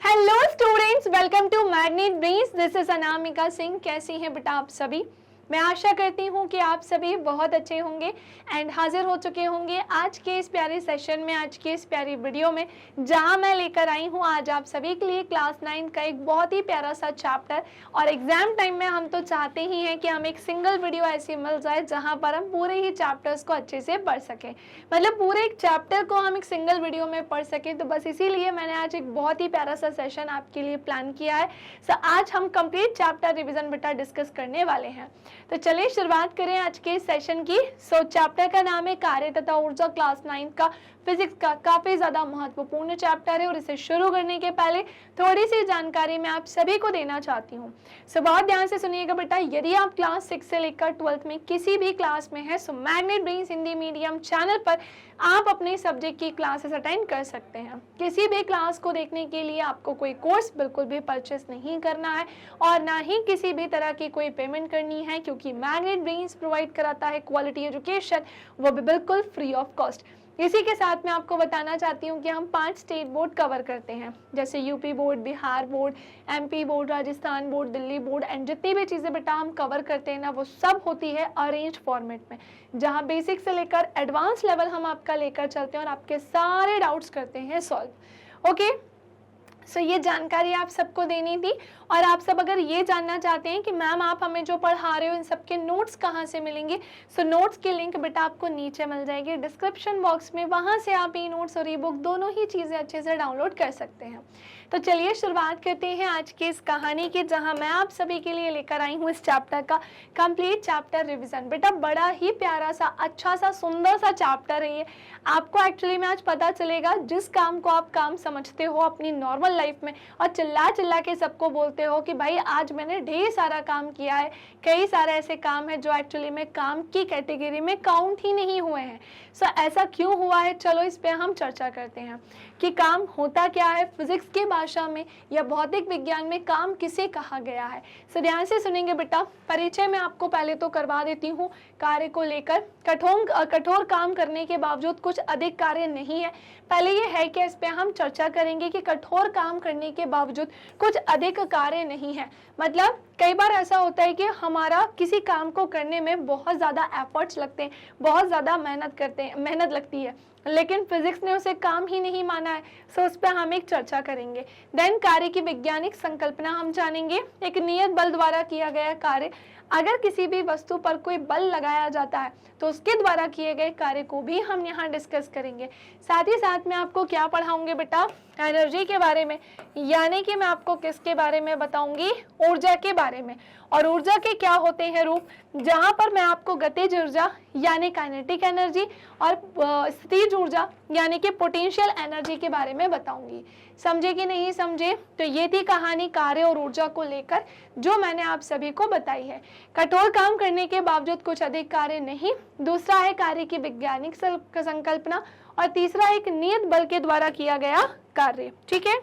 Hello students, welcome to Magnet Brains. This is Anamika Singh. कैसी हैं बेटा आप सभी? मैं आशा करती हूँ कि आप सभी बहुत अच्छे होंगे एंड हाजिर हो चुके होंगे आज के इस प्यारे सेशन में, आज के इस प्यारी वीडियो में, जहाँ मैं लेकर आई हूँ आज आप सभी के लिए क्लास 9 का एक बहुत ही प्यारा सा चैप्टर। और एग्जाम टाइम में हम तो चाहते ही हैं कि हम एक सिंगल वीडियो ऐसी मिल जाए जहाँ पर हम पूरे ही चैप्टर्स को अच्छे से पढ़ सकें, मतलब पूरे एक चैप्टर को हम एक सिंगल वीडियो में पढ़ सकें। तो बस इसीलिए मैंने आज एक बहुत ही प्यारा सा सेशन आपके लिए प्लान किया है। आज हम कंप्लीट चैप्टर रिवीजन बेटा डिस्कस करने वाले हैं। तो चलिए शुरुआत करें आज के सेशन की। चैप्टर का नाम है कार्य तथा ऊर्जा, क्लास 9 का फिजिक्स का काफी ज्यादा महत्वपूर्ण चैप्टर है। और इसे शुरू करने के पहले थोड़ी सी जानकारी मैं आप सभी को देना चाहती हूँ। बहुत ध्यान से सुनिएगा बेटा, यदि आप क्लास 6 से लेकर 12th में किसी भी क्लास में है, magnet brains Hindi medium channel पर आप अपने सब्जेक्ट की क्लासेस अटेंड कर सकते हैं। किसी भी क्लास को देखने के लिए आपको कोई कोर्स बिल्कुल भी परचेस नहीं करना है और ना ही किसी भी तरह की कोई पेमेंट करनी है, क्योंकि मैग्नेट ब्रेन्स प्रोवाइड कराता है क्वालिटी एजुकेशन, वो भी बिल्कुल फ्री ऑफ कॉस्ट। इसी के साथ मैं आपको बताना चाहती हूँ कि हम 5 स्टेट बोर्ड कवर करते हैं, जैसे UP board, Bihar board, MP board, Rajasthan board, Delhi board and जितनी भी चीज़ें बेटा हम कवर करते हैं ना, वो सब होती है अरेंज फॉर्मेट में, जहाँ बेसिक से लेकर एडवांस लेवल हम आपका लेकर चलते हैं और आपके सारे डाउट्स करते हैं सॉल्व। ओके, ये जानकारी आप सबको देनी थी। और आप सब अगर ये जानना चाहते हैं कि मैम आप हमें जो पढ़ा रहे हो इन सब के नोट्स कहाँ से मिलेंगे, नोट्स की लिंक बेटा आपको नीचे मिल जाएगी डिस्क्रिप्शन बॉक्स में। वहाँ से आप ई नोट्स और ई बुक दोनों ही चीज़ें अच्छे से डाउनलोड कर सकते हैं। तो चलिए शुरुआत करते हैं आज की इस कहानी की, जहाँ मैं आप सभी के लिए लेकर आई हूँ इस चैप्टर का कंप्लीट चैप्टर रिविजन। बेटा बड़ा ही प्यारा सा, अच्छा सा, सुंदर सा चैप्टर है ये। आपको एक्चुअली में आज पता चलेगा, जिस काम को आप काम समझते हो अपनी नॉर्मल लाइफ में और चिल्ला चिल्ला के सबको बोलते हो कि भाई आज मैंने ढेर सारा काम किया है, कई सारे ऐसे काम है जो एक्चुअली में काम की कैटेगरी में काउंट ही नहीं हुए हैं। ऐसा क्यों हुआ है, चलो इस पे हम चर्चा करते हैं कि काम होता क्या है, फिजिक्स की भाषा में या भौतिक विज्ञान में काम किसे कहा गया है। ध्यान से सुनेंगे बेटा। परिचय में आपको पहले तो करवा देती हूँ कार्य को लेकर। कठोर काम करने के बावजूद कुछ अधिक कार्य नहीं है। पहले ये है कि इस पे हम चर्चा करेंगे कि कठोर काम करने के बावजूद कुछ अधिक कार्य नहीं है। मतलब कई बार ऐसा होता है कि हमारा किसी काम को करने में बहुत ज़्यादा एफर्ट्स लगते हैं, बहुत ज़्यादा मेहनत लगती है, लेकिन फिजिक्स ने उसे काम ही नहीं माना है। उस पर हम एक चर्चा करेंगे। देन कार्य की वैज्ञानिक संकल्पना हम जानेंगे। एक नियत बल द्वारा किया गया कार्य, अगर किसी भी वस्तु पर कोई बल लगाया जाता है तो उसके द्वारा किए गए कार्य को भी हम यहाँ डिस्कस करेंगे। साथ ही साथ में आपको क्या पढ़ाऊंगे बेटा, एनर्जी के बारे में, यानी कि मैं आपको किसके बारे में बताऊंगी, ऊर्जा के बारे में। और ऊर्जा के क्या होते हैं रूप, जहाँ पर मैं आपको गतिज ऊर्जा यानी काइनेटिक एनर्जी और स्थितिज ऊर्जा यानी कि पोटेंशियल एनर्जी के बारे में बताऊंगी। समझे कि नहीं समझे? तो ये थी कहानी कार्य और ऊर्जा को लेकर जो मैंने आप सभी को बताई है। कठोर काम करने के बावजूद कुछ अधिक कार्य नहीं, दूसरा है कार्य की वैज्ञानिक संकल्पना, और तीसरा एक नियत बल के द्वारा किया गया कार्य। ठीक है,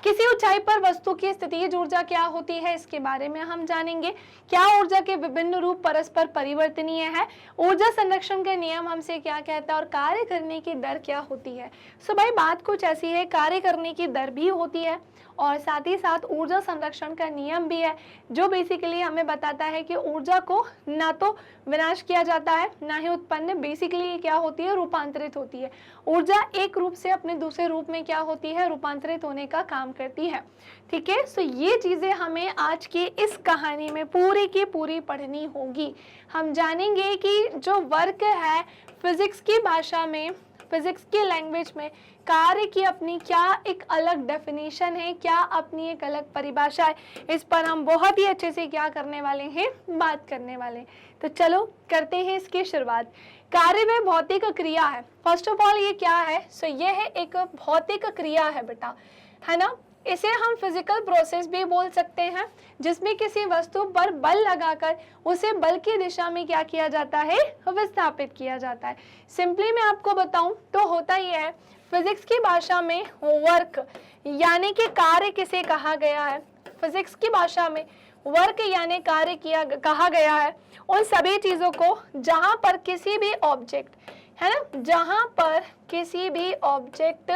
किसी ऊंचाई पर वस्तु की स्थितिज ऊर्जा क्या होती है, इसके बारे में हम जानेंगे। क्या ऊर्जा के विभिन्न रूप परस्पर परिवर्तनीय है, ऊर्जा संरक्षण के नियम हमसे क्या कहता है, और कार्य करने की दर क्या होती है। भाई बात कुछ ऐसी है, कार्य करने की दर भी होती है और साथ ही साथ ऊर्जा संरक्षण का नियम भी है, जो बेसिकली हमें बताता है कि ऊर्जा को ना तो विनाश किया जाता है ना ही उत्पन्न, बेसिकली क्या होती है, रूपांतरित होती है। ऊर्जा एक रूप से अपने दूसरे रूप में क्या होती है, रूपांतरित होने का काम करती है। ठीक है, ये चीजें हमें आज की इस कहानी में पूरी की पूरी पढ़नी होगी। हम जानेंगे कि जो वर्क है फिजिक्स की भाषा में, फिजिक्स की लैंग्वेज में कार्य की अपनी क्या एक अलग डेफिनेशन है, क्या अपनी एक अलग परिभाषा है, इस पर हम बहुत ही अच्छे से क्या करने वाले हैं, बात करने वाले हैं। तो चलो करते हैं इसकी शुरुआत। कार्य में भौतिक क्रिया है। फर्स्ट ऑफ ऑल ये क्या है, ये है एक भौतिक क्रिया है बेटा, है ना। इसे हम फिजिकल प्रोसेस भी बोल सकते हैं, जिसमें किसी वस्तु पर बल लगाकर उसे बल की दिशा में क्या किया जाता है, विस्थापित किया जाता है। सिंपली मैं आपको बताऊं तो होता यह है, फिजिक्स की भाषा में वर्क यानी कि कार्य किसे कहा गया है, फिजिक्स की भाषा में वर्क यानी कार्य कहा गया है उन सभी चीजों को जहां पर किसी भी ऑब्जेक्ट, है ना, जहां पर किसी भी ऑब्जेक्ट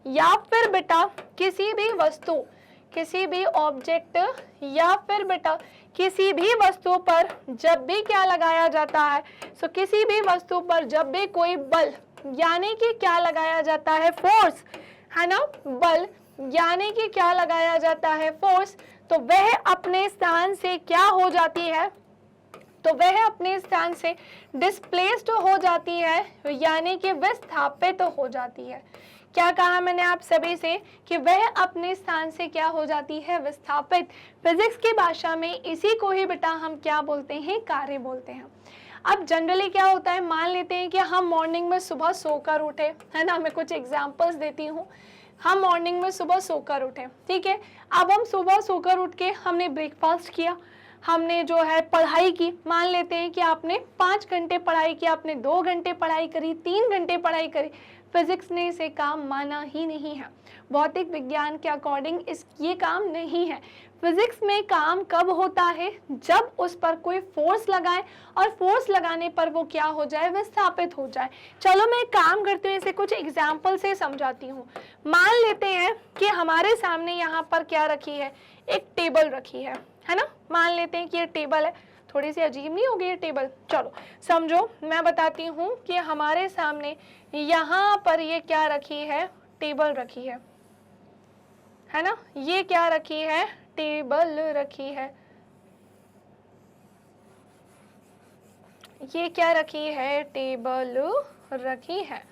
या फिर बेटा किसी भी वस्तु, किसी भी ऑब्जेक्ट या फिर बेटा किसी भी वस्तु पर जब भी क्या लगाया जाता है, सो किसी भी वस्तु पर जब भी कोई बल यानी कि क्या लगाया जाता है, फोर्स, है ना, बल यानी कि क्या लगाया जाता है, फोर्स, तो वह अपने स्थान से क्या हो जाती है, तो वह अपने स्थान से डिस्प्लेस्ड हो जाती है, यानी कि विस्थापित हो जाती है। क्या कहा मैंने आप सभी से कि वह अपने स्थान से क्या हो जाती है, विस्थापित। फिजिक्स की भाषा में इसी को ही बेटा हम क्या बोलते हैं, कार्य बोलते हैं। अब जनरली क्या होता है, मान लेते हैं कि हम मॉर्निंग में सुबह सोकर उठे, है ना, मैं कुछ एग्जांपल्स देती हूँ। हम मॉर्निंग में सुबह सोकर उठे, ठीक है। अब हम सुबह सोकर उठ के हमने ब्रेकफास्ट किया, हमने जो है पढ़ाई की, मान लेते हैं कि आपने 5 घंटे पढ़ाई की, आपने 2 घंटे पढ़ाई करी, 3 घंटे पढ़ाई करी, फिजिक्स ने इसे काम माना ही नहीं है। भौतिक विज्ञान के अकॉर्डिंग ये काम नहीं है। फिजिक्स में काम कब होता है, जब उस पर कोई फोर्स लगाए और फोर्स लगाने पर वो क्या हो जाए, विस्थापित हो जाए। चलो मैं एक काम करती हूँ, इसे कुछ एग्जाम्पल से समझाती हूँ। मान लेते हैं कि हमारे सामने यहाँ पर क्या रखी है, एक टेबल रखी है ना, मान लेते हैं कि ये टेबल है। थोड़ी सी अजीब नहीं होगी ये टेबल, चलो समझो, मैं बताती हूँ कि हमारे सामने यहाँ पर ये क्या रखी है, टेबल रखी है ना, ये क्या रखी है, टेबल रखी है, ये क्या रखी है, टेबल रखी है।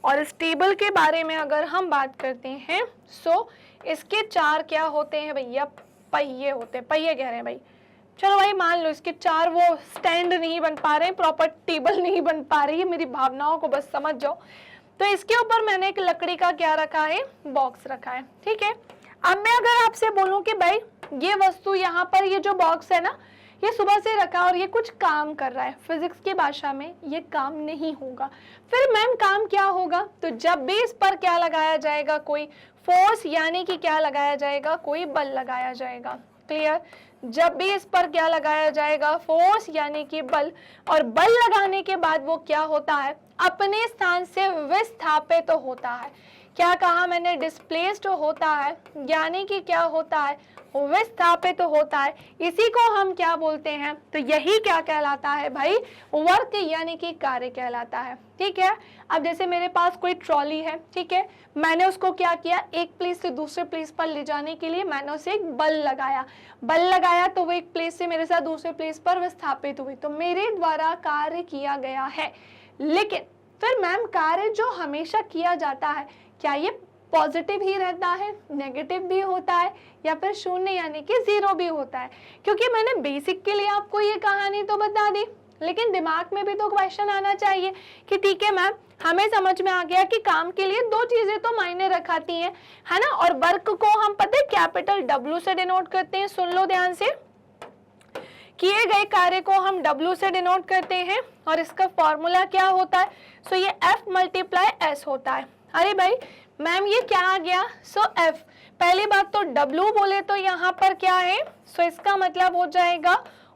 और इस टेबल के बारे में अगर हम बात करते हैं, सो इसके 4 क्या होते हैं भैया, पहिए होते हैं, पहिए कह रहे हैं भाई, चलो भाई मान लो इसके 4 वो स्टैंड नहीं बन पा रहे, प्रॉपर टेबल नहीं बन पा रही है, मेरी भावनाओं को बस समझ जाओ। तो इसके ऊपर मैंने एक लकड़ी का क्या रखा है, बॉक्स रखा है, ठीक है। अब मैं अगर आपसे बोलूं कि भाई ये वस्तु यहाँ पर, ये जो बॉक्स है ना, ये सुबह से रखा और ये कुछ काम कर रहा है, फिजिक्स की भाषा में ये काम नहीं होगा। फिर मैम काम क्या होगा, तो जब भी इस पर क्या लगाया जाएगा, कोई फोर्स यानी कि क्या लगाया जाएगा, कोई बल लगाया जाएगा। क्लियर, जब भी इस पर क्या लगाया जाएगा, फोर्स यानी कि बल, और बल लगाने के बाद वो क्या होता है, अपने स्थान से विस्थापित तो होता है। क्या कहा मैंने, डिस्प्लेस्ड होता है, यानी कि क्या होता है, विस्थापित तो होता है। इसी को हम क्या बोलते हैं, तो यही क्या कहलाता है भाई, वर्क यानी कि कार्य कहलाता है, ठीक है। अब जैसे मेरे पास कोई ट्रॉली है, ठीक है, मैंने उसको क्या किया, एक प्लेस से दूसरे प्लेस पर ले जाने के लिए मैंने उसे एक बल लगाया, तो वो एक प्लेस से मेरे साथ दूसरे प्लेस पर विस्थापित हुई, तो मेरे द्वारा कार्य किया गया है। लेकिन फिर मैम कार्य जो हमेशा किया जाता है, क्या ये पॉजिटिव ही रहता है, नेगेटिव भी होता है, या फिर शून्य यानी कि 0 भी होता है? क्योंकि मैंने बेसिक के लिए आपको ये कहानी तो बता दी, लेकिन दिमाग में भी तो क्वेश्चन आना चाहिए कि ठीक है मैम, हमें समझ में आ गया कि काम के लिए 2 चीजें तो मायने रखाती हैं, है ना, और वर्क को हम पता है कैपिटल W से डिनोट करते हैं। सुन लो ध्यान से, किए गए कार्य को हम W से डिनोट करते हैं, और इसका फॉर्मूला क्या होता है, सो ये F × S होता है। अरे भाई मैम ये क्या आ गया, सो F, पहली बात तो W बोले तो यहाँ पर क्या है, सो इसका मतलब हो जाएगा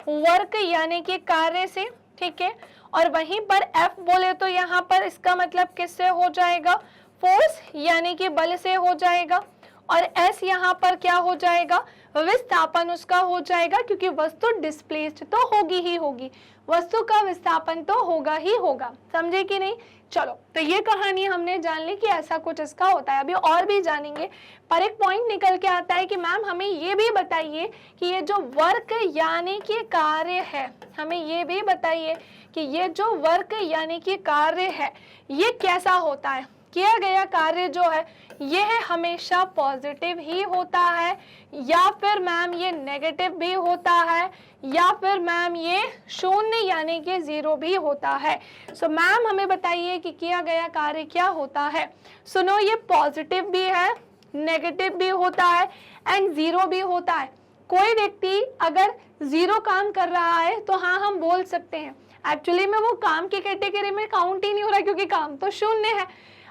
वर्क यानी कि कार्य से, ठीक है, और वहीं पर F बोले तो यहाँ पर इसका मतलब किससे हो जाएगा, फोर्स यानी कि बल से हो जाएगा, और S यहाँ पर क्या हो जाएगा, विस्थापन उसका हो जाएगा, क्योंकि वस्तु डिस्प्लेस्ड तो होगी ही होगी, वस्तु का विस्थापन तो होगा ही होगा। समझे कि नहीं? चलो, तो ये कहानी हमने जान ली कि ऐसा कुछ इसका होता है। अभी और भी जानेंगे, पर एक पॉइंट निकल के आता है कि मैम हमें ये भी बताइए कि ये जो वर्क यानी कि कार्य है, हमें ये भी बताइए कि ये जो वर्क यानी कि कार्य है ये कैसा होता है। किया गया कार्य जो है यह हमेशा पॉजिटिव ही होता है, या फिर मैम ये नेगेटिव भी होता है, या फिर मैम ये शून्य यानी कि 0 भी होता है। सो मैम हमें बताइए कि किया गया कार्य क्या होता है। सुनो, ये पॉजिटिव भी है, नेगेटिव भी होता है एंड 0 भी होता है। कोई व्यक्ति अगर 0 काम कर रहा है तो हाँ हम बोल सकते हैं एक्चुअली में वो काम की कैटेगरी में काउंट ही नहीं हो रहा, क्योंकि काम तो शून्य है।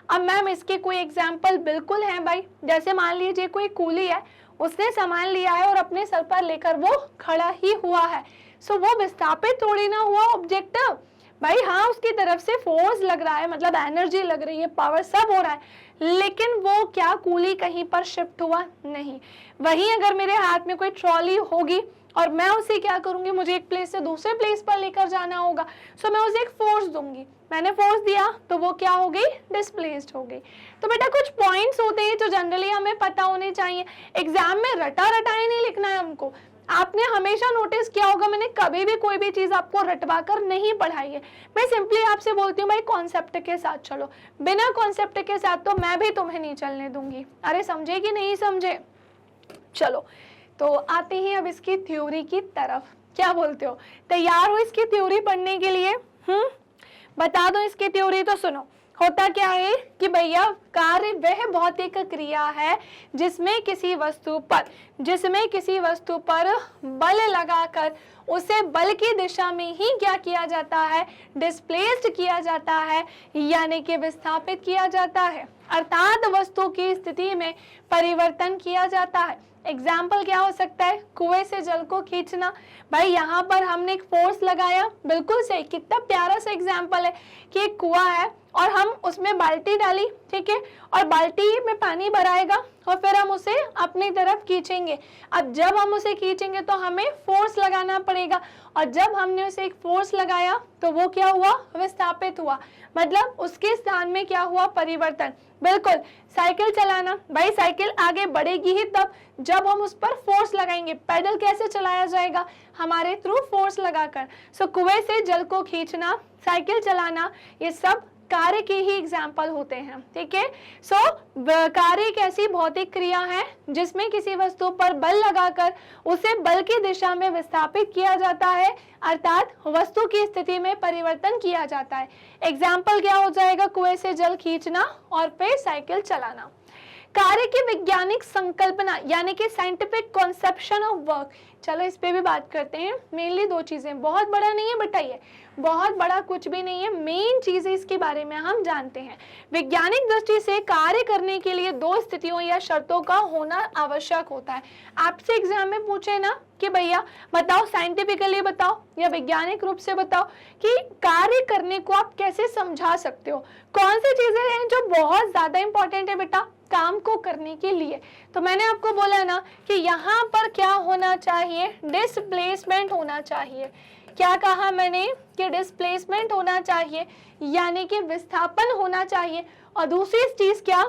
अब मैम इसके कोई एग्जाम्पल बिल्कुल है भाई, जैसे मान लीजिए कोई कूली है, उसने सामान लिया है और अपने सर पर लेकर वो खड़ा ही हुआ है, सो वो विस्थापित थोड़ी ना हुआ ऑब्जेक्ट। भाई हाँ, उसकी तरफ से फोर्स लग रहा है, मतलब एनर्जी लग रही है, पावर सब हो रहा है, लेकिन वो क्या कूली कहीं पर शिफ्ट हुआ नहीं। वहीं अगर मेरे हाथ में कोई ट्रॉली होगी और मैं उसे क्या करूंगी, मुझे एक प्लेस से दूसरे प्लेस पर लेकर जाना होगा, सो मैं उसे एक फोर्स दूंगी। मैंने फोर्स दिया तो वो क्या हो गई, डिस्प्लेस्ड हो गई। तो बेटा कुछ पॉइंट्स होते हैं जो जनरली हमें पता होने चाहिए। एग्जाम में रटा रटाई नहीं लिखना है हमको। आपने हमेशा नोटिस किया होगा, मैंने कभी भी कोई भी चीज आपको रटवा कर नहीं पढ़ाई है। मैं सिंपली आपसे बोलती हूँ भाई कॉन्सेप्ट के साथ चलो, बिना कॉन्सेप्ट के साथ तो मैं भी तुम्हें नहीं चलने दूंगी। अरे समझे कि नहीं समझे? चलो तो आते हैं अब इसकी थ्योरी की तरफ। क्या बोलते हो, तैयार हो इसकी थ्योरी पढ़ने के लिए? बता दो इसकी थ्योरी। तो सुनो, होता क्या है कि भैया कार्य वह भौतिक क्रिया है जिसमें किसी वस्तु पर बल लगाकर उसे बल की दिशा में ही क्या किया जाता है, डिस्प्लेस्ड किया जाता है, यानी कि विस्थापित किया जाता है, अर्थात वस्तु की स्थिति में परिवर्तन किया जाता है। एग्जाम्पल क्या हो सकता है, कुएं से जल को खींचना। भाई यहाँ पर हमने एक फोर्स लगाया, बिल्कुल सही, कितना प्यारा सा एग्जाम्पल है कि एक कुआं है और हम उसमें बाल्टी डाली, ठीक है, और बाल्टी में पानी भराएगा और फिर हम उसे अपनी तरफ खींचेंगे। अब जब हम उसे खींचेंगे तो हमें फोर्स लगाना पड़ेगा, और जब हमने उसे एक फोर्स लगाया तो वो क्या हुआ, विस्थापित हुआ, मतलब उसके स्थान में क्या हुआ, परिवर्तन। बिल्कुल, साइकिल चलाना, भाई साइकिल आगे बढ़ेगी ही तब जब हम उस पर फोर्स लगाएंगे। पैडल कैसे चलाया जाएगा, हमारे थ्रू फोर्स लगाकर। सो कुएं से जल को खींचना, साइकिल चलाना, ये सब कार्य के ही एग्जाम्पल होते हैं, ठीक है। सो कार्य एक ऐसी भौतिक क्रिया है जिसमें किसी वस्तु पर बल लगाकर उसे बल की दिशा में विस्थापित किया जाता है, अर्थात वस्तु की स्थिति में परिवर्तन किया जाता है। एग्जाम्पल क्या हो जाएगा, कुएं से जल खींचना और फिर साइकिल चलाना। कार्य की वैज्ञानिक संकल्पना यानी कि साइंटिफिक कॉन्सेप्शन ऑफ वर्क, चलो इस पे भी बात करते हैं। मेनली दो चीजें, बहुत बड़ा नहीं है बेटा, ये बहुत बड़ा कुछ भी नहीं है, मेन चीजें इसके बारे में हम जानते हैं। वैज्ञानिक दृष्टि से कार्य करने के लिए दो स्थितियों या शर्तों का होना आवश्यक होता है। आपसे एग्जाम में पूछे ना कि भैया बताओ, साइंटिफिकली बताओ या वैज्ञानिक रूप से बताओ कि कार्य करने को आप कैसे समझा सकते हो, कौन सी चीजें हैं जो बहुत ज्यादा इंपॉर्टेंट है बेटा काम को करने के लिए। तो मैंने आपको बोला ना कि यहाँ पर क्या होना चाहिए, डिस्प्लेसमेंट होना चाहिए। क्या कहा मैंने कि डिस्प्लेसमेंट होना चाहिए, यानी कि विस्थापन होना चाहिए। और दूसरी चीज क्या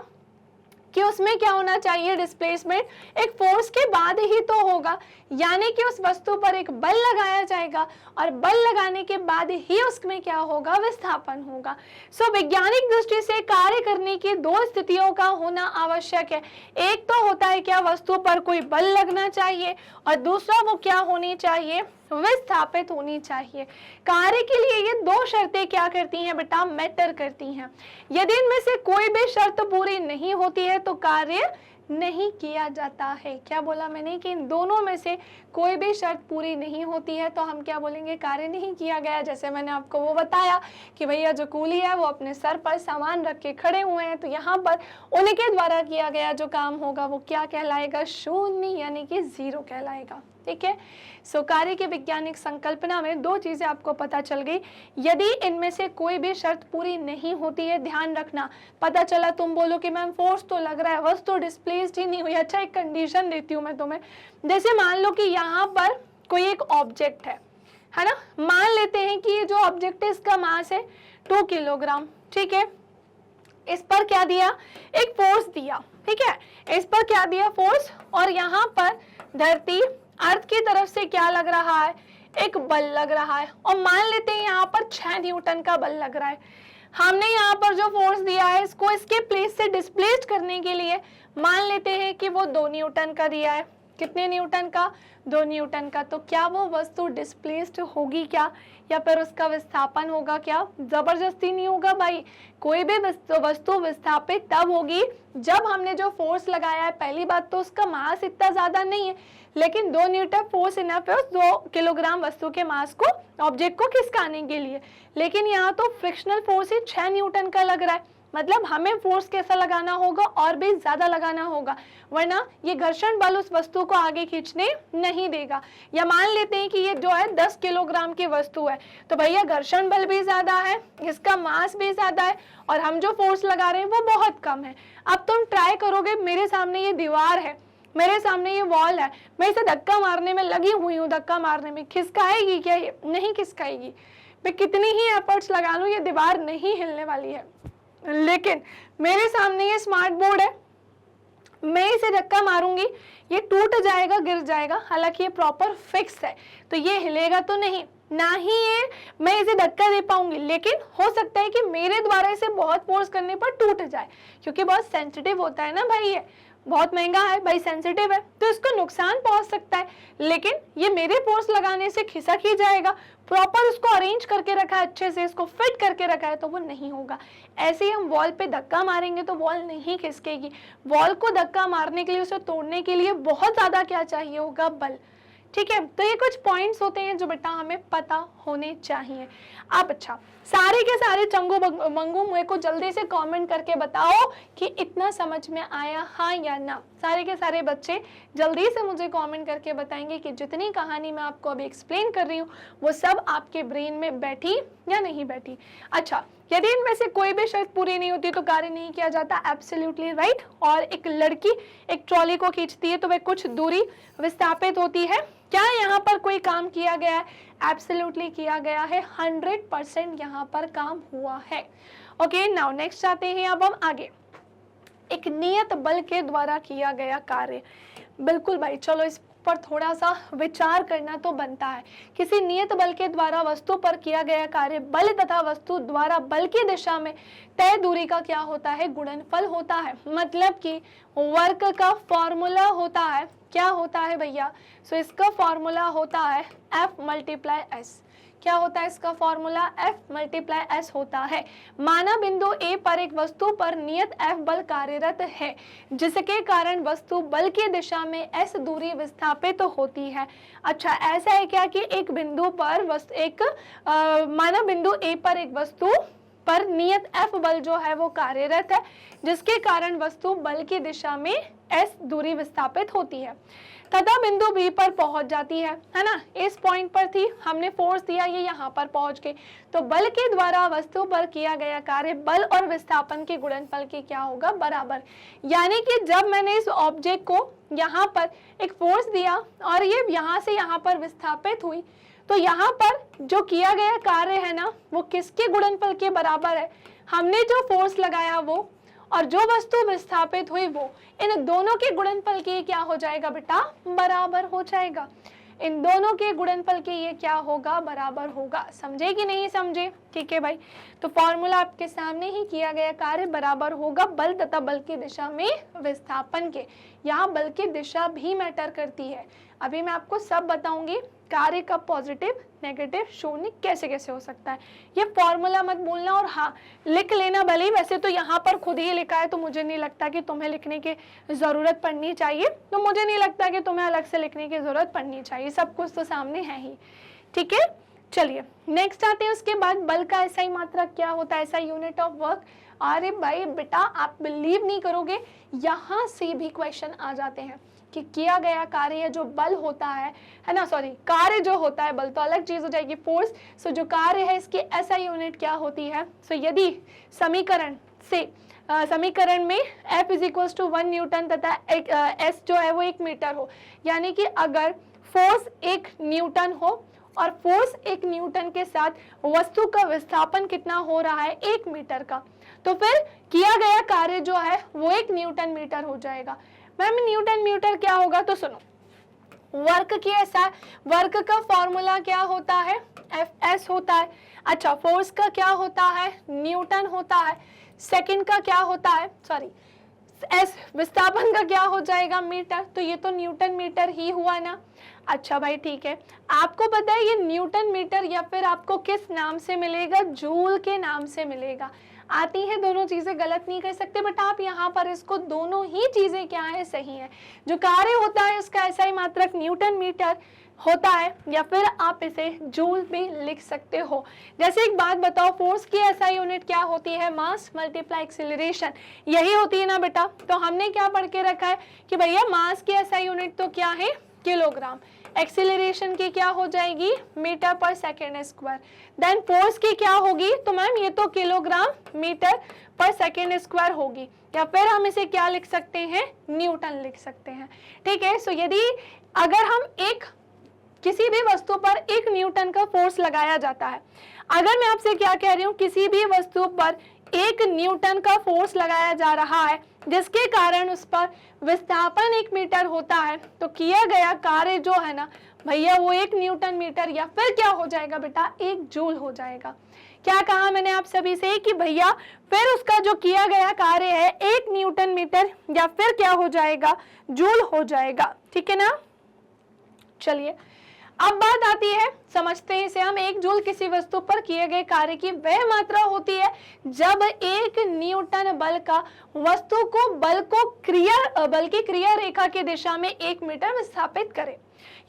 कि उसमें क्या होना चाहिए, डिस्प्लेसमेंट एक फोर्स के बाद ही तो होगा, यानी कि उस वस्तु पर एक बल लगाया जाएगा और बल लगाने के बाद ही उसमें क्या होगा, विस्थापन होगा। सो वैज्ञानिक दृष्टि से कार्य करने की दो स्थितियों का होना आवश्यक है। एक तो होता है क्या, वस्तु पर कोई बल लगना चाहिए, और दूसरा वो क्या होनी चाहिए, विस्थापित होनी चाहिए। कार्य के लिए ये दो शर्तें क्या करती हैं बेटा, मैटर करती हैं। यदि इनमें से कोई भी शर्त पूरी नहीं होती है तो कार्य नहीं किया जाता है। क्या बोला मैंने कि इन दोनों में से कोई भी शर्त पूरी नहीं होती है तो हम क्या बोलेंगे, कार्य नहीं किया गया। जैसे मैंने आपको वो बताया कि भैया जो कूली है वो अपने सर पर सामान रख के खड़े हुए हैं, तो यहाँ पर उनके द्वारा किया गया जो काम होगा वो क्या कहलाएगा, शून्य, यानी कि जीरो कहलाएगा, ठीक है। सो कार्य की वैज्ञानिक संकल्पना में दो चीजें आपको पता चल गई। यदि इनमें से कोई भी शर्त पूरी नहीं होती है, ध्यान रखना, पता चला तुम बोलो कि मैम फोर्स तो लग रहा है, वस्तु डिस्प्लेस्ड ही नहीं हुई। अच्छा एक कंडीशन देती हूँ मैं तुम्हें, जैसे मान लो कि यहाँ पर कोई एक ऑब्जेक्ट है ना, मान लेते हैं कि ये जो ऑब्जेक्ट है इसका मास है 2 किलोग्राम, ठीक है। इस पर क्या दिया, एक फोर्स दिया, ठीक है, इस पर क्या दिया, फोर्स, और यहाँ पर धरती अर्थ की तरफ से क्या लग रहा है, एक बल लग रहा है, और मान लेते हैं यहाँ पर 6 न्यूटन का बल लग रहा है। हमने यहाँ पर जो फोर्स दिया है इसको इसके प्लेस से डिस्प्लेस्ड करने के लिए मान लेते हैं कि वो 2 न्यूटन का दिया है। कितने न्यूटन का, 2 न्यूटन का। तो क्या वो वस्तु डिस्प्लेस्ड होगी क्या, या फिर उसका विस्थापन होगा क्या? जबरदस्ती नहीं होगा भाई, कोई भी वस्तु विस्थापित तब होगी जब हमने जो फोर्स लगाया है, पहली बात तो उसका मास इतना ज्यादा नहीं है, लेकिन 2 न्यूटन फोर्स इनफ है उस 2 किलोग्राम वस्तु के मास को, ऑब्जेक्ट को खिसकाने के लिए। लेकिन यहाँ तो फ्रिक्शनल फोर्स ही 6 न्यूटन का लग रहा है, मतलब हमें फोर्स कैसा लगाना होगा, और भी ज्यादा लगाना होगा, वरना ये घर्षण बल उस वस्तु को आगे खींचने नहीं देगा। या मान लेते हैं कि ये जो है 10 किलोग्राम की वस्तु है, तो भैया घर्षण बल भी ज्यादा है, इसका मास भी ज्यादा है, और हम जो फोर्स लगा रहे हैं वो बहुत कम है। अब तुम ट्राई करोगे, मेरे सामने ये दीवार है, मेरे सामने ये वॉल है, मैं इसे धक्का मारने में लगी हुई हूँ, धक्का मारने में, खिसकाएगी क्या? ये नहीं खिसकाएगी। मैं कितनी ही एफर्ट्स लगा लूं, ये दीवार नहीं हिलने वाली है। लेकिन मेरे सामने ये स्मार्ट बोर्ड है, मैं इसे धक्का मारूंगी, ये टूट जाएगा, गिर जाएगा, हालांकि ये प्रॉपर फिक्स है, तो ये हिलेगा तो नहीं, ना ही ये मैं इसे धक्का दे पाऊंगी। लेकिन हो सकता है कि मेरे द्वारा इसे बहुत फोर्स करने पर टूट जाए, क्योंकि बहुत सेंसिटिव होता है ना भाई, ये बहुत महंगा है भाई, सेंसिटिव है, तो इसको नुकसान पहुंच सकता है। लेकिन ये मेरे फोर्स लगाने से खिसक ही जाएगा, प्रॉपर उसको अरेंज करके रखा है, अच्छे से इसको फिट करके रखा है, तो वो नहीं होगा। ऐसे ही हम वॉल पे धक्का मारेंगे तो वॉल नहीं खिसकेगी। वॉल को धक्का मारने के लिए, उसे तोड़ने के लिए बहुत ज्यादा क्या चाहिए होगा? बल। ठीक है, तो ये कुछ पॉइंट्स होते हैं जो बेटा हमें पता होने चाहिए। अब अच्छा, सारे के सारे चंगू मंगू मुझे को जल्दी से कमेंट करके बताओ कि इतना समझ में आया, हाँ या ना। सारे के सारे बच्चे जल्दी से मुझे कमेंट करके बताएंगे कि जितनी कहानी मैं आपको अभी एक्सप्लेन कर रही हूँ वो सब आपके ब्रेन में बैठी या नहीं बैठी। अच्छा, यदि इनमें से कोई भी शर्त पूरी नहीं होती तो कार्य नहीं किया जाता, एब्सोल्युटली राइट। और एक लड़की एक ट्रॉली को खींचती है तो वह कुछ दूरी विस्थापित होती है। क्या यहाँ पर कोई काम किया गया है? एब्सोल्युटली किया गया है, 100% यहाँ पर काम हुआ है। ओके, नाउ नेक्स्ट आते हैं अब हम आगे। एक नियत बल के द्वारा किया गया कार्य, बिल्कुल भाई, चलो इस पर थोड़ा सा विचार करना तो बनता है। किसी नियत बल के द्वारा वस्तु पर किया गया कार्य बल तथा वस्तु द्वारा बल की दिशा में तय दूरी का क्या होता है? गुणनफल होता है। मतलब कि वर्क का फॉर्मूला होता है, क्या होता है भैया? सो इसका फॉर्मूला होता है F × S। क्या होता है इसका फॉर्मूला? F × S होता है। माना बिंदु A पर एक वस्तु पर नियत F बल कार्यरत है, जिसके कारण वस्तु बल की दिशा में S दूरी विस्थापित होती है। अच्छा, ऐसा है क्या कि एक बिंदु पर माना बिंदु A पर एक वस्तु पर नियत F बल जो है वो कार्यरत है, जिसके कारण वस्तु बल की दिशा में S दूरी विस्थापित होती है, तथा बिंदु B पर पहुंच जाती है ना? इस पॉइंट पर थी, हमने फोर्स दिया, ये यहाँ पर पहुंच गई, तो बल के द्वारा वस्तु पर किया गया कार्य बल और विस्थापन के गुणनफल के क्या होगा? बराबर। यानी कि जब मैंने इस ऑब्जेक्ट को यहाँ पर एक फोर्स दिया और ये यहाँ से यहाँ पर विस्थापित हुई, तो यहाँ पर जो किया गया कार्य है ना, वो किसके गुणनफल के बराबर है? हमने जो फोर्स लगाया वो, और जो वस्तु विस्थापित हुई वो, इन दोनों के गुणनफल के क्या हो जाएगा बेटा? बराबर हो जाएगा। इन दोनों के गुणनफल के ये क्या होगा? बराबर होगा। समझे कि नहीं समझे? ठीक है भाई, तो फॉर्मूला आपके सामने ही, किया गया कार्य बराबर होगा बल तथा बल की दिशा में विस्थापन के। यहाँ बल की दिशा भी मैटर करती है, अभी मैं आपको सब बताऊंगी। कार्य का पॉजिटिव नेगेटिव शून्य कैसे कैसे हो सकता है, ये फॉर्मूला मत भूलना। और हाँ, लिख लेना भले, वैसे तो यहाँ पर खुद ही लिखा है, तो मुझे नहीं लगता कि तुम्हें लिखने की जरूरत पड़नी चाहिए, तो मुझे नहीं लगता कि तुम्हें अलग से लिखने की जरूरत पड़नी चाहिए, सब कुछ तो सामने है ही। ठीक है, चलिए नेक्स्ट आते हैं। उसके बाद बल का SI मात्रक क्या होता है? SI unit of work. अरे भाई बेटा, आप बिलीव नहीं करोगे, यहाँ से भी क्वेश्चन आ जाते हैं कि किया गया कार्य जो बल होता है ना, सॉरी, कार्य जो होता है, बल तो अलग चीज हो जाएगी, फोर्स। सो जो कार्य है इसकी SI यूनिट क्या होती है? सो यदि समीकरण में F = 1 न्यूटन तथा S जो है वो 1 मीटर हो, यानी कि अगर फोर्स 1 न्यूटन हो और फोर्स 1 न्यूटन के साथ वस्तु का विस्थापन कितना हो रहा है? 1 मीटर का, तो फिर किया गया कार्य जो है वो 1 न्यूटन मीटर हो जाएगा। मैम न्यूटन मीटर क्या होगा? तो सुनो, वर्क की ऐसा, वर्क का फॉर्मूला क्या होता है? Fs होता है। अच्छा, फोर्स का क्या होता है? न्यूटन होता है। सेकंड का क्या होता है? सॉरी, S विस्थापन का क्या हो जाएगा? मीटर। तो ये तो न्यूटन मीटर ही हुआ ना। अच्छा भाई ठीक है, आपको पता है ये न्यूटन मीटर या फिर आपको किस नाम से मिलेगा? जूल के नाम से मिलेगा। आती है दोनों चीजें, गलत नहीं कर सकते, बट आप यहाँ पर इसको दोनों ही चीजें क्या है? सही है। जो कार्य होता है उसका SI मात्रक न्यूटन मीटर, होता है, या फिर आप इसे जूल भी लिख सकते हो। जैसे एक बात बताओ, फोर्स की एसआई यूनिट क्या होती है? मास मल्टीप्लाई एक्सीलरेशन, यही होती है ना बेटा। तो हमने क्या पढ़ के रखा है कि भैया मास की एसआई यूनिट तो क्या है? किलोग्राम। एक्सीलरेशन की क्या हो जाएगी? मीटर पर सेकेंड स्क्वायर। देन फोर्स की क्या होगी? तो मैम ये तो किलोग्राम मीटर पर सेकेंड स्क्वायर होगी, या फिर हम इसे क्या लिख सकते हैं? न्यूटन लिख सकते हैं। ठीक है। सो यदि अगर हम किसी भी वस्तु पर 1 न्यूटन का फोर्स लगाया जाता है, अगर मैं आपसे क्या कह रही हूँ, किसी भी वस्तु पर 1 न्यूटन का फोर्स लगाया जा रहा है, जिसके कारण उस पर विस्थापन 1 मीटर होता है, तो किया गया कार्य जो है ना भैया वो 1 न्यूटन मीटर या फिर क्या हो जाएगा बेटा? 1 जूल हो जाएगा। क्या कहा मैंने आप सभी से कि भैया फिर उसका जो किया गया कार्य है 1 न्यूटन मीटर या फिर क्या हो जाएगा? जूल हो जाएगा। ठीक है ना। चलिए अब बात आती है, समझते हैं इसे हम। 1 जूल किसी वस्तु पर किए गए कार्य की वह मात्रा होती है जब 1 न्यूटन बल का वस्तु को बल की क्रिया रेखा की दिशा में 1 मीटर विस्थापित करे,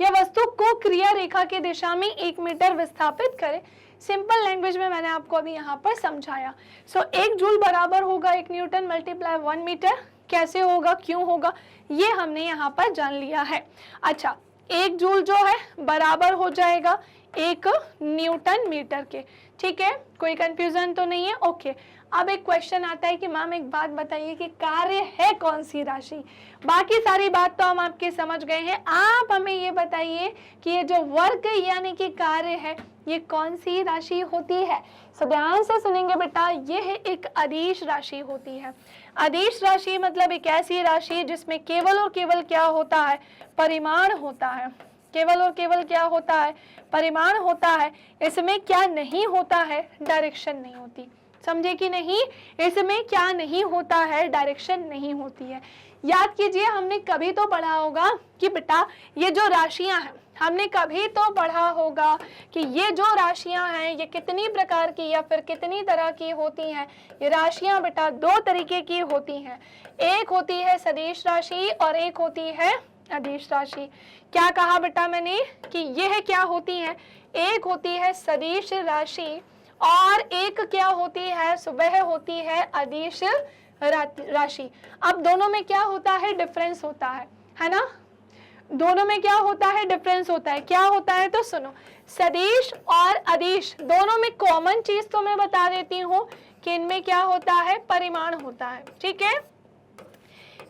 या वस्तु को क्रिया रेखा की दिशा में 1 मीटर विस्थापित करे। सिंपल लैंग्वेज में मैंने आपको अभी यहाँ पर समझाया। सो 1 जूल बराबर होगा 1 न्यूटन मल्टीप्लाई 1 मीटर। कैसे होगा, क्यों होगा, ये हमने यहाँ पर जान लिया है। अच्छा, 1 जूल जो है बराबर हो जाएगा 1 न्यूटन मीटर के। ठीक है, कोई कंफ्यूजन तो नहीं है? ओके। अब एक क्वेश्चन आता है कि मैम एक बात बताइए कि कार्य है कौन सी राशि? बाकी सारी बात तो हम आपके समझ गए हैं, आप हमें ये बताइए कि ये जो वर्क यानी कि कार्य है ये कौन सी राशि होती है? ध्यान से सुनेंगे बेटा, ये है एक अदिश राशि होती है। अदिश राशि मतलब एक ऐसी राशि जिसमें केवल और केवल क्या होता है? परिमाण होता है। केवल और केवल क्या होता है? परिमाण होता है। इसमें क्या नहीं होता है? डायरेक्शन नहीं होती। समझे कि नहीं? इसमें क्या नहीं होता है? डायरेक्शन नहीं होती है। याद कीजिए, हमने कभी तो पढ़ा होगा कि बेटा ये जो राशियां हैं, हमने कभी तो पढ़ा होगा कि ये जो राशियां हैं ये कितनी प्रकार की या फिर कितनी तरह की होती हैं। ये राशियां बेटा 2 तरीके की होती हैं, एक होती है सदिश राशि और एक होती है अदिश राशि। क्या कहा बेटा मैंने कि यह क्या होती है? एक होती है सदिश राशि और एक क्या होती है? वह होती है अदिश राशि। अब दोनों में क्या होता है? डिफरेंस होता है ना? दोनों में क्या होता है? डिफरेंस होता है। क्या होता है? तो सुनो, सदिश और अदिश दोनों में कॉमन चीज तो मैं बता देती हूँ कि इनमें क्या होता है? परिमाण होता है। ठीक है,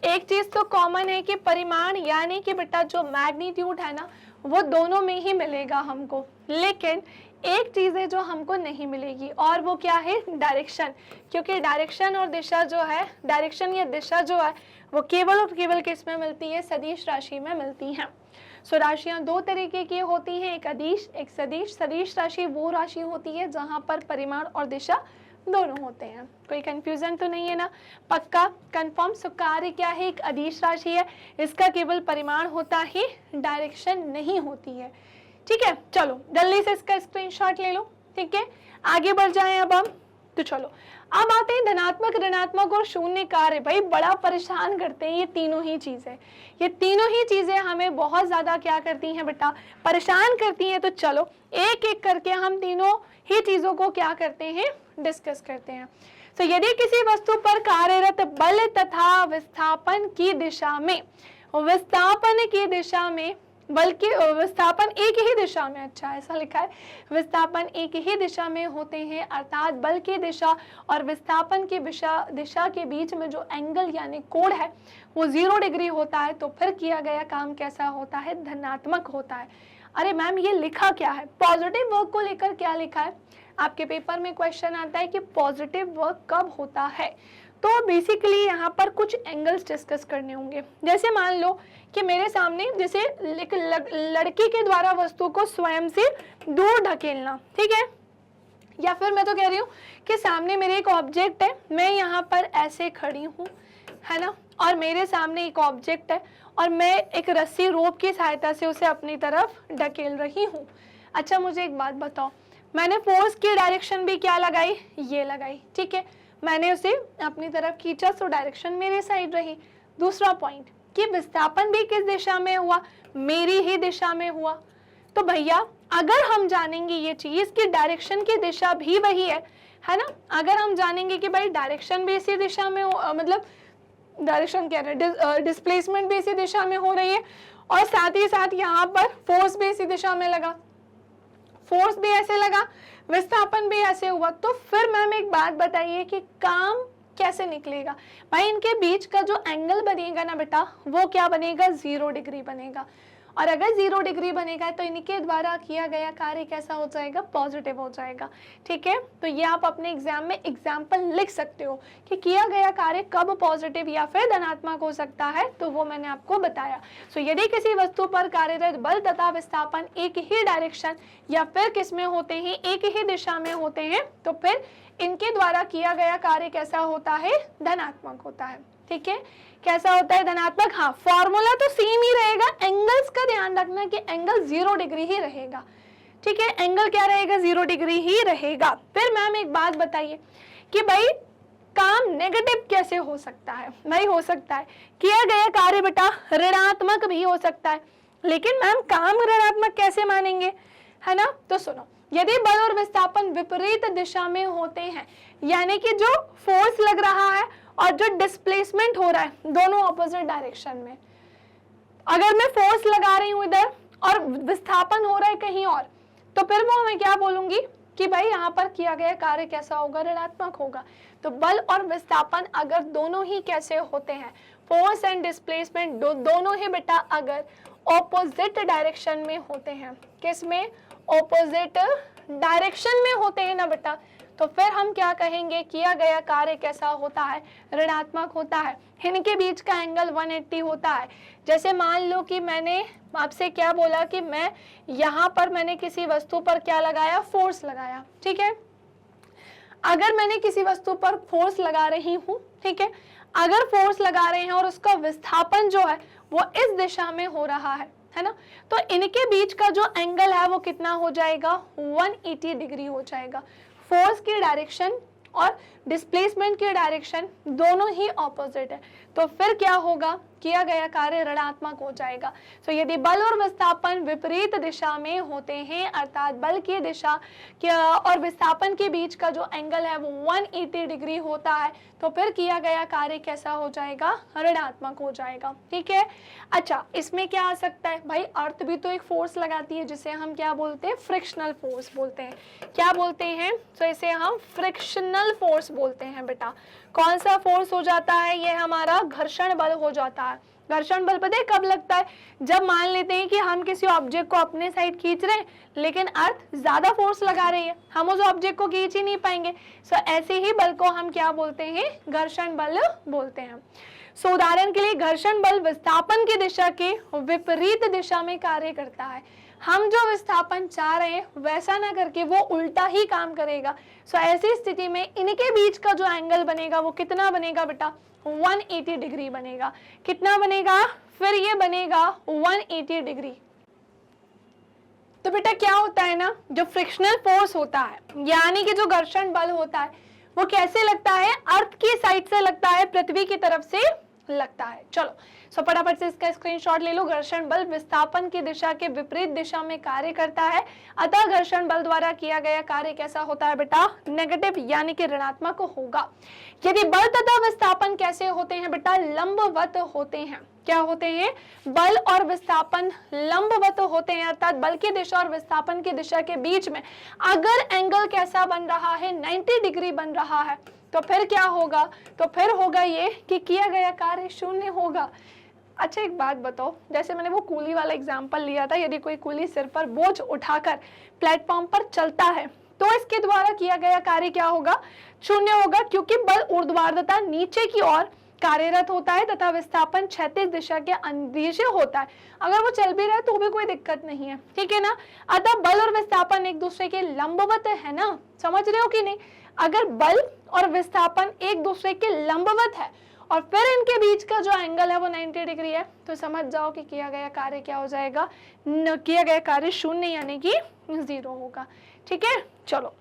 एक चीज तो कॉमन है कि परिमाण, यानी कि बेटा जो मैग्नीट्यूड है ना वो दोनों में ही मिलेगा हमको, लेकिन एक चीज है जो हमको नहीं मिलेगी और वो क्या है? डायरेक्शन। क्योंकि डायरेक्शन और दिशा जो है, डायरेक्शन या दिशा जो है वो केवल और केवल किस में मिलती है? सदिश राशि में मिलती है। सो राशियां 2 तरीके की होती हैं, एक अदिश एक सदिश। सदिश राशि वो राशि होती है जहां पर परिमाण और दिशा दोनों होते हैं। कोई कंफ्यूजन तो नहीं है ना? पक्का कंफर्म। सो कार्य क्या है? एक अदिश राशि है, इसका केवल परिमाण होता है, डायरेक्शन नहीं होती है। ठीक है, चलो जल्दी से इसका स्क्रीनशॉट ले लो। ठीक है, आगे बढ़ जाएं अब हम। तो चलो अब आते हैं धनात्मक, ऋणात्मक और शून्य कार्य। भाई बड़ा परेशान करते हैं ये तीनों ही चीजें। ये तीनों ही चीजें हमें बहुत ज्यादा क्या करती हैं बेटा? परेशान करती हैं। तो चलो एक एक करके हम तीनों ही चीजों को क्या करते हैं? डिस्कस करते हैं। तो यदि किसी वस्तु पर कार्यरत बल तथा विस्थापन की दिशा में, बल्कि विस्थापन एक ही दिशा में, अच्छा ऐसा लिखा है, विस्थापन एक ही दिशा में होते हैं, अर्थात बल की दिशा और विस्थापन की दिशा के बीच में जो एंगल यानी कोण है वो 0 डिग्री होता है, तो फिर किया गया काम कैसा होता है? धनात्मक होता है। अरे मैम ये लिखा क्या है? पॉजिटिव वर्क को लेकर क्या लिखा है? आपके पेपर में क्वेश्चन आता है कि पॉजिटिव वर्क कब होता है। तो बेसिकली यहाँ पर कुछ एंगल्स डिस्कस करने होंगे। जैसे मान लो कि मेरे सामने जैसे एक लड़की के द्वारा वस्तु को स्वयं से दूर ढकेलना, ठीक है, या फिर मैं तो कह रही हूँ कि सामने मेरे एक ऑब्जेक्ट है, मैं यहाँ पर ऐसे खड़ी हूँ, है ना, और मेरे सामने एक ऑब्जेक्ट है और मैं एक रस्सी रोप की सहायता से उसे अपनी तरफ ढकेल रही हूँ। अच्छा मुझे एक बात बताओ, मैंने फोर्स की डायरेक्शन भी क्या लगाई? ये लगाई, ठीक है, मैंने उसे अपनी तरफ खींचा तो डायरेक्शन मेरे साइड रही। दूसरा पॉइंट कि विस्थापन भी किस दिशा में हुआ? मेरी ही दिशा में हुआ। तो भैया अगर हम जानेंगे ये चीज कि डायरेक्शन की दिशा भी वही है ना, अगर हम जानेंगे कि भाई डायरेक्शन भी इसी दिशा में मतलब डायरेक्शन क्या है, डिस्प्लेसमेंट भी इसी दिशा में हो रही है और साथ ही साथ यहाँ पर फोर्स भी इसी दिशा में लगा, फोर्स भी ऐसे लगा, विस्थापन भी ऐसे हुआ, तो फिर मैम एक बात बताइए कि काम कैसे निकलेगा। भाई इनके बीच का जो एंगल बनेगा ना बेटा वो क्या बनेगा, 0 डिग्री बनेगा। और अगर 0 डिग्री बनेगा तो इनके द्वारा किया गया कार्य कैसा हो जाएगा, पॉजिटिव हो जाएगा। ठीक है, तो ये आप अपने एग्जाम में एग्जाम्पल लिख सकते हो कि किया गया कार्य कब पॉजिटिव या फिर धनात्मक हो सकता है, तो वो मैंने आपको बताया। सो यदि किसी वस्तु पर कार्यरत बल तथा विस्थापन एक ही डायरेक्शन या फिर किस में होते हैं, एक ही दिशा में होते हैं, तो फिर इनके द्वारा किया गया कार्य कैसा होता है, धनात्मक होता है। ठीक है, कैसा होता है, धनात्मक। हाँ, फॉर्मूला तो सेम ही रहेगा, एंगल्स का ध्यान रखना कि एंगल 0 डिग्री ही रहेगा। ठीक है, एंगल क्या रहेगा, 0 डिग्री ही रहेगा। फिर मैम एक बात बताइए कि भाई काम नेगेटिव कैसे हो सकता है। भाई हो सकता है किया गया कार्य बेटा ऋणात्मक भी हो सकता है, लेकिन मैम काम ऋणात्मक कैसे मानेंगे, है ना। तो सुनो, यदि बल और विस्थापन विपरीत दिशा में होते हैं, यानी कि जो फोर्स लग रहा है और जो डिस्प्लेसमेंट हो रहा है दोनों ऑपोजिट डायरेक्शन में, अगर मैं फोर्स लगा रही हूं इधर और विस्थापन हो रहा है कहीं और, तो फिर वो मैं क्या बोलूंगी कि भाई यहाँ पर किया गया कार्य कैसा होगा, ऋणात्मक होगा। तो बल और विस्थापन अगर दोनों ही कैसे होते हैं, फोर्स एंड डिस्प्लेसमेंट दोनों ही बेटा अगर ऑपोजिट डायरेक्शन में होते हैं, किस में, ऑपोजिट डायरेक्शन में होते हैं ना बेटा, तो फिर हम क्या कहेंगे, किया गया कार्य कैसा होता है, ऋणात्मक होता है। इनके बीच का एंगल 180 होता है। जैसे मान लो कि मैंने आपसे क्या बोला कि मैं यहाँ पर मैंने किसी वस्तु पर क्या लगाया, फोर्स लगाया। ठीक है, अगर मैंने किसी वस्तु पर फोर्स लगा रही हूँ, ठीक है, अगर फोर्स लगा रहे हैं और उसका विस्थापन जो है वो इस दिशा में हो रहा है ना, तो इनके बीच का जो एंगल है वो कितना हो जाएगा, 180 डिग्री हो जाएगा। फोर्स की डायरेक्शन और डिस्प्लेसमेंट की डायरेक्शन दोनों ही ऑपोजिट है, तो फिर क्या होगा, किया गया कार्य ऋणात्मक हो जाएगा। तो यदि बल और विस्थापन विपरीत दिशा में होते हैं, अर्थात बल की दिशा और विस्थापन के बीच का जो एंगल है वो 180 डिग्री होता है, तो फिर किया गया कार्य कैसा हो जाएगा, ऋणात्मक हो जाएगा। ठीक है, अच्छा इसमें क्या आ सकता है, भाई अर्थ भी तो एक फोर्स लगाती है जिसे हम क्या बोलते हैं, फ्रिक्शनल फोर्स बोलते हैं। क्या बोलते हैं, तो इसे हम फ्रिक्शनल फोर्स बोलते हैं बेटा। कौन सा फोर्स हो जाता है, ये हमारा घर्षण बल हो जाता है। घर्षण बल पता है कब लगता है, जब मान लेते हैं कि हम किसी ऑब्जेक्ट को अपने साइड खींच रहे हैं लेकिन अर्थ ज्यादा फोर्स लगा रही है, हम उस ऑब्जेक्ट को खींच ही नहीं पाएंगे। सो ऐसे ही बल को हम क्या बोलते हैं, घर्षण बल बोलते हैं। सो उदाहरण के लिए घर्षण बल विस्थापन की दिशा के विपरीत दिशा में कार्य करता है। हम जो विस्थापन चाह रहे हैं वैसा ना करके वो उल्टा ही काम करेगा। सो ऐसी स्थिति में इनके बीच का जो एंगल बनेगा वो कितना बनेगा बेटा, 180 डिग्री बनेगा। कितना बनेगा, फिर ये बनेगा 180 डिग्री। तो बेटा क्या होता है ना, जो फ्रिक्शनल फोर्स होता है यानी कि जो घर्षण बल होता है वो कैसे लगता है, अर्थ की साइड से लगता है, पृथ्वी की तरफ से लगता है। चलो सो फटाफट से इसका स्क्रीनशॉट ले लो। घर्षण बल विस्थापन की दिशा के विपरीत दिशा में कार्य करता है, अतः घर्षण बल द्वारा किया गया कार्य कैसा होता है बेटा, नेगेटिव यानी कि ऋणात्मक होगा। यदि बल तथा विस्थापन कैसे होते हैं बेटा, लंबवत होते हैं। क्या होते हैं, बल और विस्थापन लंबवत होते हैं, अर्थात बल की दिशा और विस्थापन की दिशा के बीच में अगर एंगल कैसा बन रहा है, 90 डिग्री बन रहा है, तो फिर क्या होगा, तो फिर होगा ये कि किया गया कार्य शून्य होगा। अच्छा एक बात बताओ, जैसे मैंने वो कूली वाला एग्जांपल लिया था, यदि कोई कूली सिर पर बोझ उठाकर प्लेटफॉर्म पर चलता है तो इसके द्वारा किया गया कार्य क्या होगा, शून्य होगा, क्योंकि बल ऊर्ध्वाधर नीचे की ओर कार्यरत होता है तथा विस्थापन क्षैतिज दिशा के अंदिशे होता है। अगर वो चल भी रहा है तो भी कोई दिक्कत नहीं है, ठीक है ना। अतः बल और विस्थापन एक दूसरे के लंबवत है ना, समझ रहे हो कि नहीं। अगर बल और विस्थापन एक दूसरे के लंबवत है और फिर इनके बीच का जो एंगल है वो 90 डिग्री है, तो समझ जाओ कि किया गया कार्य क्या हो जाएगा, किया गया कार्य शून्य यानी कि 0 होगा। ठीक है, चलो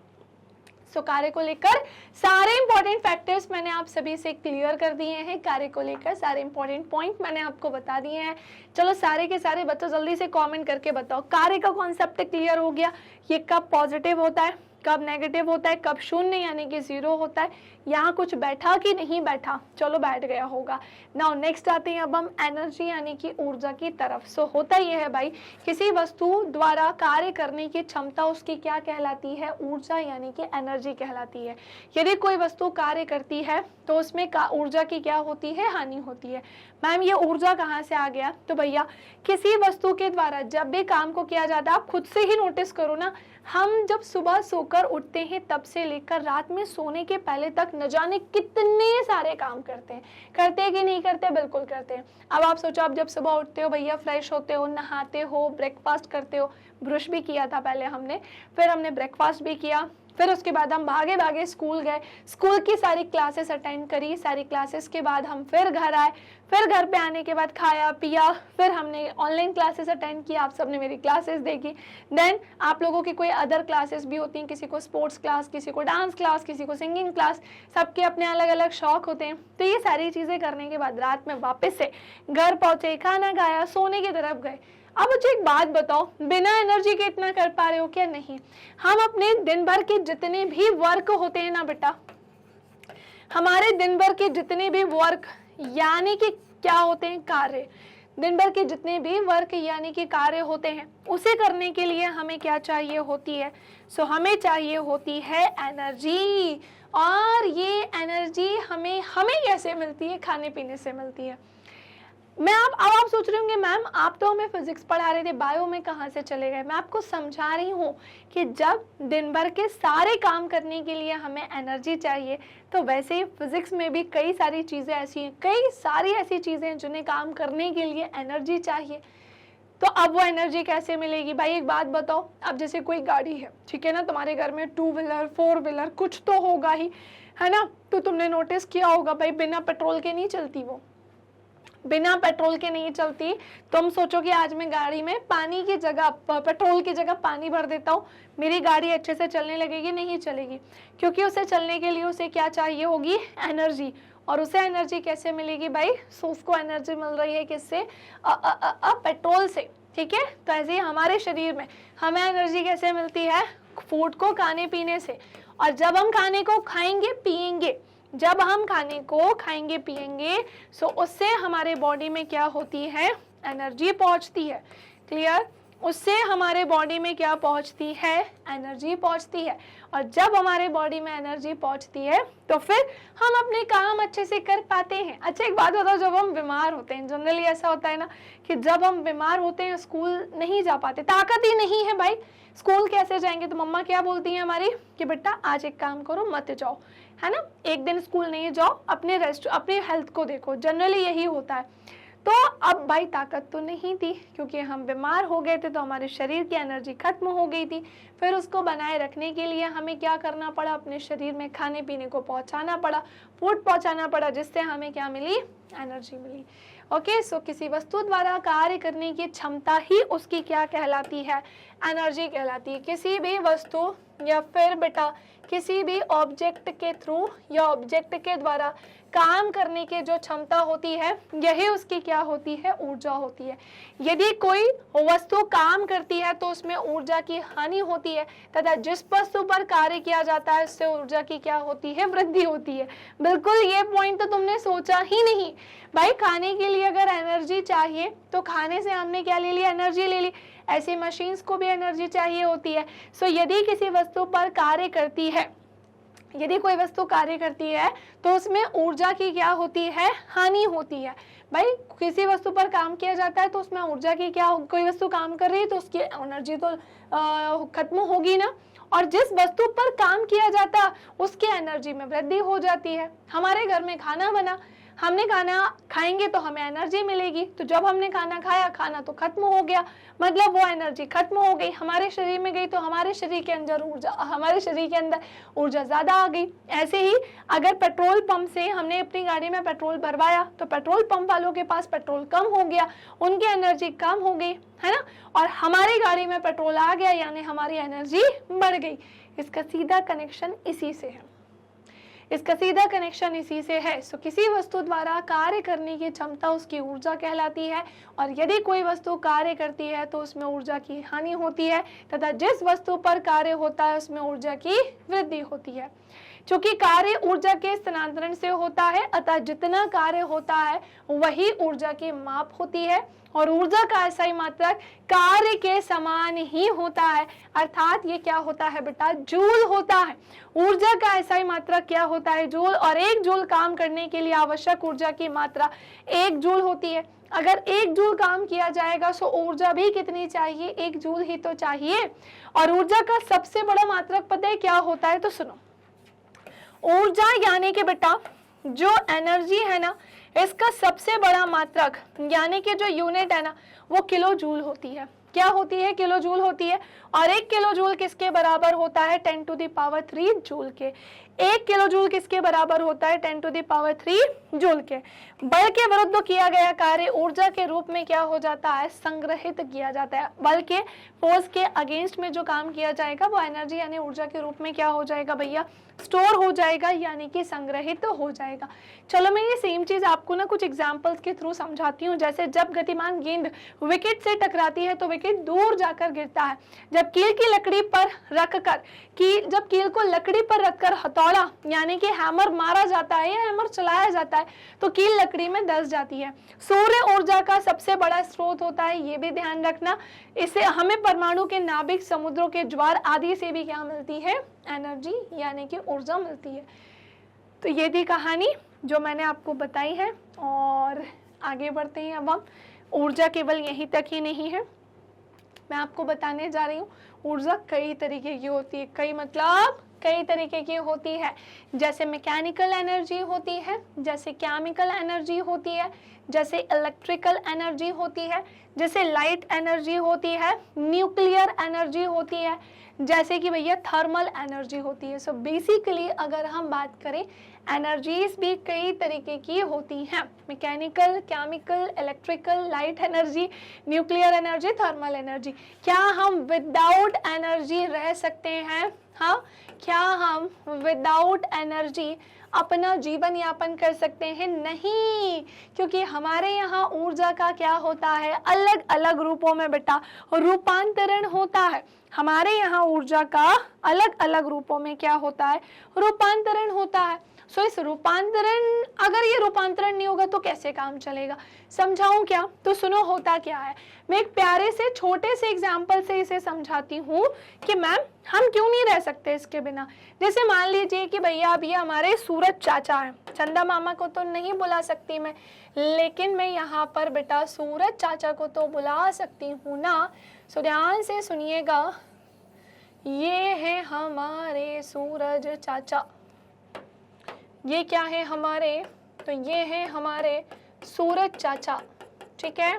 सो कार्य को लेकर सारे इंपॉर्टेंट फैक्टर्स मैंने आप सभी से क्लियर कर दिए हैं। कार्य को लेकर सारे इंपॉर्टेंट पॉइंट मैंने आपको बता दिए हैं। चलो सारे के सारे बच्चों जल्दी से कमेंट करके बताओ, कार्य का कॉन्सेप्ट क्लियर हो गया, ये कब पॉजिटिव होता है, कब नेगेटिव होता है, कब शून्य यानी कि 0 होता है, यहाँ कुछ बैठा कि नहीं बैठा, चलो बैठ गया होगा। नाउ नेक्स्ट आते हैं अब हम एनर्जी यानी कि ऊर्जा की तरफ। सो होता ये है भाई, किसी वस्तु द्वारा कार्य करने की क्षमता उसकी क्या कहलाती है, ऊर्जा यानी कि एनर्जी कहलाती है। यदि कोई वस्तु कार्य करती है तो उसमें ऊर्जा की क्या होती है, हानि होती है। मैम ये ऊर्जा कहाँ से आ गया, तो भैया किसी वस्तु के द्वारा जब भी काम को किया जाता है, आप खुद से ही नोटिस करो ना, हम जब सुबह सोकर उठते हैं तब से लेकर रात में सोने के पहले तक न जाने कितने सारे काम करते हैं कि नहीं करते, बिल्कुल करते हैं। अब आप सोचो, आप जब सुबह उठते हो भैया, फ्रेश होते हो, नहाते हो, ब्रेकफास्ट करते हो, ब्रश भी किया था पहले हमने, फिर हमने ब्रेकफास्ट भी किया, फिर उसके बाद हम भागे भागे स्कूल गए, स्कूल की सारी क्लासेस अटेंड करी, सारी क्लासेस के बाद हम फिर घर आए, फिर घर पे आने के बाद खाया पिया, फिर हमने ऑनलाइन क्लासेस अटेंड किया, आप सबने मेरी क्लासेस देखी। देन आप लोगों की कोई अदर क्लासेस भी होती हैं, किसी को स्पोर्ट्स क्लास, किसी को डांस क्लास, किसी को सिंगिंग क्लास, सबके अपने अलग अलग शौक होते हैं। तो ये सारी चीज़ें करने के बाद रात में वापस से घर पहुँचे, खाना खाया, सोने की तरफ गए। अब मुझे एक बात बताओ, बिना एनर्जी के इतना कर पा रहे हो क्या, नहीं। हम अपने दिन भर के जितने भी वर्क होते हैं ना बेटा, हमारे दिन भर के जितने भी वर्क यानी कि क्या होते हैं, कार्य, दिन भर के जितने भी वर्क यानी कि कार्य होते हैं, उसे करने के लिए हमें क्या चाहिए होती है, सो हमें चाहिए होती है एनर्जी। और ये एनर्जी हमें कैसे मिलती है, खाने पीने से मिलती है। अब आप सोच रहे होंगे मैम आप तो हमें फिजिक्स पढ़ा रहे थे, बायो में कहाँ से चले गए। मैं आपको समझा रही हूँ कि जब दिन भर के सारे काम करने के लिए हमें एनर्जी चाहिए, तो वैसे ही फिजिक्स में भी कई सारी चीज़ें ऐसी हैं, कई सारी ऐसी चीज़ें हैं जिन्हें काम करने के लिए एनर्जी चाहिए। तो अब वो एनर्जी कैसे मिलेगी भाई, एक बात बताओ, अब जैसे कोई गाड़ी है, ठीक है ना, तुम्हारे घर में 2 व्हीलर 4 व्हीलर कुछ तो होगा ही, है ना, तो तुमने नोटिस किया होगा भाई बिना पेट्रोल के नहीं चलती, वो बिना पेट्रोल के नहीं चलती। तुम सोचो कि आज मैं गाड़ी में पानी की जगह, पेट्रोल की जगह पानी भर देता हूँ, मेरी गाड़ी अच्छे से चलने लगेगी, नहीं चलेगी, क्योंकि उसे चलने के लिए उसे क्या चाहिए होगी, एनर्जी। और उसे एनर्जी कैसे मिलेगी भाई, सो उसको एनर्जी मिल रही है किससे, पेट्रोल से, ठीक है। तो ऐसे ही हमारे शरीर में हमें एनर्जी कैसे मिलती है, फूड को खाने पीने से। और जब हम खाने को खाएंगे पिएंगे, जब हम खाने को खाएंगे पिएंगे, सो उससे हमारे बॉडी में क्या होती है, एनर्जी पहुंचती है। क्लियर, उससे हमारे बॉडी में क्या पहुंचती है, एनर्जी पहुंचती है। और जब हमारे बॉडी में एनर्जी पहुंचती है तो फिर हम अपने काम अच्छे से कर पाते हैं। अच्छा एक बात बताओ, जब हम बीमार होते हैं, जनरली ऐसा होता है ना कि जब हम बीमार होते हैं स्कूल नहीं जा पाते, ताकत ही नहीं है भाई, स्कूल कैसे जाएंगे, तो मम्मा क्या बोलती हैं हमारी कि बेटा आज एक काम करो, मत जाओ, है ना, एक दिन स्कूल नहीं जाओ, अपने हेल्थ को देखो, जनरली यही होता है। तो अब भाई ताकत तो नहीं थी, क्योंकि हम बीमार हो गए थे, तो हमारे शरीर की एनर्जी खत्म हो गई थी। फिर उसको बनाए रखने के लिए हमें क्या करना पड़ा, अपने शरीर में खाने पीने को पहुंचाना पड़ा, फूड पहुंचाना पड़ा, जिससे हमें क्या मिली, एनर्जी मिली। ओके, सो किसी वस्तु द्वारा कार्य करने की क्षमता ही उसकी क्या कहलाती है, एनर्जी कहलाती है। किसी भी वस्तु या फिर बेटा किसी भी ऑब्जेक्ट के थ्रू या ऑब्जेक्ट के द्वारा काम करने की जो क्षमता होती है, यही उसकी क्या होती है, ऊर्जा होती है। यदि कोई वस्तु काम करती है तो उसमें ऊर्जा की हानि होती है, तथा जिस वस्तु पर कार्य किया जाता है उससे ऊर्जा की क्या होती है, वृद्धि होती है। बिल्कुल, ये पॉइंट तो तुमने सोचा ही नहीं भाई। खाने के लिए अगर एनर्जी चाहिए तो खाने से हमने क्या ले लिया, एनर्जी ले ली। ऐसी मशीन्स को भी एनर्जी चाहिए होती है। सो यदि किसी वस्तु पर कार्य करती है, यदि कोई वस्तु कार्य करती है तो उसमें ऊर्जा की क्या होती है, हानि होती है। भाई किसी वस्तु पर काम किया जाता है तो उसमें ऊर्जा की क्या, कोई वस्तु काम कर रही है तो उसकी एनर्जी तो खत्म होगी ना। और जिस वस्तु पर काम किया जाता उसकी एनर्जी में वृद्धि हो जाती है। हमारे घर में खाना बना, हमने खाना खाएंगे तो हमें एनर्जी मिलेगी, तो जब हमने खाना खाया, खाना तो खत्म हो गया, मतलब वो एनर्जी खत्म हो गई, हमारे शरीर में गई, तो हमारे शरीर के अंदर ऊर्जा ज़्यादा आ गई। ऐसे ही अगर पेट्रोल पंप से हमने अपनी गाड़ी में पेट्रोल भरवाया तो पेट्रोल पंप वालों के पास पेट्रोल कम हो गया, उनकी एनर्जी कम हो गई, है ना, और हमारी गाड़ी में पेट्रोल आ गया, यानी हमारी एनर्जी बढ़ गई। इसका सीधा कनेक्शन इसी से है, इसका सीधा कनेक्शन इसी से है। सो किसी वस्तु द्वारा कार्य करने की क्षमता उसकी ऊर्जा कहलाती है, और यदि कोई वस्तु कार्य करती है तो उसमें ऊर्जा की हानि होती है, तथा जिस वस्तु पर कार्य होता है उसमें ऊर्जा की वृद्धि होती है। चूंकि कार्य ऊर्जा के स्थानांतरण से होता है, अतः जितना कार्य होता है वही ऊर्जा की माप होती है, और ऊर्जा का अस्थायी मात्रक कार्य के समान ही होता है, अर्थात ये क्या होता है बेटा, जूल होता है। ऊर्जा का अस्थायी मात्रक क्या होता है, जूल, और 1 जूल काम करने के लिए आवश्यक ऊर्जा की मात्रा 1 जूल होती है। अगर 1 जूल काम किया जाएगा तो ऊर्जा भी कितनी चाहिए, 1 जूल ही तो चाहिए। और ऊर्जा का सबसे बड़ा मात्रक पता है क्या होता है, तो सुनो, ऊर्जा यानी कि बेटा जो एनर्जी है ना, इसका सबसे बड़ा मात्रक यानी कि जो यूनिट है ना, वो किलो जूल होती है। क्या होती है, किलो जूल होती है। और 1 किलो जूल किसके बराबर होता है, 10⁻³ जूल के। 1 किलो जूल किसके बराबर होता है, 10⁻³ जूल के। बल के विरुद्ध किया गया कार्य ऊर्जा के रूप में क्या हो जाता है, संग्रहित किया जाता है। बल के, फोर्स के अगेंस्ट में जो काम किया जाएगा वो एनर्जी यानी ऊर्जा के रूप में क्या हो जाएगा भैया, स्टोर हो जाएगा, यानी कि संग्रहित हो जाएगा। चलो मैं ये सेम चीज आपको ना कुछ एग्जांपल्स के थ्रू समझाती हूँ। जैसे जब गतिमान गेंद विकेट से टकराती है तो विकेट दूर जाकर गिरता है। जब कील की लकड़ी पर रखकर जब कील को लकड़ी पर रखकर हथौड़ा यानी कि हैमर मारा जाता है या हैमर चलाया जाता है तो कील लकड़ी में धंस जाती है। सूर्य ऊर्जा का सबसे बड़ा स्रोत होता है, ये भी ध्यान रखना। इससे हमें परमाणु के नाभिक, समुद्रों के ज्वार आदि से भी क्या मिलती है, एनर्जी यानी कि ऊर्जा मिलती है। तो ये थी कहानी जो मैंने आपको बताई है, और आगे बढ़ते हैं। अब हम ऊर्जा केवल यहीं तक ही नहीं है, मैं आपको बताने जा रही हूँ ऊर्जा कई तरीके की होती है। कई मतलब कई तरीके की होती है। जैसे मैकेनिकल एनर्जी होती है, जैसे केमिकल एनर्जी होती है, जैसे इलेक्ट्रिकल एनर्जी होती है, जैसे लाइट एनर्जी होती है, न्यूक्लियर एनर्जी होती है, जैसे कि भैया थर्मल एनर्जी होती है। सो बेसिकली अगर हम बात करें, एनर्जीज भी कई तरीके की होती हैं, mechanical, chemical, electrical, light energy, nuclear energy, thermal energy. क्या हम विदाउट एनर्जी रह सकते हैं? हाँ, क्या हम विदाउट एनर्जी अपना जीवन यापन कर सकते हैं? नहीं, क्योंकि हमारे यहाँ ऊर्जा का क्या होता है, अलग अलग रूपों में बेटा रूपांतरण होता है। हमारे यहाँ ऊर्जा का अलग अलग रूपों में क्या होता है, रूपांतरण होता है। सो इस रूपांतरण, अगर ये रूपांतरण नहीं होगा तो कैसे काम चलेगा, समझाऊं क्या? तो सुनो होता क्या है। मैं एक प्यारे से छोटे से एग्जाम्पल से इसे समझाती हूँ कि मैम हम क्यों नहीं रह सकते इसके बिना। जैसे मान लीजिए कि भैया अभी हमारे सूरज चाचा हैं, चंदा मामा को तो नहीं बुला सकती मैं, लेकिन मैं यहाँ पर बेटा सूरज चाचा को तो बुला सकती हूँ ना। सो ध्यान से सुनिएगा, ये है हमारे सूरज चाचा। ये क्या है हमारे, तो ये है हमारे सूरज चाचा, ठीक है।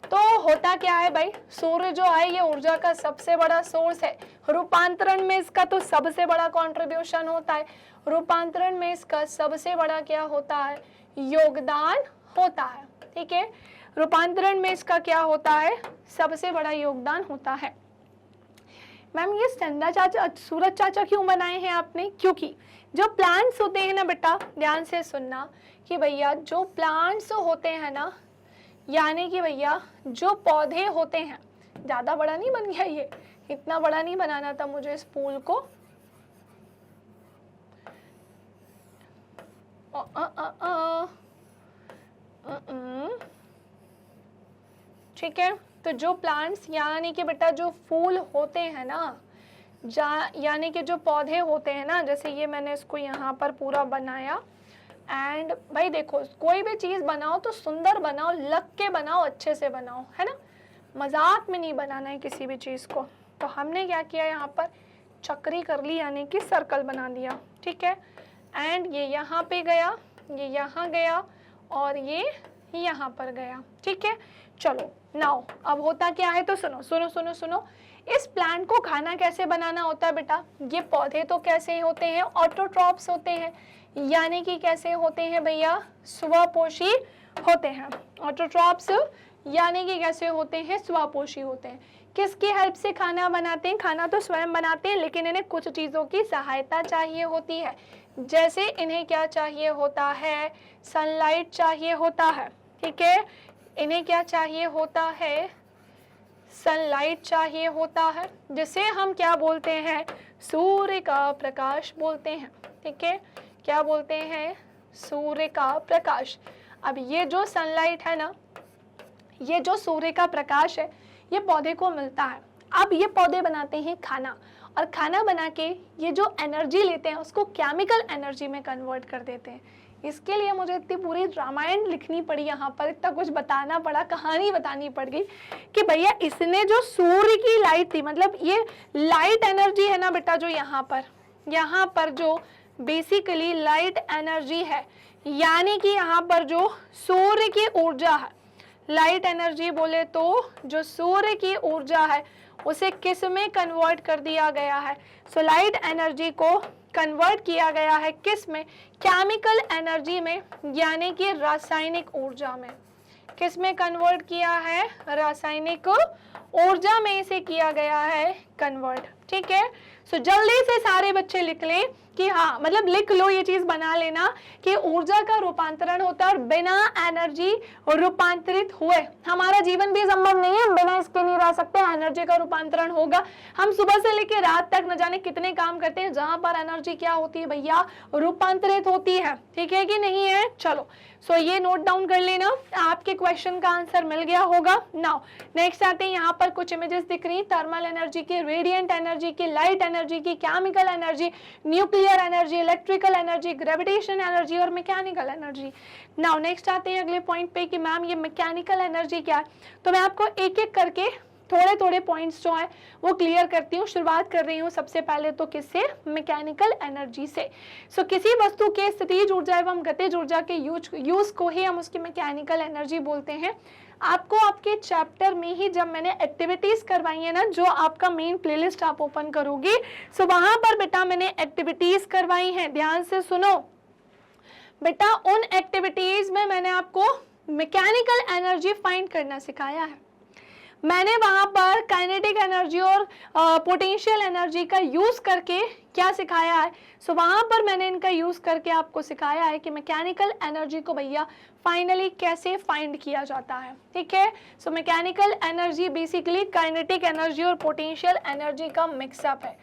तो होता क्या है भाई, सूर्य जो है ये ऊर्जा का सबसे बड़ा सोर्स है। रूपांतरण में इसका तो सबसे बड़ा कंट्रीब्यूशन होता है, रूपांतरण में इसका सबसे बड़ा क्या होता है, योगदान होता है, ठीक है। रूपांतरण में इसका क्या होता है, सबसे बड़ा योगदान होता है। मैम ये चंदा चाचा, सूरज चाचा क्यों बनाए हैं आपने? क्योंकि जो प्लांट्स होते हैं ना बेटा, ध्यान से सुनना कि भैया जो प्लांट्स होते हैं ना, यानी कि भैया जो पौधे होते हैं, ज़्यादा बड़ा नहीं बन गया ये, इतना बड़ा नहीं बनाना था मुझे इस फूल को। ठीक है, तो जो प्लांट्स यानी कि बेटा जो फूल होते हैं ना, यानी कि जो पौधे होते हैं ना, जैसे ये मैंने इसको यहाँ पर पूरा बनाया। एंड भाई देखो, कोई भी चीज़ बनाओ तो सुंदर बनाओ, लग के बनाओ, अच्छे से बनाओ, है ना, मजाक में नहीं बनाना है किसी भी चीज़ को। तो हमने क्या किया, यहाँ पर चक्री कर ली, यानी कि सर्कल बना दिया, ठीक है। एंड ये यहाँ पे गया, ये यहाँ गया, और ये यहाँ पर गया, ठीक है। चलो नाउ अब होता क्या है, तो सुनो सुनो सुनो सुनो, इस प्लांट को खाना कैसे बनाना होता है बेटा। ये पौधे तो कैसे होते हैं, ऑटोट्रॉप्स होते हैं, यानी कि कैसे होते हैं भैया, स्वपोषी होते हैं। ऑटोट्रॉप्स यानी कि कैसे होते हैं, स्वपोषी होते हैं। किसकी हेल्प से खाना बनाते हैं, खाना तो स्वयं बनाते हैं लेकिन इन्हें कुछ चीज़ों की सहायता चाहिए होती है। जैसे इन्हें क्या चाहिए होता है, सनलाइट चाहिए होता है, ठीक है, इन्हें क्या चाहिए होता है, सनलाइट चाहिए होता है, जिसे हम क्या बोलते हैं, सूर्य का प्रकाश बोलते हैं, ठीक है, क्या बोलते हैं, सूर्य का प्रकाश। अब ये जो सनलाइट है ना, ये जो सूर्य का प्रकाश है, ये पौधे को मिलता है। अब ये पौधे बनाते हैं खाना, और खाना बना के ये जो एनर्जी लेते हैं उसको केमिकल एनर्जी में कन्वर्ट कर देते हैं। इसके लिए मुझे इतनी पूरी रामायण लिखनी पड़ी, यहाँ पर इतना कुछ बताना पड़ा, कहानी बतानी पड़ गई कि भैया इसने जो सूर्य की लाइट थी, मतलब ये लाइट एनर्जी है ना बेटा, जो यहाँ पर जो बेसिकली लाइट एनर्जी है, यानी कि यहाँ पर जो सूर्य की ऊर्जा है, लाइट एनर्जी बोले तो जो सूर्य की ऊर्जा है उसे किस में कन्वर्ट कर दिया गया है, सो लाइट एनर्जी को कन्वर्ट किया गया है किस में, केमिकल एनर्जी में, यानी कि रासायनिक ऊर्जा में। किस में कन्वर्ट किया है, रासायनिक ऊर्जा में इसे किया गया है कन्वर्ट, ठीक है। सो जल्दी से सारे बच्चे लिख लें कि हाँ, मतलब लिख लो, ये चीज बना लेना कि ऊर्जा का रूपांतरण होता है और बिना एनर्जी रूपांतरित हुए हमारा जीवन भी संभव नहीं है, बिना इसके नहीं रह सकते, एनर्जी का रूपांतरण होगा। हम सुबह से लेकर रात तक न जाने कितने काम करते हैं जहां पर एनर्जी क्या होती है भैया, रूपांतरित होती है, ठीक है कि नहीं है। चलो सो ये नोट डाउन कर लेना, आपके क्वेश्चन का आंसर मिल गया होगा। नाउ नेक्स्ट आते हैं, यहाँ पर कुछ इमेजेस दिख रही, थर्मल एनर्जी की, रेडिएंट एनर्जी की, लाइट एनर्जी की, chemical energy, nuclear energy, electrical energy, gravitation energy और मैकेनिकल एनर्जी। नाउ नेक्स्ट आते हैं अगले पॉइंट पे कि मैम ये मैकेनिकल एनर्जी क्या है, तो मैं आपको एक एक करके थोड़े थोड़े पॉइंट्स जो है वो क्लियर करती हूँ। शुरुआत कर रही हूँ सबसे पहले तो किससे, मैकेनिकल एनर्जी से। सो किसी वस्तु के स्थितिज ऊर्जा एवं गतिज ऊर्जा के यूज को ही हम उसकी मैकेनिकल एनर्जी बोलते हैं। आपको आपके चैप्टर में ही जब मैंने एक्टिविटीज करवाई है ना, जो आपका मेन प्लेलिस्ट आप ओपन करोगे, सो वहां पर बेटा मैंने एक्टिविटीज करवाई हैं, ध्यान से सुनो बेटा। उन एक्टिविटीज में मैंने आपको मैकेनिकल एनर्जी फाइंड करना सिखाया है। मैंने वहां पर काइनेटिक एनर्जी और पोटेंशियल एनर्जी का यूज करके क्या सिखाया है, सो वहां पर मैंने इनका यूज करके आपको सिखाया है कि मैकेनिकल एनर्जी को भैया फाइनली कैसे फाइंड किया जाता है, ठीक है। So mechanical energy basically kinetic energy और पोटेंशियल एनर्जी का मिक्सअप है।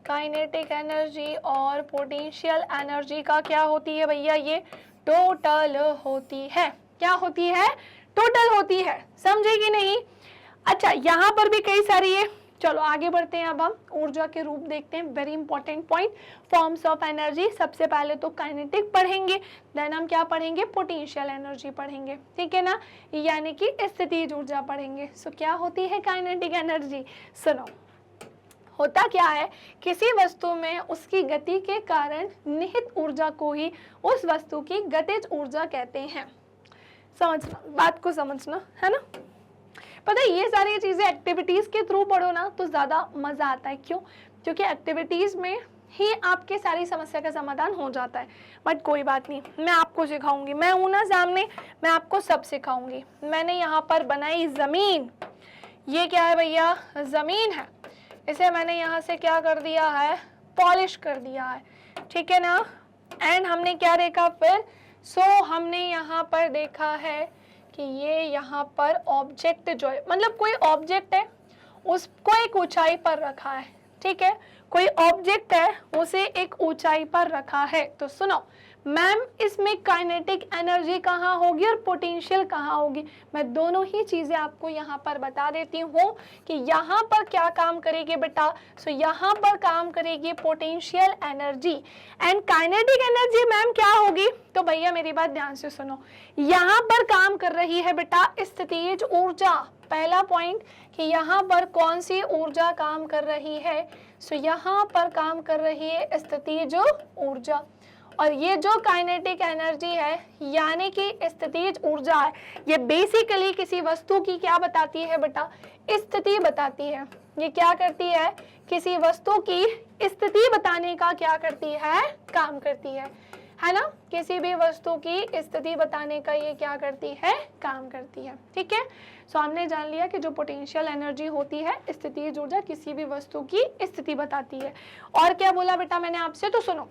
काइनेटिक एनर्जी और पोटेंशियल एनर्जी का क्या होती है भैया, ये टोटल होती है। क्या होती है, टोटल होती है, समझे कि नहीं। अच्छा यहाँ पर भी कई सारी है, चलो आगे बढ़ते हैं। अब हम ऊर्जा के रूप देखते हैं, very important point, forms of energy. सबसे पहले तो काइनेटिक पढ़ेंगे, देन हम क्या पढ़ेंगे, पोटेंशियल एनर्जी पढ़ेंगे, ठीक है ना, यानी कि स्थितिज ऊर्जा पढ़ेंगे। सो क्या होती है काइनेटिक एनर्जी, सुनो। होता क्या है, किसी वस्तु में उसकी गति के कारण निहित ऊर्जा को ही उस वस्तु की गतिज ऊर्जा कहते हैं। समझना, बात को समझना है ना। पता है ये सारी चीजें एक्टिविटीज के थ्रू पढ़ो ना तो ज्यादा मजा आता है। क्यों, क्योंकि एक्टिविटीज में ही आपके सारी समस्या का समाधान हो जाता है। बट कोई बात नहीं, मैं आपको सिखाऊंगी, मैं हूं ना सामने, मैं आपको सब सिखाऊंगी। मैंने यहाँ पर बनाई जमीन, ये क्या है भैया, जमीन है, इसे मैंने यहाँ से क्या कर दिया है, पॉलिश कर दिया है, ठीक है ना। एंड हमने क्या देखा फिर, सो हमने यहाँ पर देखा है कि ये यहाँ पर ऑब्जेक्ट जो है, मतलब कोई ऑब्जेक्ट है उसको एक ऊंचाई पर रखा है, ठीक है, कोई ऑब्जेक्ट है उसे एक ऊंचाई पर रखा है। तो सुनो मैम, इसमें काइनेटिक एनर्जी कहाँ होगी और पोटेंशियल कहाँ होगी, मैं दोनों ही चीजें आपको यहाँ पर बता देती हूँ कि यहाँ पर क्या काम करेगी बेटा। सो यहाँ पर काम करेगी potential energy, and kinetic energy ma'am क्या होगी, तो भैया मेरी बात ध्यान से सुनो, यहाँ पर काम कर रही है बेटा स्थितिज ऊर्जा। पहला पॉइंट कि यहाँ पर कौन सी ऊर्जा काम कर रही है, सो यहाँ पर काम कर रही है स्थितिज ऊर्जा। और ये जो काइनेटिक एनर्जी है यानी कि स्थितिज ऊर्जा है, ये बेसिकली किसी वस्तु की क्या बताती है बेटा, स्थिति बताती है। ये क्या करती है, किसी वस्तु की स्थिति बताने का क्या करती है, काम करती है। है ना, किसी भी वस्तु की स्थिति बताने का ये क्या करती है, काम करती है। ठीक है, सो हमने जान लिया कि जो पोटेंशियल एनर्जी होती है, स्थितिज ऊर्जा किसी भी वस्तु की स्थिति बताती है। और क्या बोला बेटा मैंने आपसे, तो सुनो,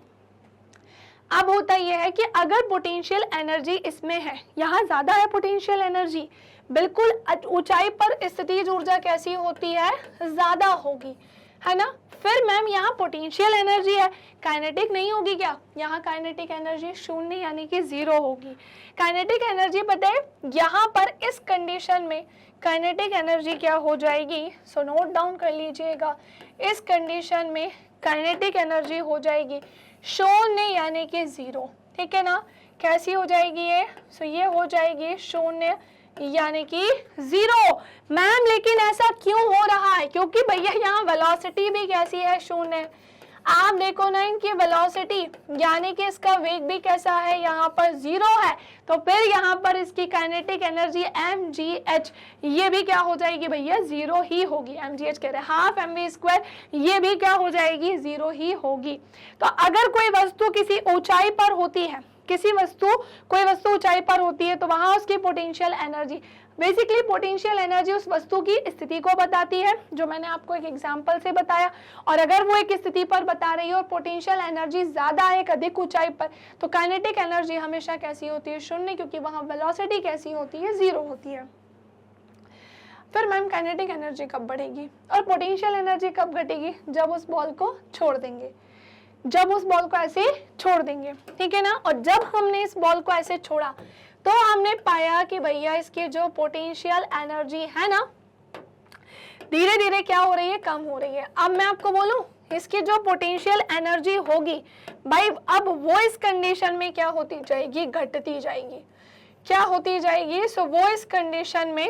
अब होता यह है कि अगर पोटेंशियल एनर्जी इसमें है, यहाँ ज्यादा है पोटेंशियल एनर्जी, बिल्कुल ऊंचाई पर स्थितिज ऊर्जा कैसी होती है, ज्यादा होगी, है ना। फिर मैम यहाँ पोटेंशियल एनर्जी है, काइनेटिक नहीं होगी क्या, यहाँ काइनेटिक एनर्जी शून्य यानी कि 0 होगी। काइनेटिक एनर्जी बताए यहाँ पर इस कंडीशन में काइनेटिक एनर्जी क्या हो जाएगी, सो नोट डाउन कर लीजिएगा, इस कंडीशन में काइनेटिक एनर्जी हो जाएगी शून्य यानी कि 0। ठीक है ना, कैसी हो जाएगी ये, सो ये हो जाएगी शून्य यानी कि 0। मैम लेकिन ऐसा क्यों हो रहा है, क्योंकि भैया यहाँ वेलोसिटी भी कैसी है, शून्य। आप देखो ना इनकी वेलोसिटी यानी कि इसका वेग भी कैसा है, यहाँ पर 0 है, तो फिर यहाँ पर इसकी काइनेटिक एनर्जी mgh ये भी क्या हो जाएगी भैया, 0 ही होगी। mgh कह रहे हैं हाफ mv², ये भी क्या हो जाएगी, 0 ही होगी। तो अगर कोई वस्तु किसी ऊंचाई पर होती है, कोई वस्तु ऊंचाई पर होती है, तो वहां उसकी potential energy, basically potential energy उस वस्तु की स्थिति को बताती है, जो मैंने आपको एक एग्जांपल से बताया। और अगर वो एक स्थिति पर बता रही है और पोटेंशियल एनर्जी ज्यादा है, एक अधिक ऊंचाई पर, तो काइनेटिक एनर्जी हमेशा कैसी होती है, शून्य, क्योंकि वहां वेलोसिटी कैसी होती है, 0 होती है। फिर मैम काइनेटिक एनर्जी कब बढ़ेगी और पोटेंशियल एनर्जी कब घटेगी, जब उस बॉल को छोड़ देंगे, जब उस बॉल को ऐसे छोड़ देंगे। ठीक है ना, और जब हमने इस बॉल को ऐसे छोड़ा तो हमने पाया कि भैया इसकी जो पोटेंशियल एनर्जी है ना, धीरे धीरे क्या हो रही है, कम हो रही है। अब मैं आपको बोलूं, इसकी जो पोटेंशियल एनर्जी होगी भाई, अब वो इस कंडीशन में क्या होती जाएगी, घटती जाएगी। क्या होती जाएगी, सो वो इस कंडीशन में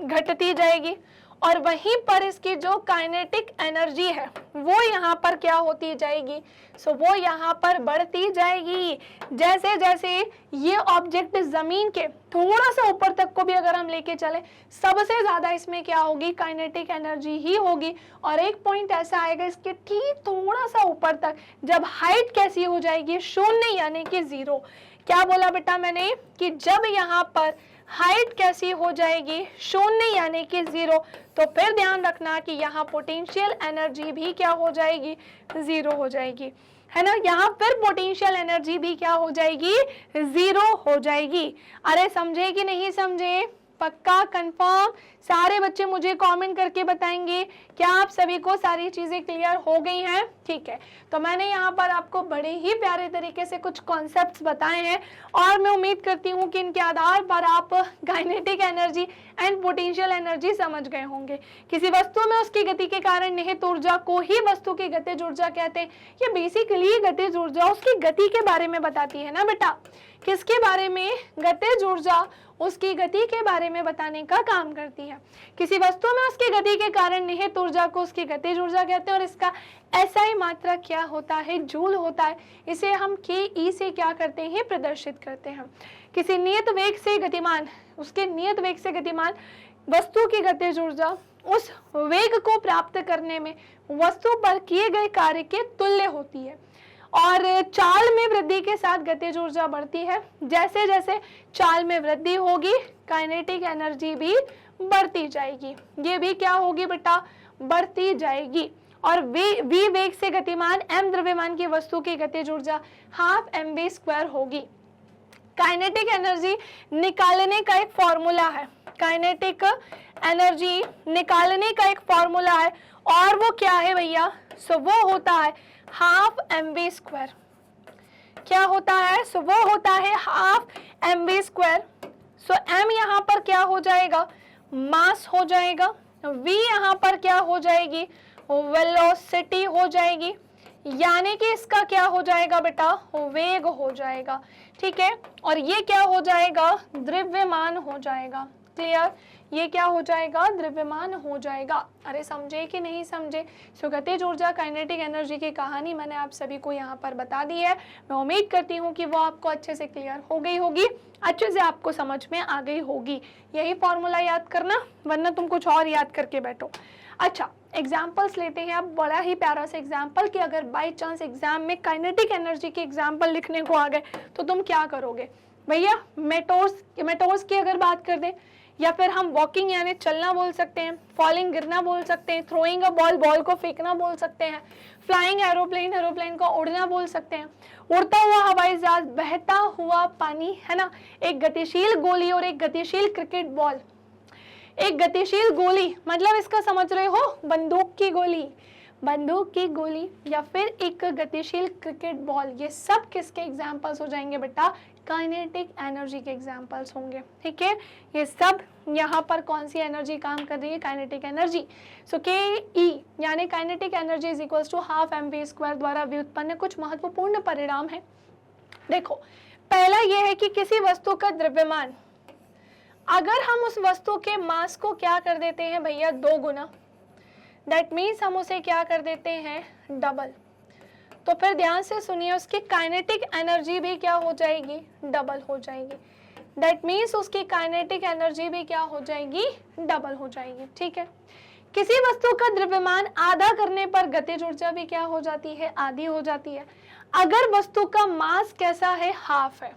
घटती जाएगी, और वहीं पर इसकी जो काइनेटिक एनर्जी है वो यहाँ पर क्या होती जाएगी, सो वो यहाँ पर बढ़ती जाएगी। जैसे जैसे ये ऑब्जेक्ट जमीन के थोड़ा सा ऊपर तक को भी अगर हम लेके चले, सबसे ज्यादा इसमें क्या होगी, काइनेटिक एनर्जी ही होगी। और एक पॉइंट ऐसा आएगा इसके ठीक थोड़ा सा ऊपर तक, जब हाइट कैसी हो जाएगी, शून्य यानी कि 0। क्या बोला बेटा मैंने, कि जब यहाँ पर हाइट कैसी हो जाएगी, शून्य यानी कि 0, तो फिर ध्यान रखना कि यहाँ पोटेंशियल एनर्जी भी क्या हो जाएगी, 0 हो जाएगी, है ना। यहाँ फिर पोटेंशियल एनर्जी भी क्या हो जाएगी, 0 हो जाएगी। अरे समझे कि नहीं समझे, पक्का कंफर्म? सारे बच्चे मुझे कमेंट करके बताएंगे क्या आप सभी को सारी चीजें क्लियर हो गई हैं। ठीक है, तो मैंने यहाँ पर आपको बड़े ही प्यारे तरीके से कुछ कॉन्सेप्ट्स बताए हैं, और मैं उम्मीद करती हूँ कि इनके आधार पर आप kinetic energy and potential energy समझ गए होंगे। किसी वस्तु में उसकी गति के कारण निहित ऊर्जा को ही वस्तु की गतिज ऊर्जा कहते हैं। ये बेसिकली गतिज ऊर्जा उसकी गति के बारे में बताती है ना बेटा, किसके बारे में, गतिज ऊर्जा उसकी गति के बारे में बताने का काम करती है। किसी वस्तु में उसकी गति के कारण निहित ऊर्जा को उसकी गतिज ऊर्जा कहते हैं, और इसका SI मात्रा क्या होता है, जूल होता है। इसे हम KE से क्या करते हैं, प्रदर्शित करते हैं। किसी नियत वेग से गतिमान, उसके नियत वेग से गतिमान वस्तु की गतिज ऊर्जा उस वेग को प्राप्त करने में वस्तु पर किए गए कार्य के तुल्य होती है। और चाल में वृद्धि के साथ गतिज ऊर्जा बढ़ती है। जैसे जैसे चाल में वृद्धि होगी, काइनेटिक एनर्जी भी बढ़ती जाएगी। ये भी क्या होगी बेटा, बढ़ती जाएगी। और v वेग से गतिमान m द्रव्यमान की वस्तु की गतिज ऊर्जा हाफ mv² होगी। काइनेटिक एनर्जी निकालने का एक फॉर्मूला है, काइनेटिक एनर्जी निकालने का एक फॉर्मूला है, और वो क्या है भैया, सो वो होता है हाफ mv²। क्या होता है, सो वो होता है हाफ mv²। सो m यहाँ पर क्या हो जाएगा, मास हो जाएगा, v यहाँ पर क्या हो जाएगी, वेलोसिटी हो जाएगी, यानी कि इसका क्या हो जाएगा बेटा, वेग हो जाएगा। ठीक है, और ये क्या हो जाएगा, द्रव्यमान हो जाएगा। क्लियर, ये क्या हो जाएगा, द्रव्यमान हो जाएगा। अरे समझे कि नहीं समझे। सो गतिज ऊर्जा काइनेटिक एनर्जी की कहानी मैंने आप सभी को यहाँ पर बता दी है। मैं उम्मीद करती हूँ कि वो आपको अच्छे से क्लियर हो गई होगी, अच्छे से आपको समझ में आ गई होगी। यही फॉर्मूला याद करना, वरना तुम कुछ और याद करके बैठो। अच्छा, एग्जाम्पल्स लेते हैं, अब बड़ा ही प्यारा सा एग्जाम्पल कि अगर बाई चांस एग्जाम में काइनेटिक एनर्जी के एग्जाम्पल लिखने को आ गए तो तुम क्या करोगे भैया। मेटोर्स की अगर बात कर दें, या फिर हम वॉकिंग यानी चलना बोल सकते हैं, फॉलिंग गिरना बोल सकते हैं, थ्रोइंग अ बॉल बॉल को फेंकना बोल सकते हैं, फ्लाइंग एरोप्लेन एरोप्लेन को उड़ना बोल सकते हैं, उड़ता हुआ हवाई जहाज, बहता हुआ पानी, है ना, एक गतिशील गोली और एक गतिशील क्रिकेट बॉल। एक गतिशील गोली मतलब इसका समझ रहे हो, बंदूक की गोली या फिर एक गतिशील क्रिकेट बॉल, ये सब किसके एग्जाम्पल्स हो जाएंगे बेटा, काइनेटिक एनर्जी के एग्जाम्पल्स होंगे। ठीक है, ये सब यहाँ पर कौन सी एनर्जी काम कर रही है, काइनेटिक एनर्जी। सो के ई यानी kinetic energy is equals to half mv² द्वारा व्युत्पन्न कुछ महत्वपूर्ण परिणाम है। देखो, पहला ये है कि किसी वस्तु का द्रव्यमान, अगर हम उस वस्तु के मास को क्या कर देते हैं भैया, 2 गुना, दैट मीन्स हम उसे क्या कर देते हैं, डबल, तो फिर ध्यान से सुनिए, उसकी काइनेटिक एनर्जी भी क्या हो जाएगी, डबल हो जाएगी। दैट मीन्स उसकी काइनेटिक एनर्जी भी क्या हो जाएगी, डबल हो जाएगी। ठीक है, किसी वस्तु का द्रव्यमान आधा करने पर गतिज ऊर्जा भी क्या हो जाती है, आधी हो जाती है। अगर वस्तु का मास कैसा है, हाफ है,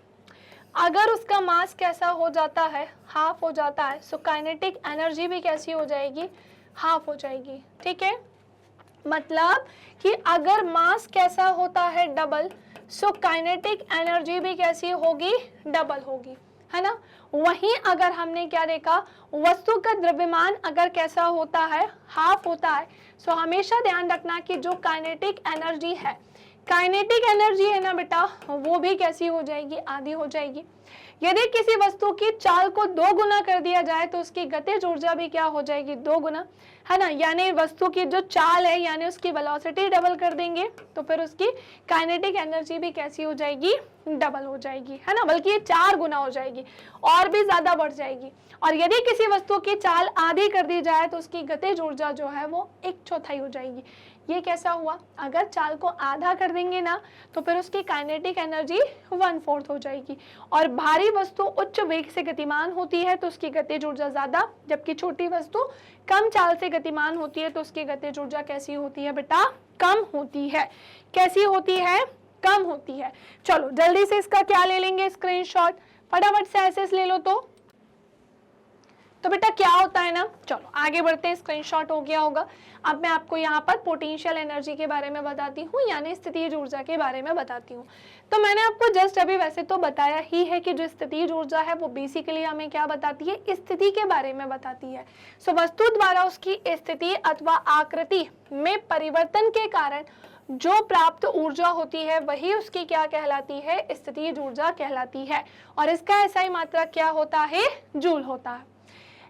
अगर उसका मास कैसा हो जाता है, हाफ हो जाता है, सो काइनेटिक एनर्जी भी कैसी हो जाएगी, हाफ हो जाएगी। ठीक है, मतलब कि अगर मास कैसा होता है, डबल, सो काइनेटिक एनर्जी भी कैसी होगी, डबल होगी, है ना। वहीं अगर हमने क्या देखा, वस्तु का द्रव्यमान अगर कैसा होता है, हाफ होता है, सो हमेशा ध्यान रखना कि जो काइनेटिक एनर्जी है, काइनेटिक एनर्जी है ना बेटा, वो भी कैसी हो जाएगी, आधी हो जाएगी। यदि किसी वस्तु की चाल को 2 गुना कर दिया जाए तो उसकी गतिज ऊर्जा भी क्या हो जाएगी, 2 गुना, है ना। यानी वस्तु की जो चाल है यानी उसकी वेलोसिटी डबल कर देंगे तो फिर उसकी काइनेटिक एनर्जी भी कैसी हो जाएगी, डबल हो जाएगी, है ना, बल्कि ये 4 गुना हो जाएगी और भी ज्यादा बढ़ जाएगी। और यदि किसी वस्तु की चाल आधी कर दी जाए तो उसकी गतिज ऊर्जा जो है वो 1/4 हो जाएगी। ये कैसा हुआ, अगर चाल को आधा कर देंगे ना तो फिर उसकी काइनेटिक एनर्जी 1/4 हो जाएगी। और भारी वस्तु उच्च वेग से गतिमान होती है तो उसकी गतिज ऊर्जा ज्यादा, जबकि छोटी वस्तु कम चाल से गतिमान होती है तो उसकी गतिज ऊर्जा कैसी होती है बेटा, कम होती है। कैसी होती है, कम होती है। चलो जल्दी से इसका क्या ले लेंगे, स्क्रीनशॉट, फटाफट से ऐसे ले लो। तो बेटा क्या होता है ना, चलो आगे बढ़ते हैं, स्क्रीनशॉट हो गया होगा। अब मैं आपको यहाँ पर पोटेंशियल एनर्जी के बारे में बताती हूँ, यानी स्थितिज ऊर्जा के बारे में बताती हूँ। तो मैंने आपको जस्ट अभी वैसे तो बताया ही है कि जो स्थितिज ऊर्जा है वो बेसिकली हमें क्या बताती है, स्थिति के बारे में बताती है। सो वस्तु द्वारा उसकी स्थिति अथवा आकृति में परिवर्तन के कारण जो प्राप्त ऊर्जा होती है वही उसकी क्या कहलाती है, स्थितिज ऊर्जा कहलाती है। और इसका SI मात्रक क्या होता है, जूल होता है।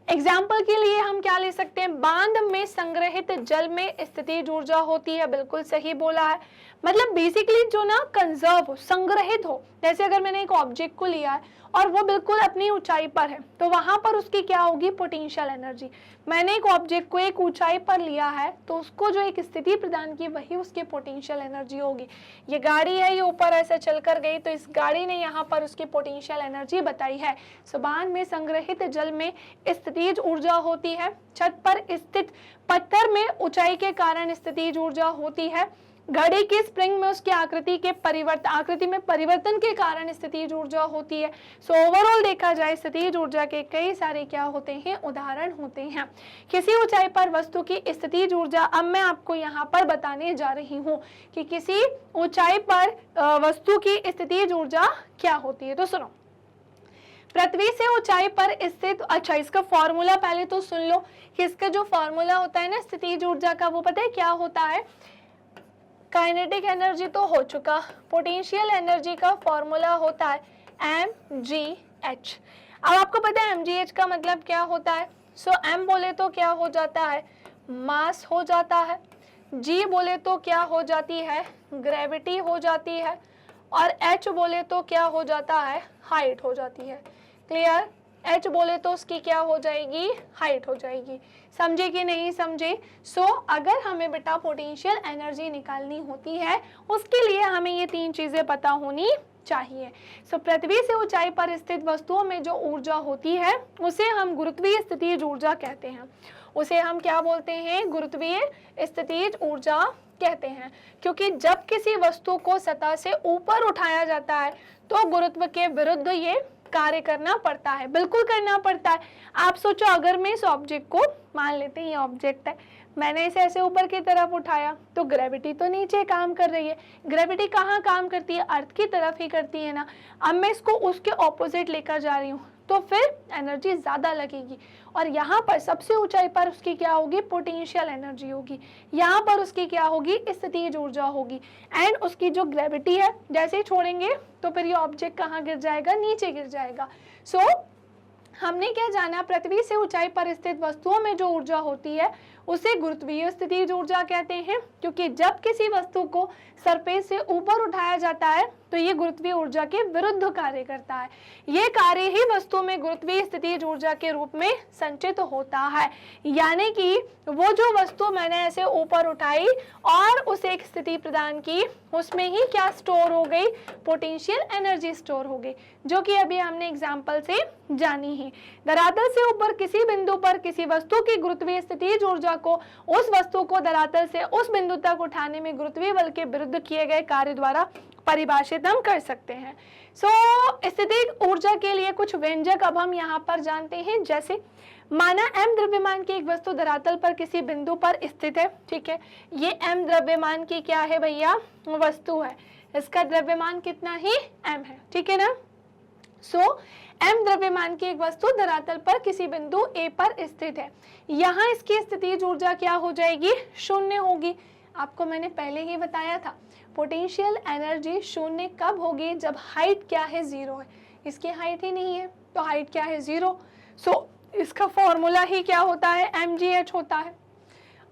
एग्जाम्पल के लिए हम क्या ले सकते हैं, बांध में संग्रहित जल में स्थितिज ऊर्जा होती है, बिल्कुल सही बोला है। मतलब बेसिकली जो ना कंजर्व हो, संग्रहित हो, जैसे अगर मैंने एक ऑब्जेक्ट को लिया है और वो बिल्कुल अपनी ऊंचाई पर है तो वहां पर उसकी क्या होगी, पोटेंशियल एनर्जी। मैंने एक ऑब्जेक्ट को एक ऊंचाई पर लिया है तो उसको जो एक स्थिति प्रदान की वही उसकी पोटेंशियल एनर्जी होगी। ये गाड़ी है, ये ऊपर ऐसे चलकर गई तो इस गाड़ी ने यहाँ पर उसकी पोटेंशियल एनर्जी बताई है। बांध में संग्रहित जल में स्थितिज ऊर्जा होती है, छत पर स्थित पत्थर में ऊंचाई के कारण स्थितिज ऊर्जा होती है, घड़ी की स्प्रिंग में उसकी आकृति में परिवर्तन के कारण स्थितिज ऊर्जा होती है। सो ओवरऑल देखा जाए स्थितिज ऊर्जा के कई सारे क्या होते हैं, उदाहरण होते हैं। किसी ऊंचाई पर वस्तु की स्थितिज ऊर्जा, अब मैं आपको यहाँ पर बताने जा रही हूँ कि किसी ऊंचाई पर वस्तु की स्थितिज ऊर्जा क्या होती है। तो सुनो, पृथ्वी से ऊंचाई पर स्थित, अच्छा इसका फॉर्मूला पहले तो सुन लो कि इसका जो फॉर्मूला होता है ना स्थितिज ऊर्जा का, वो पता है क्या होता है, काइनेटिक एनर्जी तो हो चुका, पोटेंशियल एनर्जी का फॉर्मूला होता है mgh। अब आपको पता है mgh का मतलब क्या होता है। सो m बोले तो क्या हो जाता है, मास हो जाता है, g बोले तो क्या हो जाती है, ग्रेविटी हो जाती है, और h बोले तो क्या हो जाता है, हाइट हो जाती है। क्लियर, h बोले तो उसकी क्या हो जाएगी, हाइट हो जाएगी। समझे कि नहीं समझे। सो अगर हमें बेटा पोटेंशियल एनर्जी निकालनी होती है उसके लिए हमें ये 3 चीजें पता होनी चाहिए। सो पृथ्वी से ऊंचाई पर स्थित वस्तुओं में जो ऊर्जा होती है उसे हम गुरुत्वीय स्थितिज ऊर्जा कहते हैं। उसे हम क्या बोलते हैं? गुरुत्वीय स्थितिज ऊर्जा कहते हैं। क्योंकि जब किसी वस्तु को सतह से ऊपर उठाया जाता है तो गुरुत्व के विरुद्ध ये कार्य करना पड़ता है, बिल्कुल करना पड़ता है। आप सोचो, अगर मैं इस ऑब्जेक्ट को, मान लेते हैं ये ऑब्जेक्ट है, मैंने इसे ऐसे ऊपर की तरफ उठाया तो ग्रेविटी तो नीचे काम कर रही है। ग्रेविटी कहाँ काम करती है? अर्थ की तरफ ही करती है ना। अब मैं इसको उसके ऑपोजिट लेकर जा रही हूँ तो फिर एनर्जी ज़्यादा लगेगी, और यहाँ पर सबसे ऊंचाई पर उसकी क्या होगी? पोटेंशियल एनर्जी होगी। यहाँ पर उसकी क्या होगी? स्थितिज ऊर्जा होगी। एंड उसकी जो ग्रेविटी है, जैसे ही छोड़ेंगे तो फिर ये ऑब्जेक्ट कहाँ गिर जाएगा? नीचे गिर जाएगा। सो हमने क्या जाना? पृथ्वी से ऊंचाई पर स्थित वस्तुओं में जो ऊर्जा होती है उसे गुरुत्वीय स्थितिज ऊर्जा कहते हैं। क्योंकि जब किसी वस्तु को सरफेस से ऊपर उठाया जाता है तो ये गुरुत्वीय ऊर्जा के विरुद्ध कार्य करता है। ये कार्य ही वस्तु में गुरुत्वीय स्थितिज ऊर्जा के रूप में संचित होता है। यानी कि वो जो वस्तु मैंने ऐसे ऊपर उठाई और उसे एक स्थिति प्रदान की, उसमें ही क्या स्टोर हो गई? पोटेंशियल एनर्जी स्टोर हो गई, जो कि अभी हमने एग्जाम्पल से जानी है। धरातल से ऊपर किसी बिंदु पर किसी वस्तु की गुरुत्वीय स्थितिज ऊर्जा को उस वस्तु को धरातल से उस बिंदु तक उठाने में गुरुत्वीय बल के विरुद्ध किए गए कार्य द्वारा परिभाषित हम कर सकते हैं। स्थितिज ऊर्जा के लिए कुछ व्यंजक अब हम यहाँ पर जानते हैं। जैसे माना m द्रव्यमान की एक वस्तु धरातल पर किसी बिंदु पर स्थित है, ठीक है। ये m द्रव्यमान की क्या है भैया? वस्तु है। इसका द्रव्यमान कितना ही? m है, ठीक है ना। m द्रव्यमान की एक वस्तु धरातल पर किसी बिंदु A पर स्थित है। यहाँ इसकी स्थितिज ऊर्जा क्या हो जाएगी? शून्य होगी। आपको मैंने पहले ही बताया था, पोटेंशियल एनर्जी शून्य कब होगी? जब हाइट क्या है? 0 है। इसकी हाइट ही नहीं है तो हाइट क्या है? 0। इसका फॉर्मूला ही क्या होता है? mgh होता है।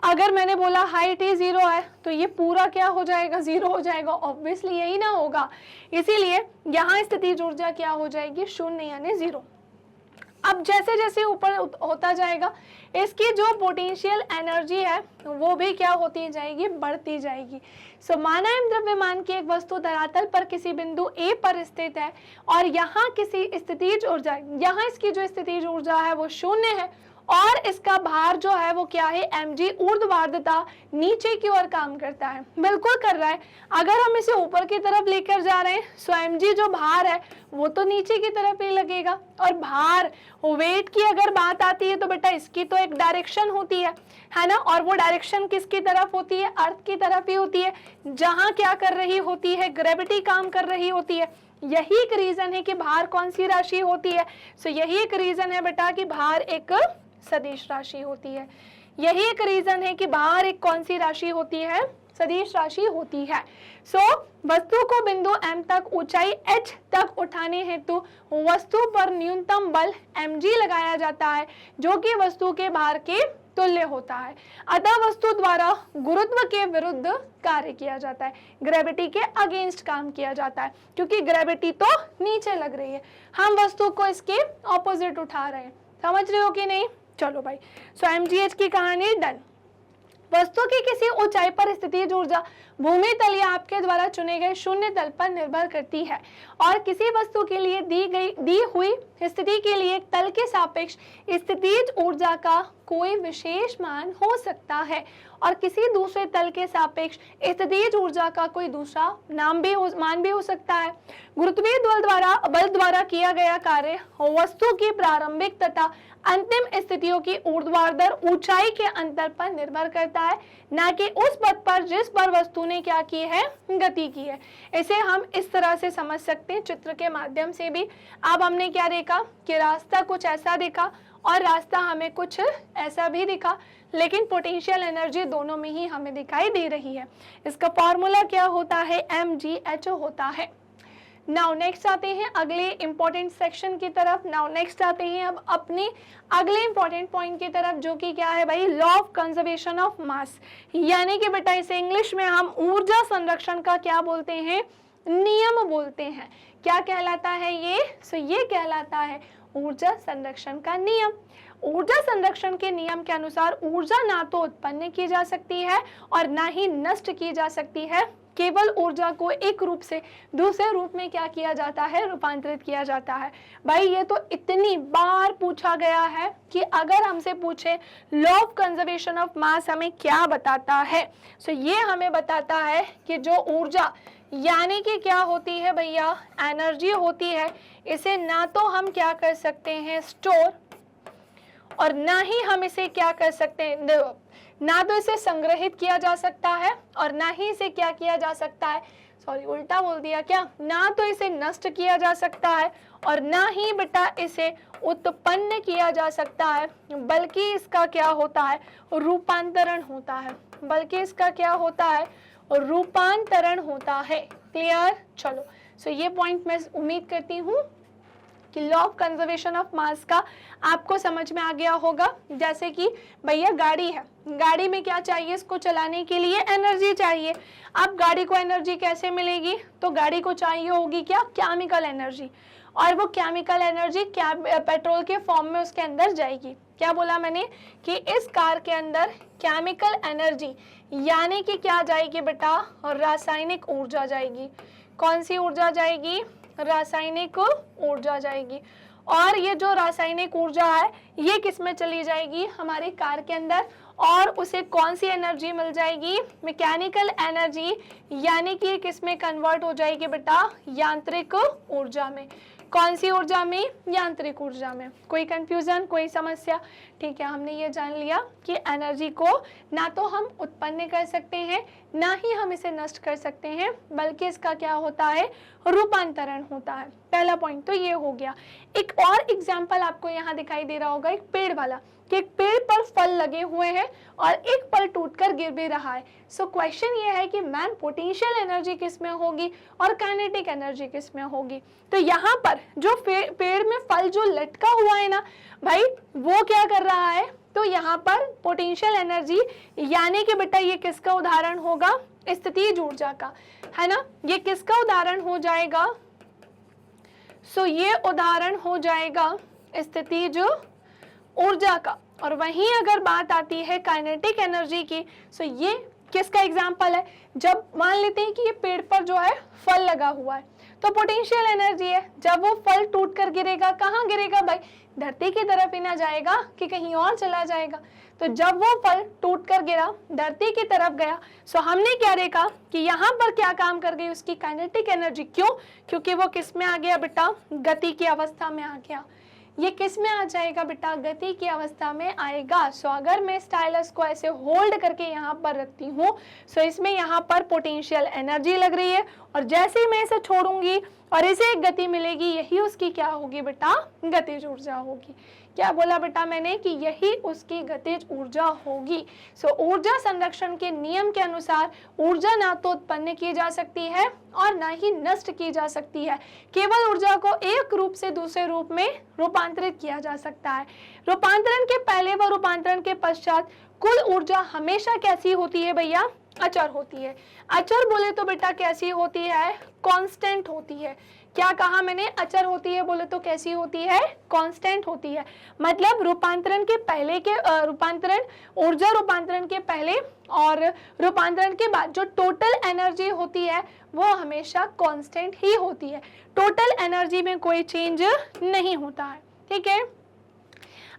अगर मैंने बोला हाइट ही 0 है तो ये पूरा क्या हो जाएगा? 0 हो जाएगा। ऑब्वियसली यही ना होगा, इसीलिए यहाँ स्थितिज ऊर्जा क्या हो जाएगी? शून्य यानी 0। अब जैसे जैसे ऊपर होता जाएगा इसकी जो पोटेंशियल एनर्जी है वो भी क्या होती जाएगी? बढ़ती जाएगी। माना m द्रव्यमान की एक वस्तु धरातल पर किसी बिंदु A पर स्थित है और यहाँ किसी स्थितिज ऊर्जा, यहाँ इसकी जो स्थितिज ऊर्जा है वो शून्य है और इसका भार जो है वो क्या है? mg ऊर्ध्वाधरता नीचे की ओर काम करता है, बिल्कुल कर रहा है। अगर हम इसे ऊपर की तरफ लेकर जा रहे हैं सो mg जो भार है वो तो नीचे की तरफ ही लगेगा। और भार, वेट की अगर बात आती है तो बेटा इसकी तो एक डायरेक्शन होती है ना। और वो डायरेक्शन किसकी तरफ होती है? अर्थ की तरफ ही होती है, जहाँ क्या कर रही होती है? ग्रेविटी काम कर रही होती है। यही एक रीजन है कि भार कौन सी राशि होती है? यही एक रीजन है बेटा कि भार एक सदिश राशि होती है। यही एक रीजन है कि भार एक कौन सी राशि होती है? सदिश राशि होती है। वस्तु को बिंदु m तक ऊंचाई h तक उठाने हेतु वस्तु पर न्यूनतम बल mg लगाया जाता है, जो कि वस्तु के भार के तुल्य होता है। अतः वस्तु द्वारा गुरुत्व के विरुद्ध कार्य किया जाता है, ग्रेविटी के अगेंस्ट काम किया जाता है, क्योंकि ग्रेविटी तो नीचे लग रही है, हम वस्तु को इसके ऑपोजिट उठा रहे हैं। समझ रहे हो कि नहीं? चलो भाई, mgh की कहानी डन। वस्तु की किसी ऊंचाई पर स्थितिज ऊर्जा भूमि तल या आपके द्वारा चुने गए शून्य तल पर निर्भर करती है और किसी वस्तु के लिए दी हुई स्थिति के लिए एक तल के सापेक्ष स्थितिज ऊर्जा का कोई विशेष मान हो सकता है और किसी दूसरे तल के सापेक्ष स्थितिज ऊर्जा का कोई दूसरा मान भी हो सकता है। गुरुत्वीय बल द्वारा किया गया कार्य वस्तु की प्रारंभिक तथा अंतिम स्थितियों की ऊर्ध्वाधर ऊंचाई के अंतर पर निर्भर करता है, न कि उस पथ पर जिस पर वस्तु ने क्या की है? गति की है। इसे हम इस तरह से समझ सकते हैं चित्र के माध्यम से भी। अब हमने क्या देखा कि रास्ता कुछ ऐसा दिखा और रास्ता हमें कुछ ऐसा भी दिखा, लेकिन पोटेंशियल एनर्जी दोनों में ही हमें दिखाई दे रही है। इसका फॉर्मूला क्या होता है? mgh होता है। नाउ नेक्स्ट आते हैं अगले इंपॉर्टेंट सेक्शन की तरफ। नाउ नेक्स्ट आते हैं अब अपने अगले इंपॉर्टेंट पॉइंट की तरफ, जो कि क्या है भाई? Law of conservation of mass, यानी कि बेटा इसे इंग्लिश में हम ऊर्जा संरक्षण का क्या बोलते हैं? नियम बोलते हैं। क्या कहलाता है ये? ये कहलाता है ऊर्जा संरक्षण का नियम। ऊर्जा संरक्षण के नियम के अनुसार ऊर्जा ना तो उत्पन्न की जा सकती है और ना ही नष्ट की जा सकती है। केवल ऊर्जा को एक रूप से दूसरे रूप में क्या किया जाता है, रूपांतरित किया जाता है। भाई ये तो इतनी बार पूछा गया है कि अगर हमसे पूछे law of conservation of mass हमें क्या बताता है, सो ये हमें बताता है कि जो ऊर्जा यानी कि क्या होती है भैया, एनर्जी होती है, इसे ना तो हम क्या कर सकते हैं स्टोर, और ना ही हम इसे क्या कर सकते हैं, ना तो इसे संग्रहित किया जा सकता है और ना ही इसे क्या किया जा सकता है, सॉरी उल्टा बोल दिया क्या, ना तो इसे नष्ट किया जा सकता है और ना ही बेटा इसे उत्पन्न किया जा सकता है, बल्कि इसका क्या होता है, रूपांतरण होता है, बल्कि इसका क्या होता है, रूपांतरण होता है। क्लियर? चलो सो ये पॉइंट मैं उम्मीद करती हूँ कि law of conservation of mass का आपको समझ में आ गया होगा। जैसे कि भैया गाड़ी है, गाड़ी में क्या चाहिए, इसको चलाने के लिए एनर्जी चाहिए। अब गाड़ी को एनर्जी कैसे मिलेगी, तो गाड़ी को चाहिए होगी क्या, केमिकल एनर्जी, और वो केमिकल एनर्जी क्या पेट्रोल के फॉर्म में उसके अंदर जाएगी। क्या बोला मैंने कि इस कार के अंदर केमिकल एनर्जी यानी कि क्या जाएगी बेटा, रासायनिक ऊर्जा जाएगी। कौन सी ऊर्जा जाएगी, रासायनिक ऊर्जा जाएगी। और ये जो रासायनिक ऊर्जा है ये किस में चली जाएगी, हमारी कार के अंदर, और उसे कौन सी एनर्जी मिल जाएगी, मैकेनिकल एनर्जी, यानी कि किस में कन्वर्ट हो जाएगी बेटा, यांत्रिक ऊर्जा में। कौन सी ऊर्जा में, यांत्रिक ऊर्जा में। कोई कंफ्यूजन, कोई समस्या? ठीक है, हमने ये जान लिया कि एनर्जी को ना तो हम उत्पन्न कर सकते हैं ना ही हम इसे नष्ट कर सकते हैं, बल्कि इसका क्या होता है, रूपांतरण होता है। पहला पॉइंट तो ये हो गया। एक और एग्जाम्पल आपको यहाँ दिखाई दे रहा होगा, एक पेड़ वाला, कि एक पेड़ पर फल लगे हुए हैं और एक फल टूटकर गिर भी रहा है। सो क्वेश्चन ये है कि मैम पोटेंशियल एनर्जी किस में होगी और काइनेटिक एनर्जी किस में होगी। तो यहाँ पर जो पेड़ में फल जो लटका हुआ है ना भाई, वो क्या कर रहा है, तो यहाँ पर पोटेंशियल एनर्जी यानी कि बेटा ये किसका उदाहरण होगा, स्थितिज ऊर्जा का, है ना। ये किसका उदाहरण हो जाएगा, सो ये उदाहरण हो जाएगा स्थितिज ऊर्जा का। और वहीं अगर बात आती है काइनेटिक एनर्जी की, सो ये किसका एग्जाम्पल है, जब मान लेते हैं कि ये पेड़ पर जो है फल लगा हुआ है तो पोटेंशियल एनर्जी है, जब वो फल टूट कर गिरेगा, कहाँ गिरेगा भाई, धरती की तरफ ही ना जाएगा कि कहीं और चला जाएगा। तो जब वो फल टूट कर गिरा, धरती की तरफ गया, सो हमने क्या देखा कि यहाँ पर क्या काम कर गई, उसकी काइनेटिक एनर्जी। क्यों, क्योंकि वो किस में आ गया बेटा, गति की अवस्था में आ गया। ये किस में आ जाएगा बेटा, गति की अवस्था में आएगा। सो अगर मैं स्टाइलस को ऐसे होल्ड करके यहाँ पर रखती हूँ, सो इसमें यहाँ पर पोटेंशियल एनर्जी लग रही है, और जैसे ही मैं इसे छोड़ूंगी और इसे एक गति मिलेगी, यही उसकी क्या होगी बेटा, गतिज ऊर्जा होगी। क्या बोला बेटा मैंने कि यही उसकी गतिज ऊर्जा होगी। सो ऊर्जा संरक्षण के नियम के अनुसार ऊर्जा ना तो उत्पन्न की जा सकती है और ना ही नष्ट की जा सकती है, केवल ऊर्जा को एक रूप से दूसरे रूप में रूपांतरित किया जा सकता है। रूपांतरण के पहले व रूपांतरण के पश्चात कुल ऊर्जा हमेशा कैसी होती है भैया, अचर होती है। अचर बोले तो बेटा कैसी होती है, कांस्टेंट होती है। क्या कहा मैंने, अचर होती है बोले तो कैसी होती है, कांस्टेंट होती है। मतलब रूपांतरण के पहले के ऊर्जा रूपांतरण के पहले और रूपांतरण के बाद जो टोटल एनर्जी होती है वो हमेशा कांस्टेंट ही होती है। टोटल एनर्जी में कोई चेंज नहीं होता है। ठीक है,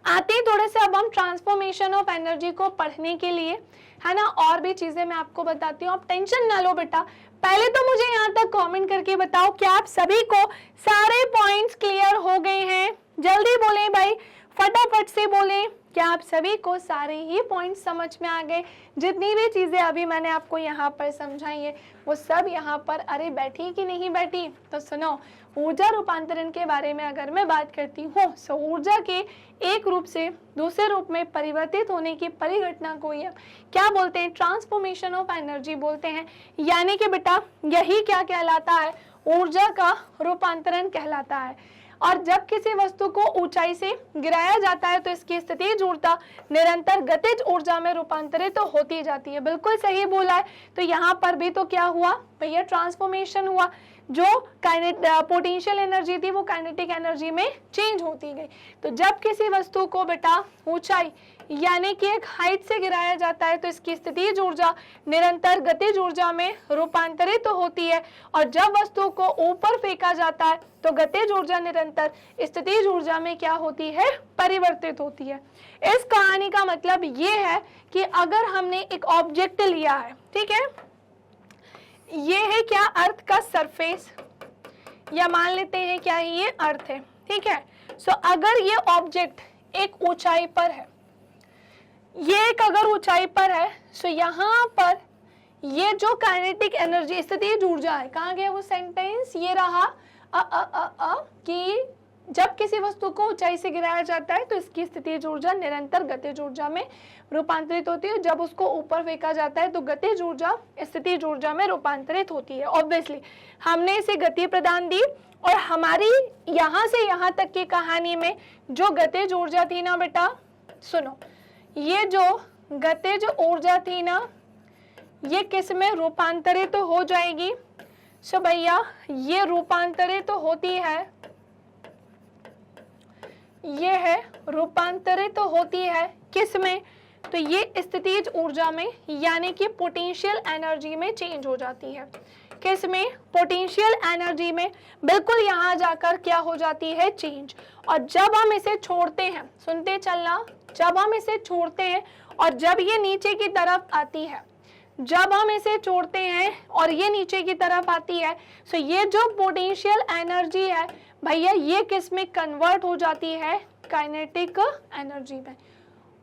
आते हैं थोड़े से अब हम ट्रांसफॉर्मेशन ऑफ एनर्जी को पढ़ने के लिए, है ना। और भी चीजें मैं आपको बताती हूँ, आप टेंशन ना लो बेटा। पहले तो मुझे यहाँ तक कमेंट करके बताओ क्या आप सभी को सारे पॉइंट्स क्लियर हो गए हैं। जल्दी बोले भाई, फटाफट से बोले, क्या आप सभी को सारे ही पॉइंट्स समझ में आ गए। जितनी भी चीजें अभी मैंने आपको यहाँ पर समझाई है वो सब यहाँ पर, अरे बैठी कि नहीं बैठी, तो सुनो। ऊर्जा रूपांतरण के बारे में अगर मैं बात करती हूँ, सो ऊर्जा के एक रूप से दूसरे रूप में परिवर्तित होने की परिघटना को क्या बोलते हैं, ट्रांसफॉर्मेशन ऑफ एनर्जी बोलते हैं। यानी कि बेटा यही क्या कहलाता है, ऊर्जा का रूपांतरण कहलाता है। और जब किसी वस्तु को ऊंचाई से गिराया जाता है तो इसकी स्थितिज ऊर्जा निरंतर गतिज ऊर्जा में रूपांतरित तो होती जाती है। बिल्कुल सही बोला है। तो यहाँ पर भी तो क्या हुआ भैया, ट्रांसफॉर्मेशन हुआ। जो पोटेंशियल एनर्जी थी वो काइनेटिक एनर्जी में चेंज होती गई। तो जब किसी वस्तु को बेटा ऊंचाई यानी कि एक हाइट से गिराया जाता है तो इसकी स्थितिज ऊर्जा निरंतर गतिज ऊर्जा में रूपांतरित तो होती है, और जब वस्तु को ऊपर फेंका जाता है तो गतिज ऊर्जा निरंतर स्थितिज ऊर्जा में क्या होती है, परिवर्तित होती है। इस कहानी का मतलब ये है कि अगर हमने एक ऑब्जेक्ट लिया है, ठीक है, ये है क्या, अर्थ का सरफेस, या मान लेते हैं क्या है, ये अर्थ है, ठीक है। सो अगर ये ऑब्जेक्ट एक ऊंचाई पर है, ये एक अगर ऊंचाई पर है, सो यहाँ पर ये जो काइनेटिक एनर्जी स्थितिज ऊर्जा है, कहाँ गया वो सेंटेंस, ये रहा कि जब किसी वस्तु को ऊंचाई से गिराया जाता है तो इसकी स्थितिज ऊर्जा निरंतर गतिज ऊर्जा में रूपांतरित होती है, जब उसको ऊपर फेंका जाता है तो गतिज ऊर्जा स्थितिज ऊर्जा में रूपांतरित होती है। ऑब्वियसली हमने इसे गति प्रदान दी, और हमारी यहाँ से यहाँ तक की कहानी में जो गतिज ऊर्जा थी ना बेटा, सुनो, ये जो गतिज ऊर्जा थी ना, ये किस में रूपांतरित तो हो जाएगी, सो भैया ये रूपांतरित तो होती है, ये है रूपांतरित तो होती है किस में, तो ये स्थितिज ऊर्जा में, यानी कि पोटेंशियल एनर्जी में चेंज हो जाती है। किस में, पोटेंशियल एनर्जी में, बिल्कुल यहाँ जाकर क्या हो जाती है, चेंज। और जब हम इसे छोड़ते हैं, सुनते चलना, जब हम इसे छोड़ते हैं और जब ये नीचे की तरफ आती है, जब हम इसे छोड़ते हैं और ये नीचे की तरफ आती है, सो ये जो पोटेंशियल एनर्जी है भैया, ये किस में कन्वर्ट हो जाती है, काइनेटिक एनर्जी में।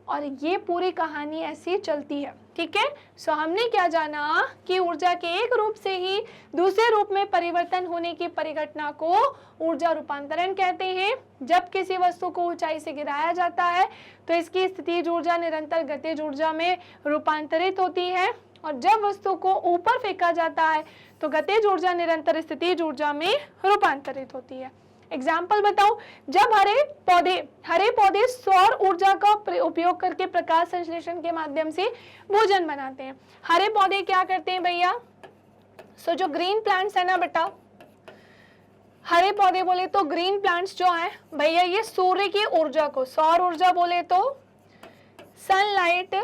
और ये पूरी कहानी ऐसी चलती है, ठीक है। सो हमने क्या जाना कि ऊर्जा के एक रूप से ही दूसरे रूप में परिवर्तन होने की परिघटना को ऊर्जा रूपांतरण कहते हैं। जब किसी वस्तु को ऊंचाई से गिराया जाता है तो इसकी स्थितिज ऊर्जा निरंतर गतिज ऊर्जा में रूपांतरित होती है, और जब वस्तु को ऊपर फेंका जाता है तो गतिज ऊर्जा निरंतर स्थितिज ऊर्जा में रूपांतरित होती है। एग्जाम्पल बताओ, जब हरे पौधे सौर ऊर्जा का उपयोग करके प्रकाश संश्लेषण के माध्यम से भोजन बनाते हैं। हरे पौधे क्या करते हैं भैया, सो जो ग्रीन प्लांट्स है ना बेटा, हरे पौधे बोले तो ग्रीन प्लांट्स जो है भैया, ये सूर्य की ऊर्जा को, सौर ऊर्जा बोले तो सनलाइट,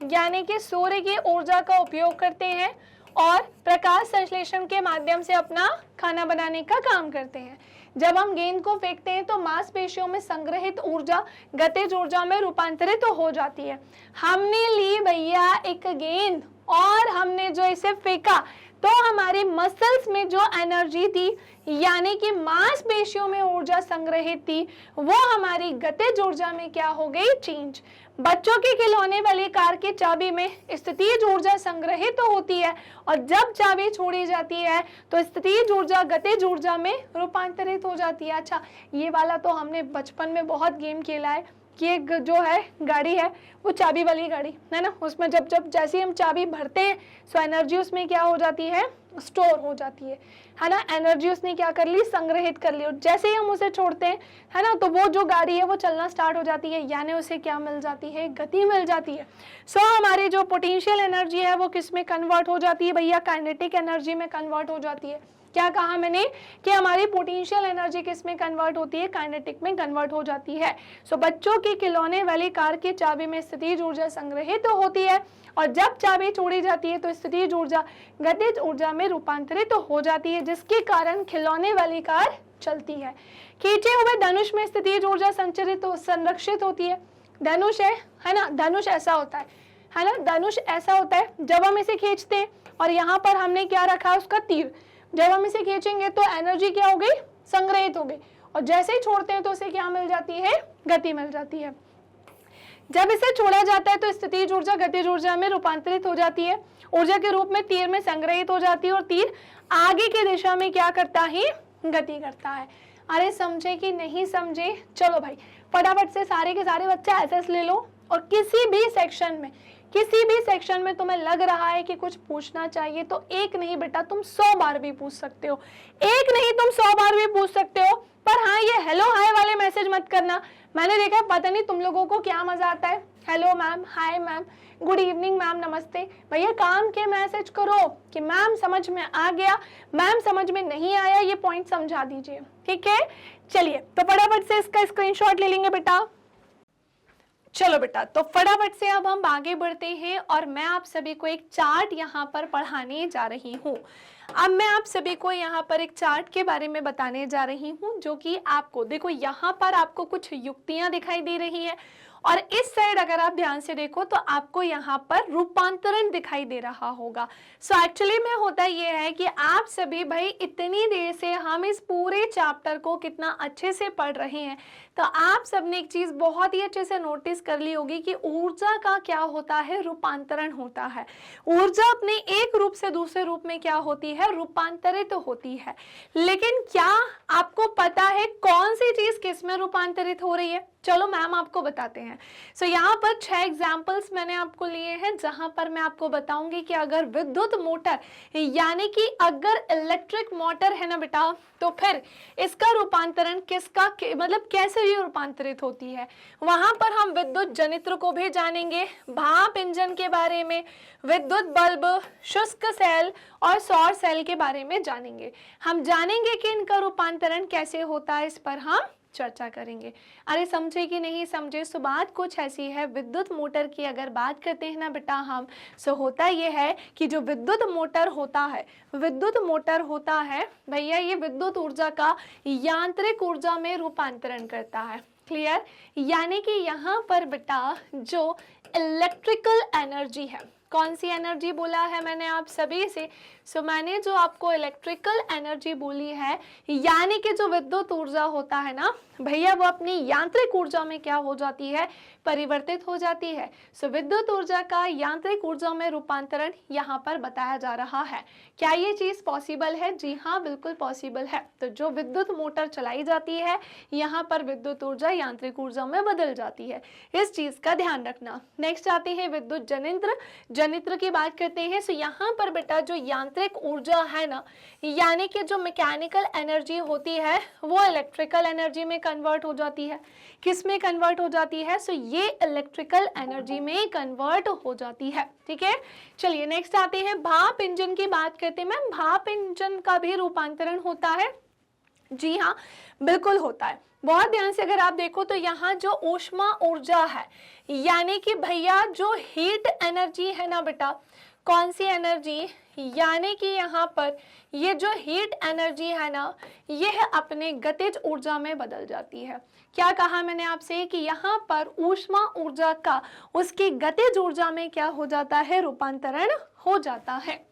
यानी कि सूर्य की ऊर्जा का उपयोग करते हैं और प्रकाश संश्लेषण के माध्यम से अपना खाना बनाने का काम करते हैं। जब हम गेंद को फेंकते हैं तो मांसपेशियों में संग्रहित ऊर्जा गतिज ऊर्जा में रूपांतरित तो हो जाती है। हमने ली भैया एक गेंद और हमने जो इसे फेंका तो हमारे मसल्स में जो एनर्जी थी, यानी कि मांसपेशियों में ऊर्जा संग्रहित थी, वो हमारी गतिज ऊर्जा में क्या हो गई, चेंज। बच्चों के खिलौने वाली कार की चाबी में स्थितिज ऊर्जा संग्रहित तो होती है, और जब चाबी छोड़ी जाती है तो स्थितिज ऊर्जा गतिज ऊर्जा में रूपांतरित हो जाती है। अच्छा, ये वाला तो हमने बचपन में बहुत गेम खेला है कि एक जो है गाड़ी है, वो चाबी वाली गाड़ी है ना, उसमें जब जैसे हम चाबी भरते हैं सो एनर्जी उसमें क्या हो जाती है, स्टोर हो जाती है ना, एनर्जी उसने क्या कर ली, संग्रहित कर ली, और जैसे ही हम उसे छोड़ते हैं है ना, तो वो जो गाड़ी है वो चलना स्टार्ट हो जाती है, यानी उसे क्या मिल जाती है, गति मिल जाती है। सो हमारी जो पोटेंशियल एनर्जी है वो किस में कन्वर्ट हो जाती है भैया, काइनेटिक एनर्जी में कन्वर्ट हो जाती है। क्या कहा मैंने कि हमारी पोटेंशियल एनर्जी किस में कन्वर्ट होती है, काइनेटिक में कन्वर्ट हो जाती है। सो बच्चों के खिलौने वाली कार की चाबी में स्थितिज ऊर्जा संग्रहित तो होती है, और जब चाबी छोड़ी जाती है तो स्थितिज ऊर्जा गतिज ऊर्जा में रूपांतरित तो हो जाती है, जिसके कारण खिलौने वाली कार चलती है। खींचे हुए धनुष में स्थितिज ऊर्जा संचरित संरक्षित होती है। धनुष है ना, धनुष ऐसा होता है ना, धनुष ऐसा होता है जब हम इसे खींचते हैं और यहाँ पर हमने क्या रखा है, उसका तीर, जब हम इसे खींचेंगे तो एनर्जी क्या हो गई, संग्रहित हो गई, और जैसे ही छोड़ते हैं तो उसे क्या मिल जाती है, गति मिल जाती है। जब इसे छोड़ा जाता है तो स्थितिज ऊर्जा गतिज ऊर्जा में रूपांतरित हो जाती है, ऊर्जा के रूप में तीर में संग्रहित हो जाती है, और तीर आगे की दिशा में क्या करता है, गति करता है। अरे समझे कि नहीं समझे, चलो भाई फटाफट से सारे के सारे बच्चे एसएस ले लो, और किसी भी सेक्शन में तुम्हें लग रहा है कि कुछ पूछना चाहिए तो एक नहीं बेटा, तुम 100 बार भी पूछ सकते हो, एक नहीं तुम 100 बार भी पूछ सकते हो। पर हाँ, ये हेलो हाय वाले मैसेज मत करना। मैंने देखा है पता नहीं तुम लोगों को क्या मजा आता है, hello ma'am, hi ma'am, good evening ma'am, नमस्ते। भैया काम के मैसेज करो कि मैम समझ में आ गया, मैम समझ में नहीं आया, ये पॉइंट समझा दीजिए, ठीक है। चलिए तो फटाफट से इसका स्क्रीनशॉट ले लेंगे बेटा। चलो बेटा, तो फटाफट से अब हम आगे बढ़ते हैं और मैं आप सभी को एक चार्ट यहाँ पर पढ़ाने जा रही हूँ। अब मैं आप सभी को यहाँ पर एक चार्ट के बारे में बताने जा रही हूँ, जो कि आपको देखो यहाँ पर आपको कुछ युक्तियां दिखाई दे रही है और इस साइड अगर आप ध्यान से देखो तो आपको यहाँ पर रूपांतरण दिखाई दे रहा होगा। सो एक्चुअली में होता ये है कि आप सभी भाई इतनी देर से हम इस पूरे चैप्टर को कितना अच्छे से पढ़ रहे हैं, तो आप सबने एक चीज बहुत ही अच्छे से नोटिस कर ली होगी कि ऊर्जा का क्या होता है, रूपांतरण होता है। ऊर्जा अपने एक रूप से दूसरे रूप में क्या होती है, रूपांतरित होती है। लेकिन क्या आपको पता है कौन सी चीज किस में रूपांतरित हो रही है? चलो मैम आपको बताते हैं। सो यहाँ पर 6 एग्जाम्पल्स मैंने आपको लिए हैं, जहां पर मैं आपको बताऊंगी कि अगर विद्युत मोटर यानी कि अगर इलेक्ट्रिक मोटर है ना बेटा, तो फिर इसका रूपांतरण किसका मतलब कैसे ये रूपांतरित होती है। वहां पर हम विद्युत जनित्र को भी जानेंगे, भाप इंजन के बारे में, विद्युत बल्ब, शुष्क सेल और सौर सेल के बारे में जानेंगे। हम जानेंगे कि इनका रूपांतरण कैसे होता है, इस पर हम चर्चा करेंगे। अरे समझे कि नहीं समझे? सो बात कुछ ऐसी है, विद्युत मोटर की अगर बात करते हैं ना बेटा हम, सो होता यह है कि जो विद्युत मोटर होता है, विद्युत मोटर होता है भैया, ये विद्युत ऊर्जा का यांत्रिक ऊर्जा में रूपांतरण करता है। क्लियर? यानी कि यहाँ पर बेटा जो इलेक्ट्रिकल एनर्जी है, कौन सी एनर्जी बोला है मैंने आप सभी से? सो मैंने जो आपको इलेक्ट्रिकल एनर्जी बोली है, यानी कि जो विद्युत ऊर्जा होता है ना भैया, वो अपनी यांत्रिक ऊर्जा में क्या हो जाती है, परिवर्तित हो जाती है। सो विद्युत ऊर्जा का यांत्रिक ऊर्जा में रूपांतरण यहाँ पर बताया जा रहा है। क्या ये चीज पॉसिबल है? जी हाँ, बिल्कुल पॉसिबल है। तो जो विद्युत मोटर चलाई जाती है, यहाँ पर विद्युत ऊर्जा यांत्रिक ऊर्जा में बदल जाती है, इस चीज का ध्यान रखना। नेक्स्ट आते हैं विद्युत जनित्र। जनित्र की बात करते हैं। सो यहाँ पर बेटा जो यांत्रिक ऊर्जा है ना, यानी कि जो मैकेनिकल एनर्जी होती है, वो इलेक्ट्रिकल एनर्जी में कन्वर्ट हो जाती है। किस में कन्वर्ट हो जाती है? सो ये इलेक्ट्रिकल एनर्जी में कन्वर्ट हो जाती है। ठीक है, चलिए नेक्स्ट आते हैं भाप इंजन की बात करते हैं। मैम भाप इंजन का भी रूपांतरण होता है? जी हाँ, बिल्कुल होता है। बहुत ध्यान से अगर आप देखो तो यहाँ जो ऊष्मा ऊर्जा है, यानी कि भैया जो हीट एनर्जी है ना बेटा, कौन सी एनर्जी, यानी कि यहाँ पर ये जो हीट एनर्जी है ना, यह अपने गतिज ऊर्जा में बदल जाती है। क्या कहा मैंने आपसे कि यहाँ पर ऊष्मा ऊर्जा का उसकी गतिज ऊर्जा में क्या हो जाता है, रूपांतरण हो जाता है।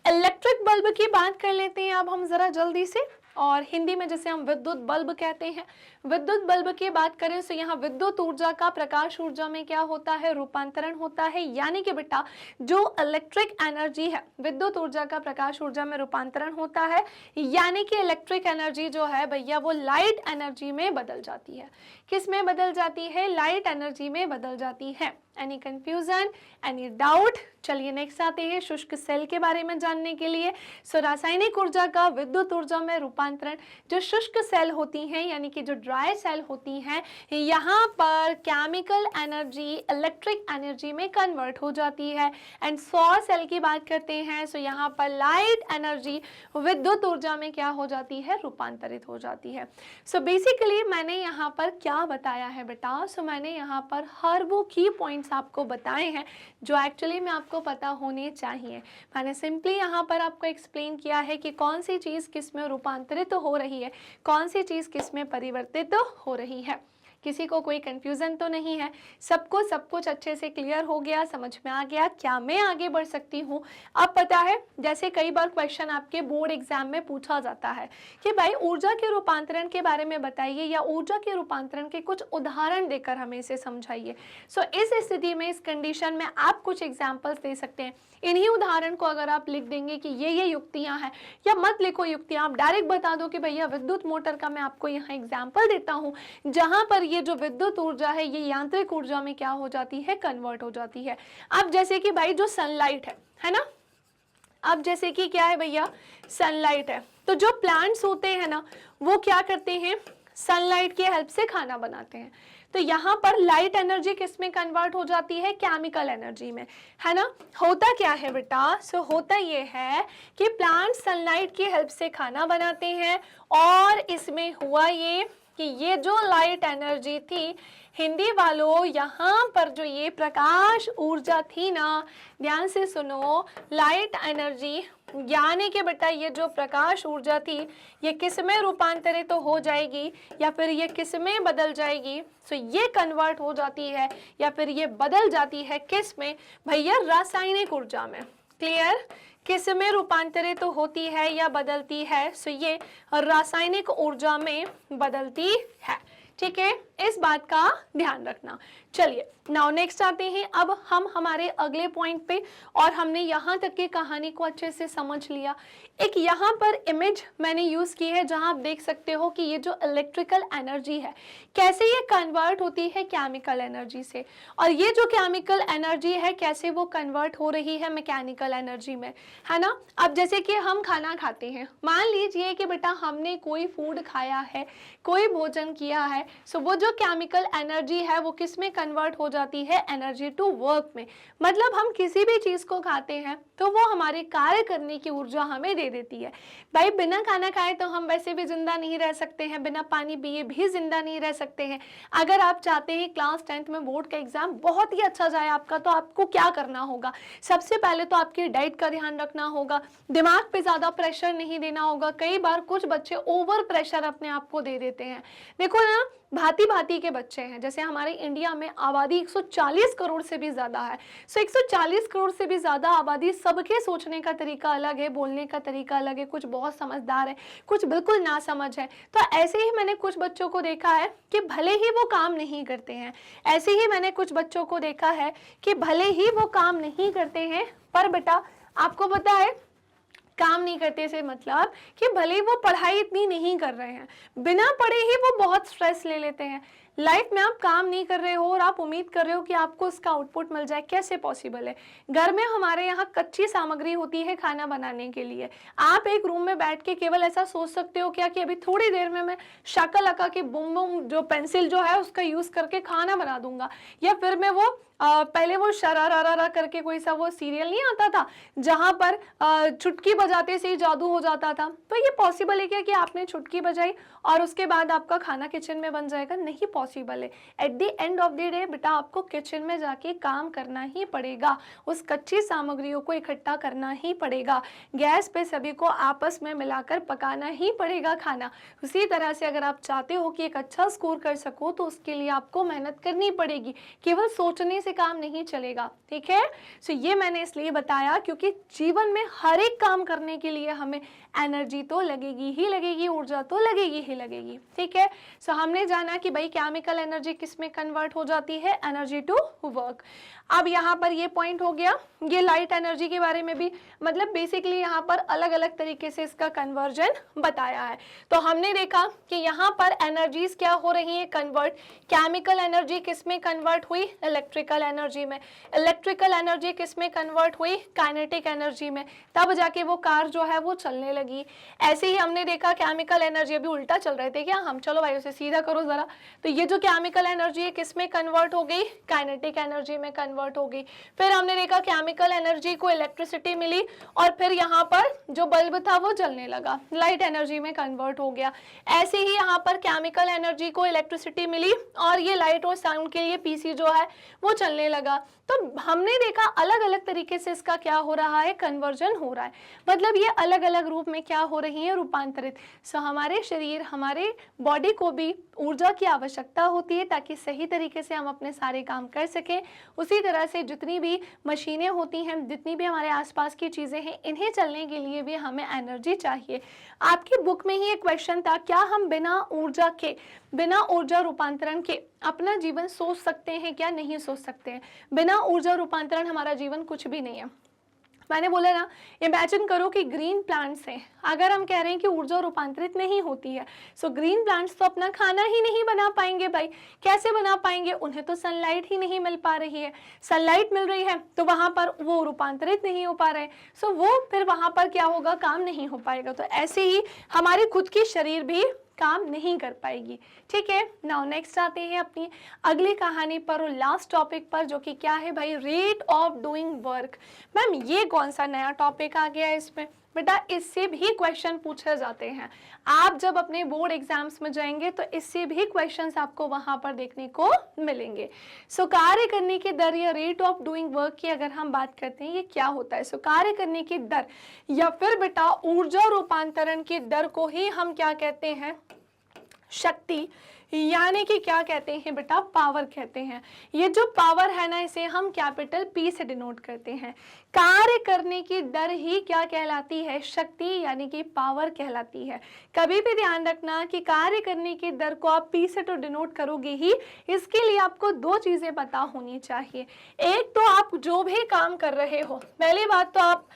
इलेक्ट्रिक बल्ब की बात कर लेते हैं अब हम जरा जल्दी से, और हिंदी में जैसे हम विद्युत बल्ब कहते हैं। विद्युत बल्ब की बात करें तो यहाँ विद्युत ऊर्जा का प्रकाश ऊर्जा में क्या होता है, रूपांतरण होता है। यानी कि बेटा जो इलेक्ट्रिक एनर्जी है, विद्युत ऊर्जा का प्रकाश ऊर्जा में रूपांतरण होता है, यानी कि इलेक्ट्रिक एनर्जी जो है भैया वो लाइट एनर्जी में बदल जाती है। किस में बदल जाती है? लाइट एनर्जी में बदल जाती है। Any confusion, any doubt? चलिए नेक्स्ट आते हैं शुष्क सेल के बारे में जानने के लिए। सो रासायनिक ऊर्जा का विद्युत ऊर्जा में रूपांतरण, जो शुष्क सेल होती हैं यानी कि जो ड्राई सेल होती हैं, यहाँ पर केमिकल एनर्जी इलेक्ट्रिक एनर्जी में कन्वर्ट हो जाती है। एंड सौर सेल की बात करते हैं, सो यहाँ पर लाइट एनर्जी विद्युत ऊर्जा में क्या हो जाती है, रूपांतरित हो जाती है। सो बेसिकली मैंने यहाँ पर क्या बताया है बेटा? सो मैंने यहाँ पर हर वो की पॉइंट्स आपको बताए हैं जो एक्चुअली में आपको पता होने चाहिए। मैंने सिंपली यहाँ पर आपको एक्सप्लेन किया है कि कौन सी चीज़ किस में रूपांतरित हो रही है, कौन सी चीज़ किस में परिवर्तित हो रही है। किसी को कोई कंफ्यूजन तो नहीं है? सबको सब कुछ अच्छे से क्लियर हो गया, समझ में आ गया? क्या मैं आगे बढ़ सकती हूँ? अब पता है, जैसे कई बार क्वेश्चन आपके बोर्ड एग्जाम में पूछा जाता है कि भाई ऊर्जा के रूपांतरण के बारे में बताइए, या ऊर्जा के रूपांतरण के कुछ उदाहरण देकर हमें इसे समझाइए। सो इस स्थिति में, इस कंडीशन में आप कुछ एग्जाम्पल्स दे सकते हैं। इन्हीं उदाहरण को अगर आप लिख देंगे कि ये युक्तियां हैं, या मत लिखो युक्तियां, आप डायरेक्ट बता दो कि भैया विद्युत मोटर का मैं आपको यहाँ एग्जाम्पल देता हूँ जहां पर ये जो विद्युत ऊर्जा है ये यांत्रिक ऊर्जा में क्या हो जाती है, कन्वर्ट हो जाती है। अब जैसे कि भाई जो सनलाइट है ना, अब जैसे कि क्या है भैया, सनलाइट है, तो जो प्लांट्स होते हैं ना वो क्या करते हैं, सनलाइट की हेल्प से खाना बनाते हैं। तो यहाँ पर लाइट एनर्जी किस में कन्वर्ट हो जाती है, केमिकल एनर्जी में, है ना। होता क्या है बेटा? सो होता ये है कि प्लांट सनलाइट की हेल्प से खाना बनाते हैं, और इसमें हुआ ये कि ये जो लाइट एनर्जी थी, हिंदी वालों यहाँ पर जो ये प्रकाश ऊर्जा थी ना, ध्यान से सुनो, लाइट एनर्जी यानी कि बेटा ये जो प्रकाश ऊर्जा थी ये किस में रूपांतरित तो हो जाएगी या फिर ये किस में बदल जाएगी? सो ये कन्वर्ट हो जाती है या फिर ये बदल जाती है किस में भैया? रासायनिक ऊर्जा में। क्लियर? किस में रूपांतरित तो होती है या बदलती है? सो ये रासायनिक ऊर्जा में बदलती है। ठीक है, इस बात का ध्यान रखना। चलिए नाउ नेक्स्ट आते हैं अब हम हमारे अगले पॉइंट पे, और हमने यहाँ तक की कहानी को अच्छे से समझ लिया। एक यहाँ पर इमेज मैंने यूज की है जहाँ आप देख सकते हो कि ये जो इलेक्ट्रिकल एनर्जी है कैसे ये कन्वर्ट होती है केमिकल एनर्जी से, और ये जो केमिकल एनर्जी है कैसे वो कन्वर्ट हो रही है मैकेनिकल एनर्जी में, है ना। अब जैसे कि हम खाना खाते हैं, मान लीजिए कि बेटा हमने कोई फूड खाया है, कोई भोजन किया है, सो वो जो केमिकल एनर्जी है वो किस में कन्वर्ट हो जाती है? एनर्जी टू वर्क में। मतलब हम किसी भी चीज को खाते हैं तो वो हमारे कार्य करने की ऊर्जा हमें दे देती है। भाई बिना खाना खाए तो हम वैसे भी जिंदा नहीं रह सकते हैं, बिना पानी पिए भी जिंदा नहीं रह सकते हैं। अगर आप चाहते हैं क्लास 10th में बोर्ड का एग्जाम बहुत ही अच्छा जाए आपका, तो आपको क्या करना होगा? सबसे पहले तो आपकी डाइट का ध्यान रखना होगा, दिमाग पे ज्यादा प्रेशर नहीं देना होगा। कई बार कुछ बच्चे ओवर प्रेशर अपने आप को दे देते हैं। देखो ना, भांति भांति के बच्चे हैं, जैसे हमारे इंडिया में आबादी 140 करोड़ से भी ज्यादा है। सो 140 करोड़ से भी ज्यादा आबादी, सबके सोचने का तरीका अलग है, बोलने का तरीका अलग है, कुछ बहुत समझदार है, कुछ बिल्कुल नासमझ है। तो ऐसे ही मैंने कुछ बच्चों को देखा है कि भले ही वो काम नहीं करते हैं, ऐसे ही मैंने कुछ बच्चों को देखा है कि भले ही वो काम नहीं करते हैं, पर बेटा आपको पता है काम नहीं करते से मतलब कि भले वो पढ़ाई इतनी नहीं कर रहे हैं, बिना पढ़े ही वो बहुत स्ट्रेस ले लेते हैं। लाइफ में आप काम नहीं कर रहे हो और आप उम्मीद कर रहे हो कि आपको उसका आउटपुट मिल जाए, कैसे पॉसिबल है? घर में हमारे यहाँ कच्ची सामग्री होती है खाना बनाने के लिए। आप एक रूम में बैठ के केवल ऐसा सोच सकते हो क्या कि अभी थोड़ी देर में मैं शाकालाका की बूम बूम जो पेंसिल जो है उसका यूज करके खाना बना दूंगा, या फिर मैं वो पहले वो शरारारा करके कोई सा वो सीरियल नहीं आता था जहां पर चुटकी बजाते से ही जादू हो जाता था। तो ये पॉसिबल है क्या कि आपने चुटकी बजाई और उसके बाद आपका खाना किचन में बन जाएगा? नहीं पॉसिबल है। At the end of the day बेटा आपको किचन में जाके काम करना ही पड़ेगा, उस कच्ची सामग्रियों को इकट्ठा करना ही पड़ेगा, गैस पे सभी को आपस में मिलाकर पकाना ही पड़ेगा खाना। उसी तरह से अगर आप चाहते हो कि एक अच्छा स्कोर कर सको तो उसके लिए आपको मेहनत करनी पड़ेगी, केवल सोचने से काम नहीं चलेगा। ठीक है, सो ये मैंने इसलिए बताया क्योंकि जीवन में हर एक काम करने के लिए हमें एनर्जी तो लगेगी ही लगेगी, ऊर्जा तो लगेगी ही लगेगी। ठीक है, सो हमने जाना कि भाई केमिकल एनर्जी किस में कन्वर्ट हो जाती है? Energy to work. अब यहाँ पर ये पॉइंट हो गया, ये लाइट एनर्जी के बारे में भी मतलब बेसिकली यहाँ पर अलग अलग तरीके से इसका कन्वर्जन बताया है। तो हमने देखा कि यहाँ पर एनर्जीज क्या हो रही है कन्वर्ट। केमिकल एनर्जी किस में कन्वर्ट हुई? इलेक्ट्रिकल एनर्जी में। इलेक्ट्रिकल एनर्जी किस में कन्वर्ट हुई? काइनेटिक एनर्जी में। तब जाके वो कार जो है वो चलने लगी। ऐसे ही हमने देखा केमिकल एनर्जी, अभी उल्टा चल रहे थे क्या हम? चलो भाई उसे सीधा करो जरा। तो ये जो केमिकल एनर्जी है किस में कन्वर्ट हो गई? काइनेटिक एनर्जी में कन्वर्ट हो गई। फिर हमने देखा केमिकल एनर्जी को इलेक्ट्रिसिटी मिली और फिर यहाँ पर जो बल्ब था वो जलने लगा, लाइट एनर्जी में कन्वर्ट हो गया। ऐसे ही यहाँ पर केमिकल एनर्जी को इलेक्ट्रिसिटी मिली और ये लाइट और साउंड के लिए पीसी जो है वो चलने लगा। तो हमने देखा अलग अलग तरीके से इसका क्या हो रहा है? कन्वर्जन हो रहा है। मतलब ये अलग अलग रूप में क्या हो रही है? रूपांतरित। सो हमारे शरीर, हमारे बॉडी को भी ऊर्जा की आवश्यकता होती है ताकि सही तरीके से हम अपने सारे काम कर सकें। उसी तरह से जितनी भी मशीनें होती हैं, जितनी भी हमारे आसपास की चीज़ें हैं, इन्हें चलने के लिए भी हमें एनर्जी चाहिए। आपकी बुक में ही एक क्वेश्चन था, क्या हम बिना ऊर्जा के, बिना ऊर्जा रूपांतरण के अपना जीवन सोच सकते हैं क्या? नहीं सोच सकते हैं। बिना ऊर्जा रूपांतरण हमारा जीवन कुछ भी नहीं है। मैंने बोला ना, इमेजिन करो कि ग्रीन प्लांट्स हैं, अगर हम कह रहे हैं कि ऊर्जा रूपांतरित नहीं होती है, सो ग्रीन प्लांट्स तो अपना खाना ही नहीं बना पाएंगे भाई। कैसे बना पाएंगे? उन्हें तो सनलाइट ही नहीं मिल पा रही है। सनलाइट मिल रही है तो वहां पर वो रूपांतरित नहीं हो पा रहे, सो वो फिर वहां पर क्या होगा? काम नहीं हो पाएगा। तो ऐसे ही हमारे खुद की शरीर भी काम नहीं कर पाएगी। ठीक है, नाउ नेक्स्ट आते हैं अपनी अगली कहानी पर और लास्ट टॉपिक पर, जो कि क्या है भाई? Rate of doing work. Ma'am ये कौन सा नया टॉपिक आ गया है इसमें? बेटा इससे भी क्वेश्चन पूछे जाते हैं। आप जब अपने बोर्ड एग्जाम्स में जाएंगे तो इससे भी क्वेश्चंस आपको वहां पर देखने को मिलेंगे। सो कार्य करने की दर या रेट ऑफ डूइंग वर्क की अगर हम बात करते हैं, ये क्या होता है? सो कार्य करने की दर या फिर बेटा ऊर्जा रूपांतरण की दर को ही हम क्या कहते हैं? शक्ति, यानी कि क्या कहते हैं बेटा? पावर कहते हैं। ये जो पावर है ना, इसे हम कैपिटल P से डिनोट करते हैं। कार्य करने की दर ही क्या कहलाती है? शक्ति, यानी कि पावर कहलाती है। कभी भी ध्यान रखना कि कार्य करने की दर को आप P से तो डिनोट करोगे ही, इसके लिए आपको दो चीजें पता होनी चाहिए। एक तो आप जो भी काम कर रहे हो, पहली बात तो आप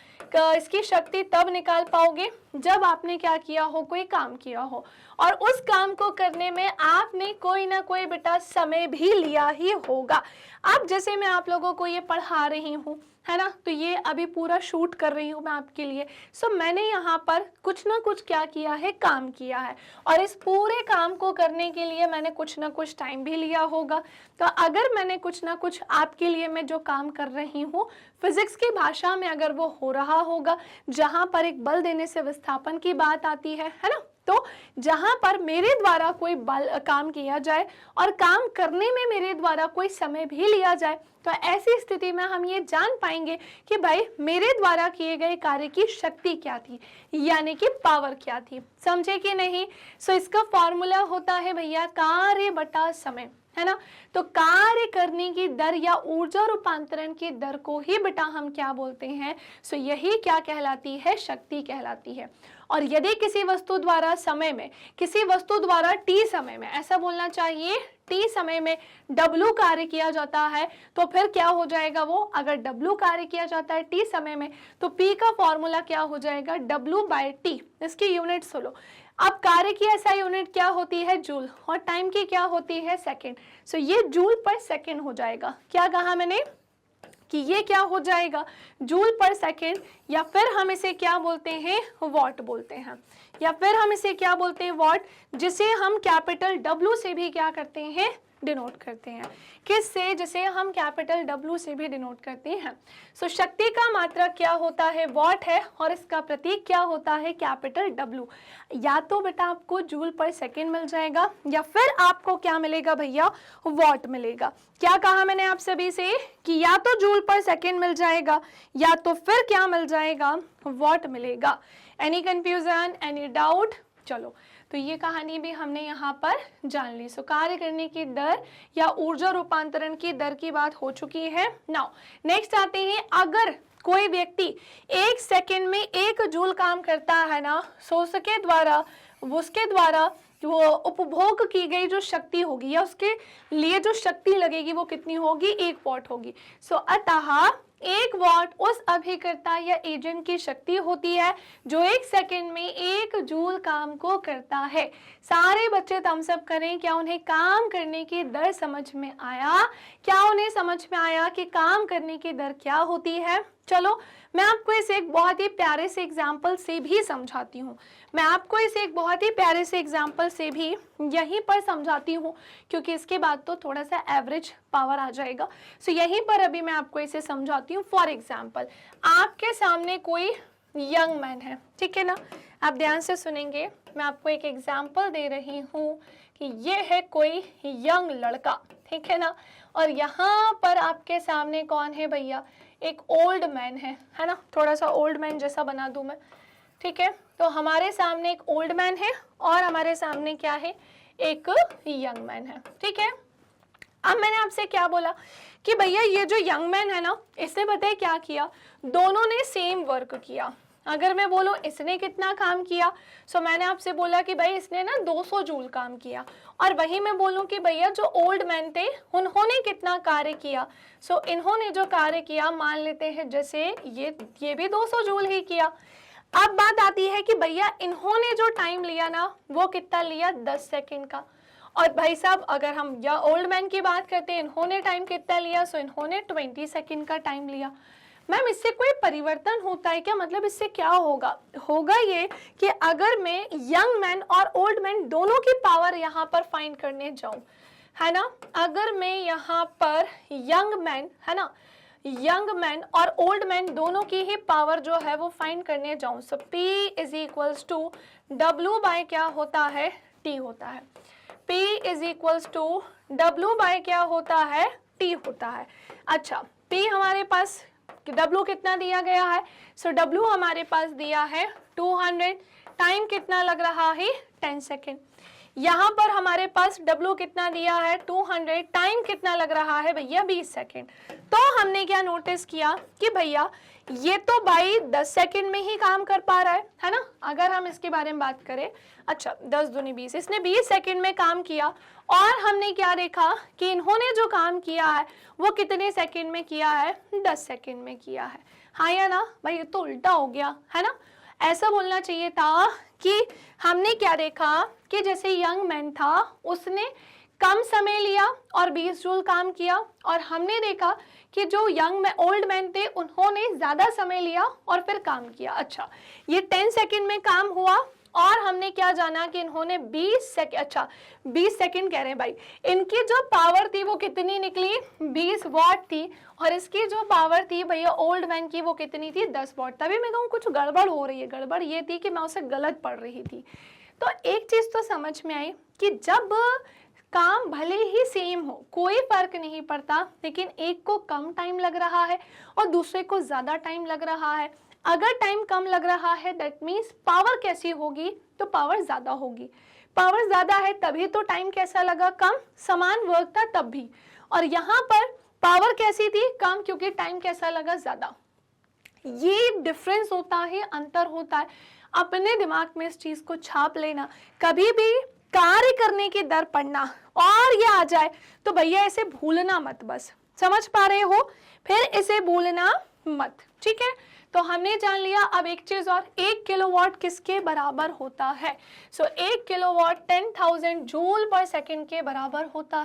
इसकी शक्ति तब निकाल पाओगे जब आपने क्या किया हो? कोई काम किया हो, और उस काम को करने में आपने कोई ना कोई बेटा समय भी लिया ही होगा। अब जैसे मैं आप लोगों को ये पढ़ा रही हूँ, है ना, तो ये अभी पूरा शूट कर रही हूँ मैं आपके लिए। सो मैंने यहाँ पर कुछ ना कुछ क्या किया है? काम किया है, और इस पूरे काम को करने के लिए मैंने कुछ ना कुछ टाइम भी लिया होगा। तो अगर मैंने कुछ ना कुछ आपके लिए मैं जो काम कर रही हूँ, फिजिक्स की भाषा में अगर वो हो रहा होगा, जहाँ पर एक बल देने से विस्थापन की बात आती है ना, तो जहां पर मेरे द्वारा कोई काम किया जाए और काम करने में मेरे द्वारा कोई समय भी लिया जाए, तो ऐसी स्थिति में हम ये जान पाएंगे कि भाई मेरे द्वारा किए गए कार्य की शक्ति क्या थी, यानी कि पावर क्या थी। समझे कि नहीं? सो इसका फॉर्मूला होता है भैया कार्य बटा समय, है ना। तो कार्य करने की दर या ऊर्जा रूपांतरण की दर को ही बेटा हम क्या बोलते हैं? सो यही क्या कहलाती है? शक्ति कहलाती है। और यदि किसी वस्तु द्वारा समय में, किसी वस्तु द्वारा t समय में, ऐसा बोलना चाहिए, t समय में w कार्य किया जाता है, तो फिर क्या हो जाएगा वो? अगर w कार्य किया जाता है t समय में, तो p का फॉर्मूला क्या हो जाएगा? w/t। इसकी यूनिट सुनो। अब कार्य की ऐसा यूनिट क्या होती है? जूल, और टाइम की क्या होती है? सेकंड। सो ये जूल पर सेकंड हो जाएगा। क्या कहा मैंने? कि ये क्या हो जाएगा? जूल पर सेकंड, या फिर हम इसे क्या बोलते हैं? वॉट बोलते हैं, या फिर हम इसे क्या बोलते हैं? वॉट, जिसे हम कैपिटल W से भी क्या करते हैं? डिनोट करते हैं। किससे? जिसे हम कैपिटल W से भी डिनोट करते हैं। सो शक्ति का मात्रक क्या होता है? वॉट है, और इसका प्रतीक क्या होता है? Capital W। या तो बेटा आपको जूल पर सेकंड मिल जाएगा, या फिर आपको क्या मिलेगा भैया? वॉट मिलेगा। क्या कहा मैंने आप सभी से? कि या तो जूल पर सेकंड मिल जाएगा, या तो फिर क्या मिल जाएगा? वॉट मिलेगा। Any confusion, any doubt? चलो, तो ये कहानी भी हमने यहाँ पर जान ली। सो कार्य करने की दर या ऊर्जा रूपांतरण की दर की बात हो चुकी है। नाउ नेक्स्ट आते हैं, अगर कोई व्यक्ति 1 सेकंड में 1 जूल काम करता है ना, सो उसके द्वारा वो उपभोग की गई जो शक्ति होगी, या उसके लिए जो शक्ति लगेगी, वो कितनी होगी? 1 वॉट होगी। सो अतः 1 वॉट उस अभिकर्ता या एजेंट की शक्ति होती है जो 1 सेकंड में 1 जूल काम को करता है। सारे बच्चे थम्स अप करें। क्या उन्हें काम करने की दर समझ में आया? क्या उन्हें समझ में आया कि काम करने की दर क्या होती है? चलो मैं आपको इसे एक बहुत ही प्यारे से एग्जाम्पल से भी समझाती हूँ। यहीं पर समझाती हूँ, क्योंकि इसके बाद तो थोड़ा सा एवरेज पावर आ जाएगा। सो यहीं पर अभी मैं आपको इसे समझाती हूँ। फॉर एग्जाम्पल, आपके सामने कोई यंग मैन है, ठीक है ना। आप ध्यान से सुनेंगे, मैं आपको एक एग्जाम्पल दे रही हूँ कि ये है कोई यंग लड़का, ठीक है ना। और यहाँ पर आपके सामने कौन है भैया? एक ओल्ड मैन है ना। थोड़ा सा ओल्ड मैन जैसा बना दूं मैं, ठीक है। तो हमारे सामने एक ओल्ड मैन है, और हमारे सामने क्या है? एक यंग मैन है, ठीक है। अब मैंने आपसे क्या बोला कि भैया ये जो यंग मैन है ना, इसने पता है क्या किया? दोनों ने सेम वर्क किया। अगर मैं बोलूँ इसने कितना काम किया, सो मैंने आपसे बोला कि भाई इसने ना 200 जूल काम किया। और वही मैं बोलूँ कि भैया जो ओल्ड मैन थे उन्होंने कितना कार्य किया, सो इन्होंने जो कार्य किया, मान लेते हैं जैसे ये भी 200 जूल ही किया। अब बात आती है कि भैया इन्होंने जो टाइम लिया ना, वो कितना लिया? 10 सेकेंड का। और भाई साहब अगर हम या ओल्ड मैन की बात करते हैं, इन्होंने टाइम कितना लिया? सो इन्होंने 20 सेकेंड का टाइम लिया। मैम इससे कोई परिवर्तन होता है क्या? मतलब इससे क्या होगा ये कि अगर मैं यंग मैन और ओल्ड मैन दोनों की पावर यहाँ पर फाइंड करने जाऊं, है ना। अगर मैं यहाँ पर यंग मैन, है ना, यंग मैन और ओल्ड मैन दोनों की ही पावर जो है वो फाइंड करने जाऊं, so P is equals to W by क्या होता है, T होता है। P is equals to W by क्या होता है, T होता है। अच्छा, P हमारे पास, W कितना दिया गया है, सो W हमारे पास दिया है 200, टाइम कितना लग रहा है 10 सेकेंड। यहाँ पर हमारे पास W कितना दिया है 200, टाइम कितना लग रहा है भैया 20 सेकेंड। तो हमने क्या नोटिस किया कि भैया ये तो भाई 10 सेकेंड में ही काम कर पा रहा है ना, अगर हम इसके बारे में बात करें। अच्छा 10 दूनी 20, इसने 20 सेकेंड में काम किया और हमने क्या देखा कि इन्होंने जो काम किया है वो कितने सेकेंड में किया है, 10 सेकेंड में किया है। हाँ या ना भाई, ये तो उल्टा हो गया है ना, ऐसा बोलना चाहिए था कि हमने क्या देखा कि जैसे यंग मैन था उसने कम समय लिया और 20 जूल काम किया, और हमने देखा कि जो ओल्ड मैन थे उन्होंने ज्यादा समय लिया और फिर काम किया। अच्छा, ये 10 सेकंड में काम हुआ और हमने क्या जाना कि इन्होंने 20 सेकंड कह रहे हैं भाई, इनकी जो पावर थी वो कितनी निकली, 20 वॉट थी, और इसकी जो पावर थी भैया ओल्ड मैन की वो कितनी थी, 10 वॉट। तभी मैं कहूँ कुछ गड़बड़ हो रही है। गड़बड़ ये थी कि मैं उसे गलत पढ़ रही थी। तो एक चीज तो समझ में आई कि जब काम भले ही सेम हो, कोई फर्क नहीं पड़ता, लेकिन एक को कम टाइम लग रहा है और दूसरे को ज्यादा टाइम लग रहा है। अगर टाइम कम लग रहा है दैट मीन्स पावर कैसी होगी, तो पावर ज्यादा होगी। पावर ज्यादा है तभी तो टाइम कैसा लगा, कम, समान वर्क था तब भी। और यहाँ पर पावर कैसी थी, कम, क्योंकि टाइम कैसा लगा, ज्यादा। ये डिफरेंस होता है, अंतर होता है। अपने दिमाग में इस चीज को छाप लेना। कभी भी कार्य करने की दर पढ़ना और ये आ जाए तो भैया इसे भूलना मत, बस समझ पा रहे हो, फिर इसे भूलना मत, ठीक है। तो हमने जान लिया। अब एक चीज और, 1 किलोवाट किसके बराबर होता है, सो 1 किलोवाट 10,000 जूल पर सेकंड के बराबर होता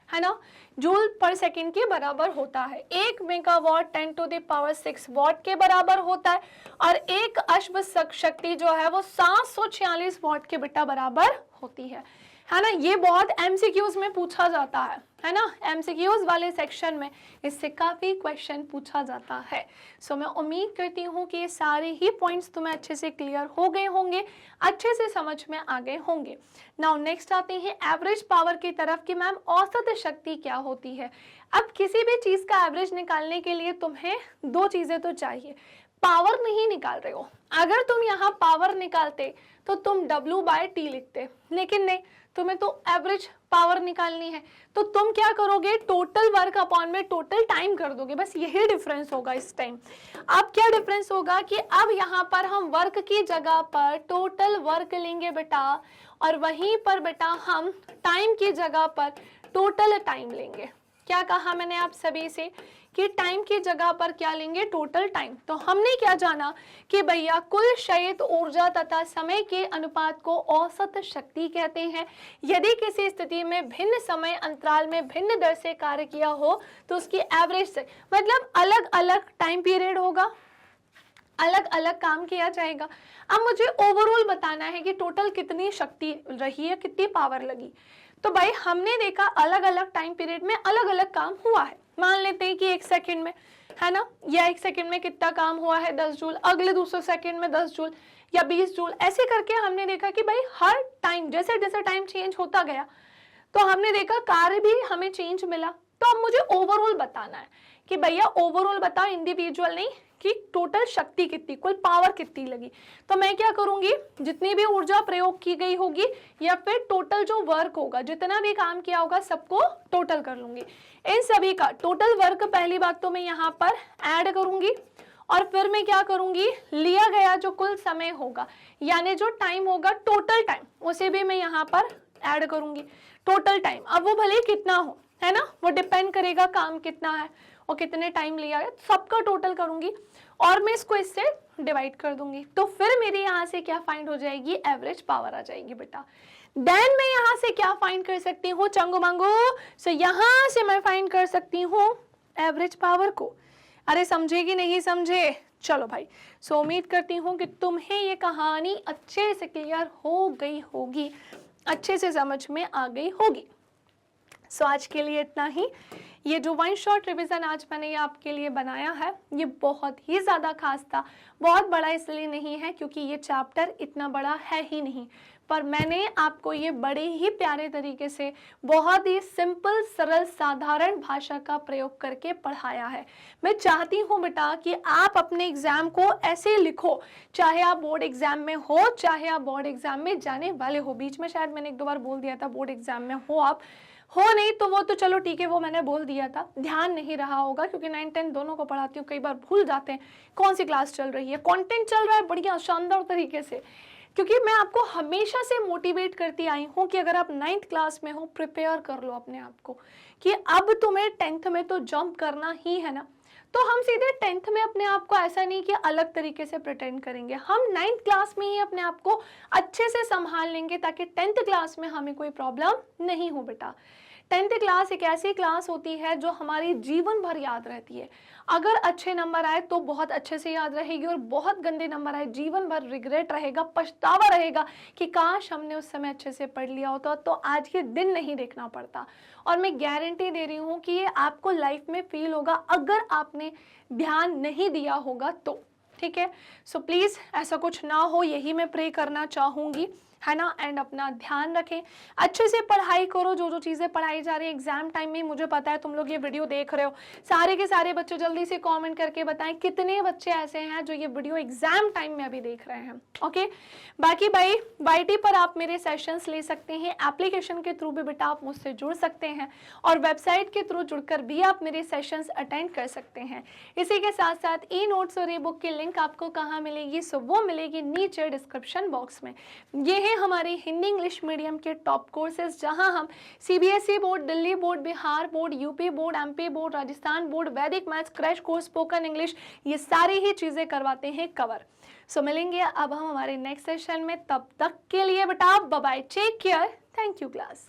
है ना, जूल पर सेकंड के बराबर होता है। 1 megawatt 10 to the power 6 watt के बराबर होता है, और एक अश्व शक्ति जो है वो 746 वॉट के बेटा बराबर होती है ना। ये बहुत एमसीक्यूज में पूछा जाता है ना, एमसीक्यूज वाले सेक्शन में इससे काफी क्वेश्चन पूछा जाता है। सो मैं उम्मीद करती हूँ कि ये सारे ही पॉइंट्स तुम्हें अच्छे से क्लियर हो गए होंगे, अच्छे से समझ में आ गए होंगे। नाउ नेक्स्ट आते हैं एवरेज पावर की तरफ कि मैम औसत शक्ति क्या होती है। अब किसी भी चीज का एवरेज निकालने के लिए तुम्हें दो चीजें तो चाहिए, पावर नहीं निकाल रहे हो। अगर तुम यहाँ पावर निकालते तो तुम W/T लिखते, लेकिन नहीं, तुम्हें तो एवरेज पावर निकालनी है, तो तुम क्या करोगे, टोटल वर्क अपॉन में टोटल टाइम कर दोगे। बस यही डिफरेंस होगा इस टाइम। अब क्या डिफरेंस होगा कि अब यहाँ पर हम वर्क की जगह पर टोटल वर्क लेंगे बेटा, और वहीं पर बेटा हम टाइम की जगह पर टोटल टाइम लेंगे। क्या कहा मैंने आप सभी से कि टाइम की जगह पर क्या लेंगे, टोटल टाइम। तो हमने क्या जाना कि भैया कुल क्षयित ऊर्जा तथा समय के अनुपात को औसत शक्ति कहते हैं। यदि किसी स्थिति में भिन्न समय अंतराल में भिन्न दर से कार्य किया हो तो उसकी एवरेज से, मतलब अलग अलग टाइम पीरियड होगा, अलग अलग काम किया जाएगा। अब मुझे ओवरऑल बताना है कि टोटल कितनी शक्ति रही है, कितनी पावर लगी। तो भाई हमने देखा अलग अलग टाइम पीरियड में अलग अलग काम हुआ है। मान लेते हैं कि 1 सेकंड में है ना, या 1 सेकंड में कितना काम हुआ है 10 जूल, अगले दूसरे सेकंड में 10 जूल या 20 जूल, ऐसे करके हमने देखा कि भाई हर टाइम जैसे जैसे टाइम चेंज होता गया तो हमने देखा कार्य भी हमें चेंज मिला। तो अब मुझे ओवरऑल बताना है कि भैया ओवरऑल बताओ, इंडिविजुअल नहीं, कि टोटल शक्ति कितनी, कुल पावर कितनी लगी। तो मैं क्या करूंगी, जितनी भी ऊर्जा प्रयोग की गई होगी या फिर टोटल जो वर्क होगा, जितना भी काम किया होगा सबको टोटल कर लूंगी। इन सभी का टोटल वर्क पहली बात तो मैं यहाँ पर ऐड करूंगी, और फिर मैं क्या करूंगी, लिया गया जो कुल समय होगा यानी जो टाइम होगा टोटल टाइम, उसे भी मैं यहाँ पर ऐड करूंगी। टोटल टाइम अब वो भले कितना हो, है ना, वो डिपेंड करेगा काम कितना है और कितने टाइम लिया है, सबका टोटल करूंगी और मैं इसको इससे डिवाइड कर दूंगी। तो फिर मेरी यहाँ से क्या फाइंड हो जाएगी, एवरेज पावर आ जाएगी बेटा। देन मैं यहाँ से क्या फाइंड कर सकती हूँ, चंगू मांगू, सो यहाँ से मैं फाइंड कर सकती हूँ एवरेज पावर को। अरे समझे कि नहीं समझे, चलो भाई। सो उम्मीद करती हूँ कि तुम्हें ये कहानी अच्छे से क्लियर हो गई होगी, अच्छे से समझ में आ गई होगी। सो आज के लिए इतना ही। ये जो वन शॉट रिवीजन आज मैंने ये आपके लिए बनाया है ये बहुत ही ज़्यादा खास था। बहुत बड़ा इसलिए नहीं है क्योंकि ये चैप्टर इतना बड़ा है ही नहीं, पर मैंने आपको ये बड़े ही प्यारे तरीके से बहुत ही सिंपल सरल साधारण भाषा का प्रयोग करके पढ़ाया है। मैं चाहती हूँ बेटा कि आप अपने एग्जाम को ऐसे लिखो, चाहे आप बोर्ड एग्जाम में हो, चाहे आप बोर्ड एग्जाम में जाने वाले हो। बीच में शायद मैंने एक दो बार बोल दिया था बोर्ड एग्जाम में हो, आप हो नहीं तो वो तो चलो ठीक है, वो मैंने बोल दिया था, ध्यान नहीं रहा होगा क्योंकि 9 10 दोनों को पढ़ाती हूँ, कई बार भूल जाते हैं कौन सी क्लास चल रही है। कंटेंट चल रहा है बढ़िया शानदार तरीके से, क्योंकि मैं आपको हमेशा से मोटिवेट करती आई हूँ कि अगर आप 9th क्लास में हो प्रिपेयर कर लो अपने आप को कि अब तुम्हें 10th में तो जंप करना ही है ना। तो हम सीधे 10th में अपने आप को ऐसा नहीं कि अलग तरीके से प्रिटेंड करेंगे, हम 9th क्लास में ही अपने आप को अच्छे से संभाल लेंगे ताकि 10th क्लास में हमें कोई प्रॉब्लम नहीं हो बेटा। 10th क्लास एक ऐसी क्लास होती है जो हमारी जीवन भर याद रहती है। अगर अच्छे नंबर आए तो बहुत अच्छे से याद रहेगी, और बहुत गंदे नंबर आए जीवन भर रिग्रेट रहेगा, पछतावा रहेगा कि काश हमने उस समय अच्छे से पढ़ लिया होता तो आज ये दिन नहीं देखना पड़ता। और मैं गारंटी दे रही हूँ कि ये आपको लाइफ में फील होगा अगर आपने ध्यान नहीं दिया होगा तो, ठीक है। सो प्लीज़ ऐसा कुछ ना हो, यही मैं प्रे करना चाहूँगी, है ना। एंड अपना ध्यान रखें, अच्छे से पढ़ाई करो, जो जो चीज़ें पढ़ाई जा रही है एग्जाम टाइम में। मुझे पता है तुम लोग ये वीडियो देख रहे हो, सारे के सारे बच्चे जल्दी से कमेंट करके बताएं कितने बच्चे ऐसे हैं जो ये वीडियो एग्जाम टाइम में अभी देख रहे हैं। ओके, बाकी भाई YT पर आप मेरे सेशंस ले सकते हैं, एप्लीकेशन के थ्रू भी बेटा आप मुझसे जुड़ सकते हैं, और वेबसाइट के थ्रू जुड़कर भी आप मेरे सेशंस अटेंड कर सकते हैं। इसी के साथ साथ ई नोट्स और ई बुक की लिंक आपको कहाँ मिलेगी, सो वो मिलेगी नीचे डिस्क्रिप्शन बॉक्स में। ये हमारे हिंदी इंग्लिश मीडियम के टॉप कोर्सेज, जहां हम CBSE board, Delhi board, Bihar board, UP board, MP board, Rajasthan board, Vedic maths, crash course, spoken English, ये सारी ही चीजें करवाते हैं कवर। सो मिलेंगे अब हम हमारे नेक्स्ट सेशन में, तब तक के लिए बेटा bye bye, take care, thank you class.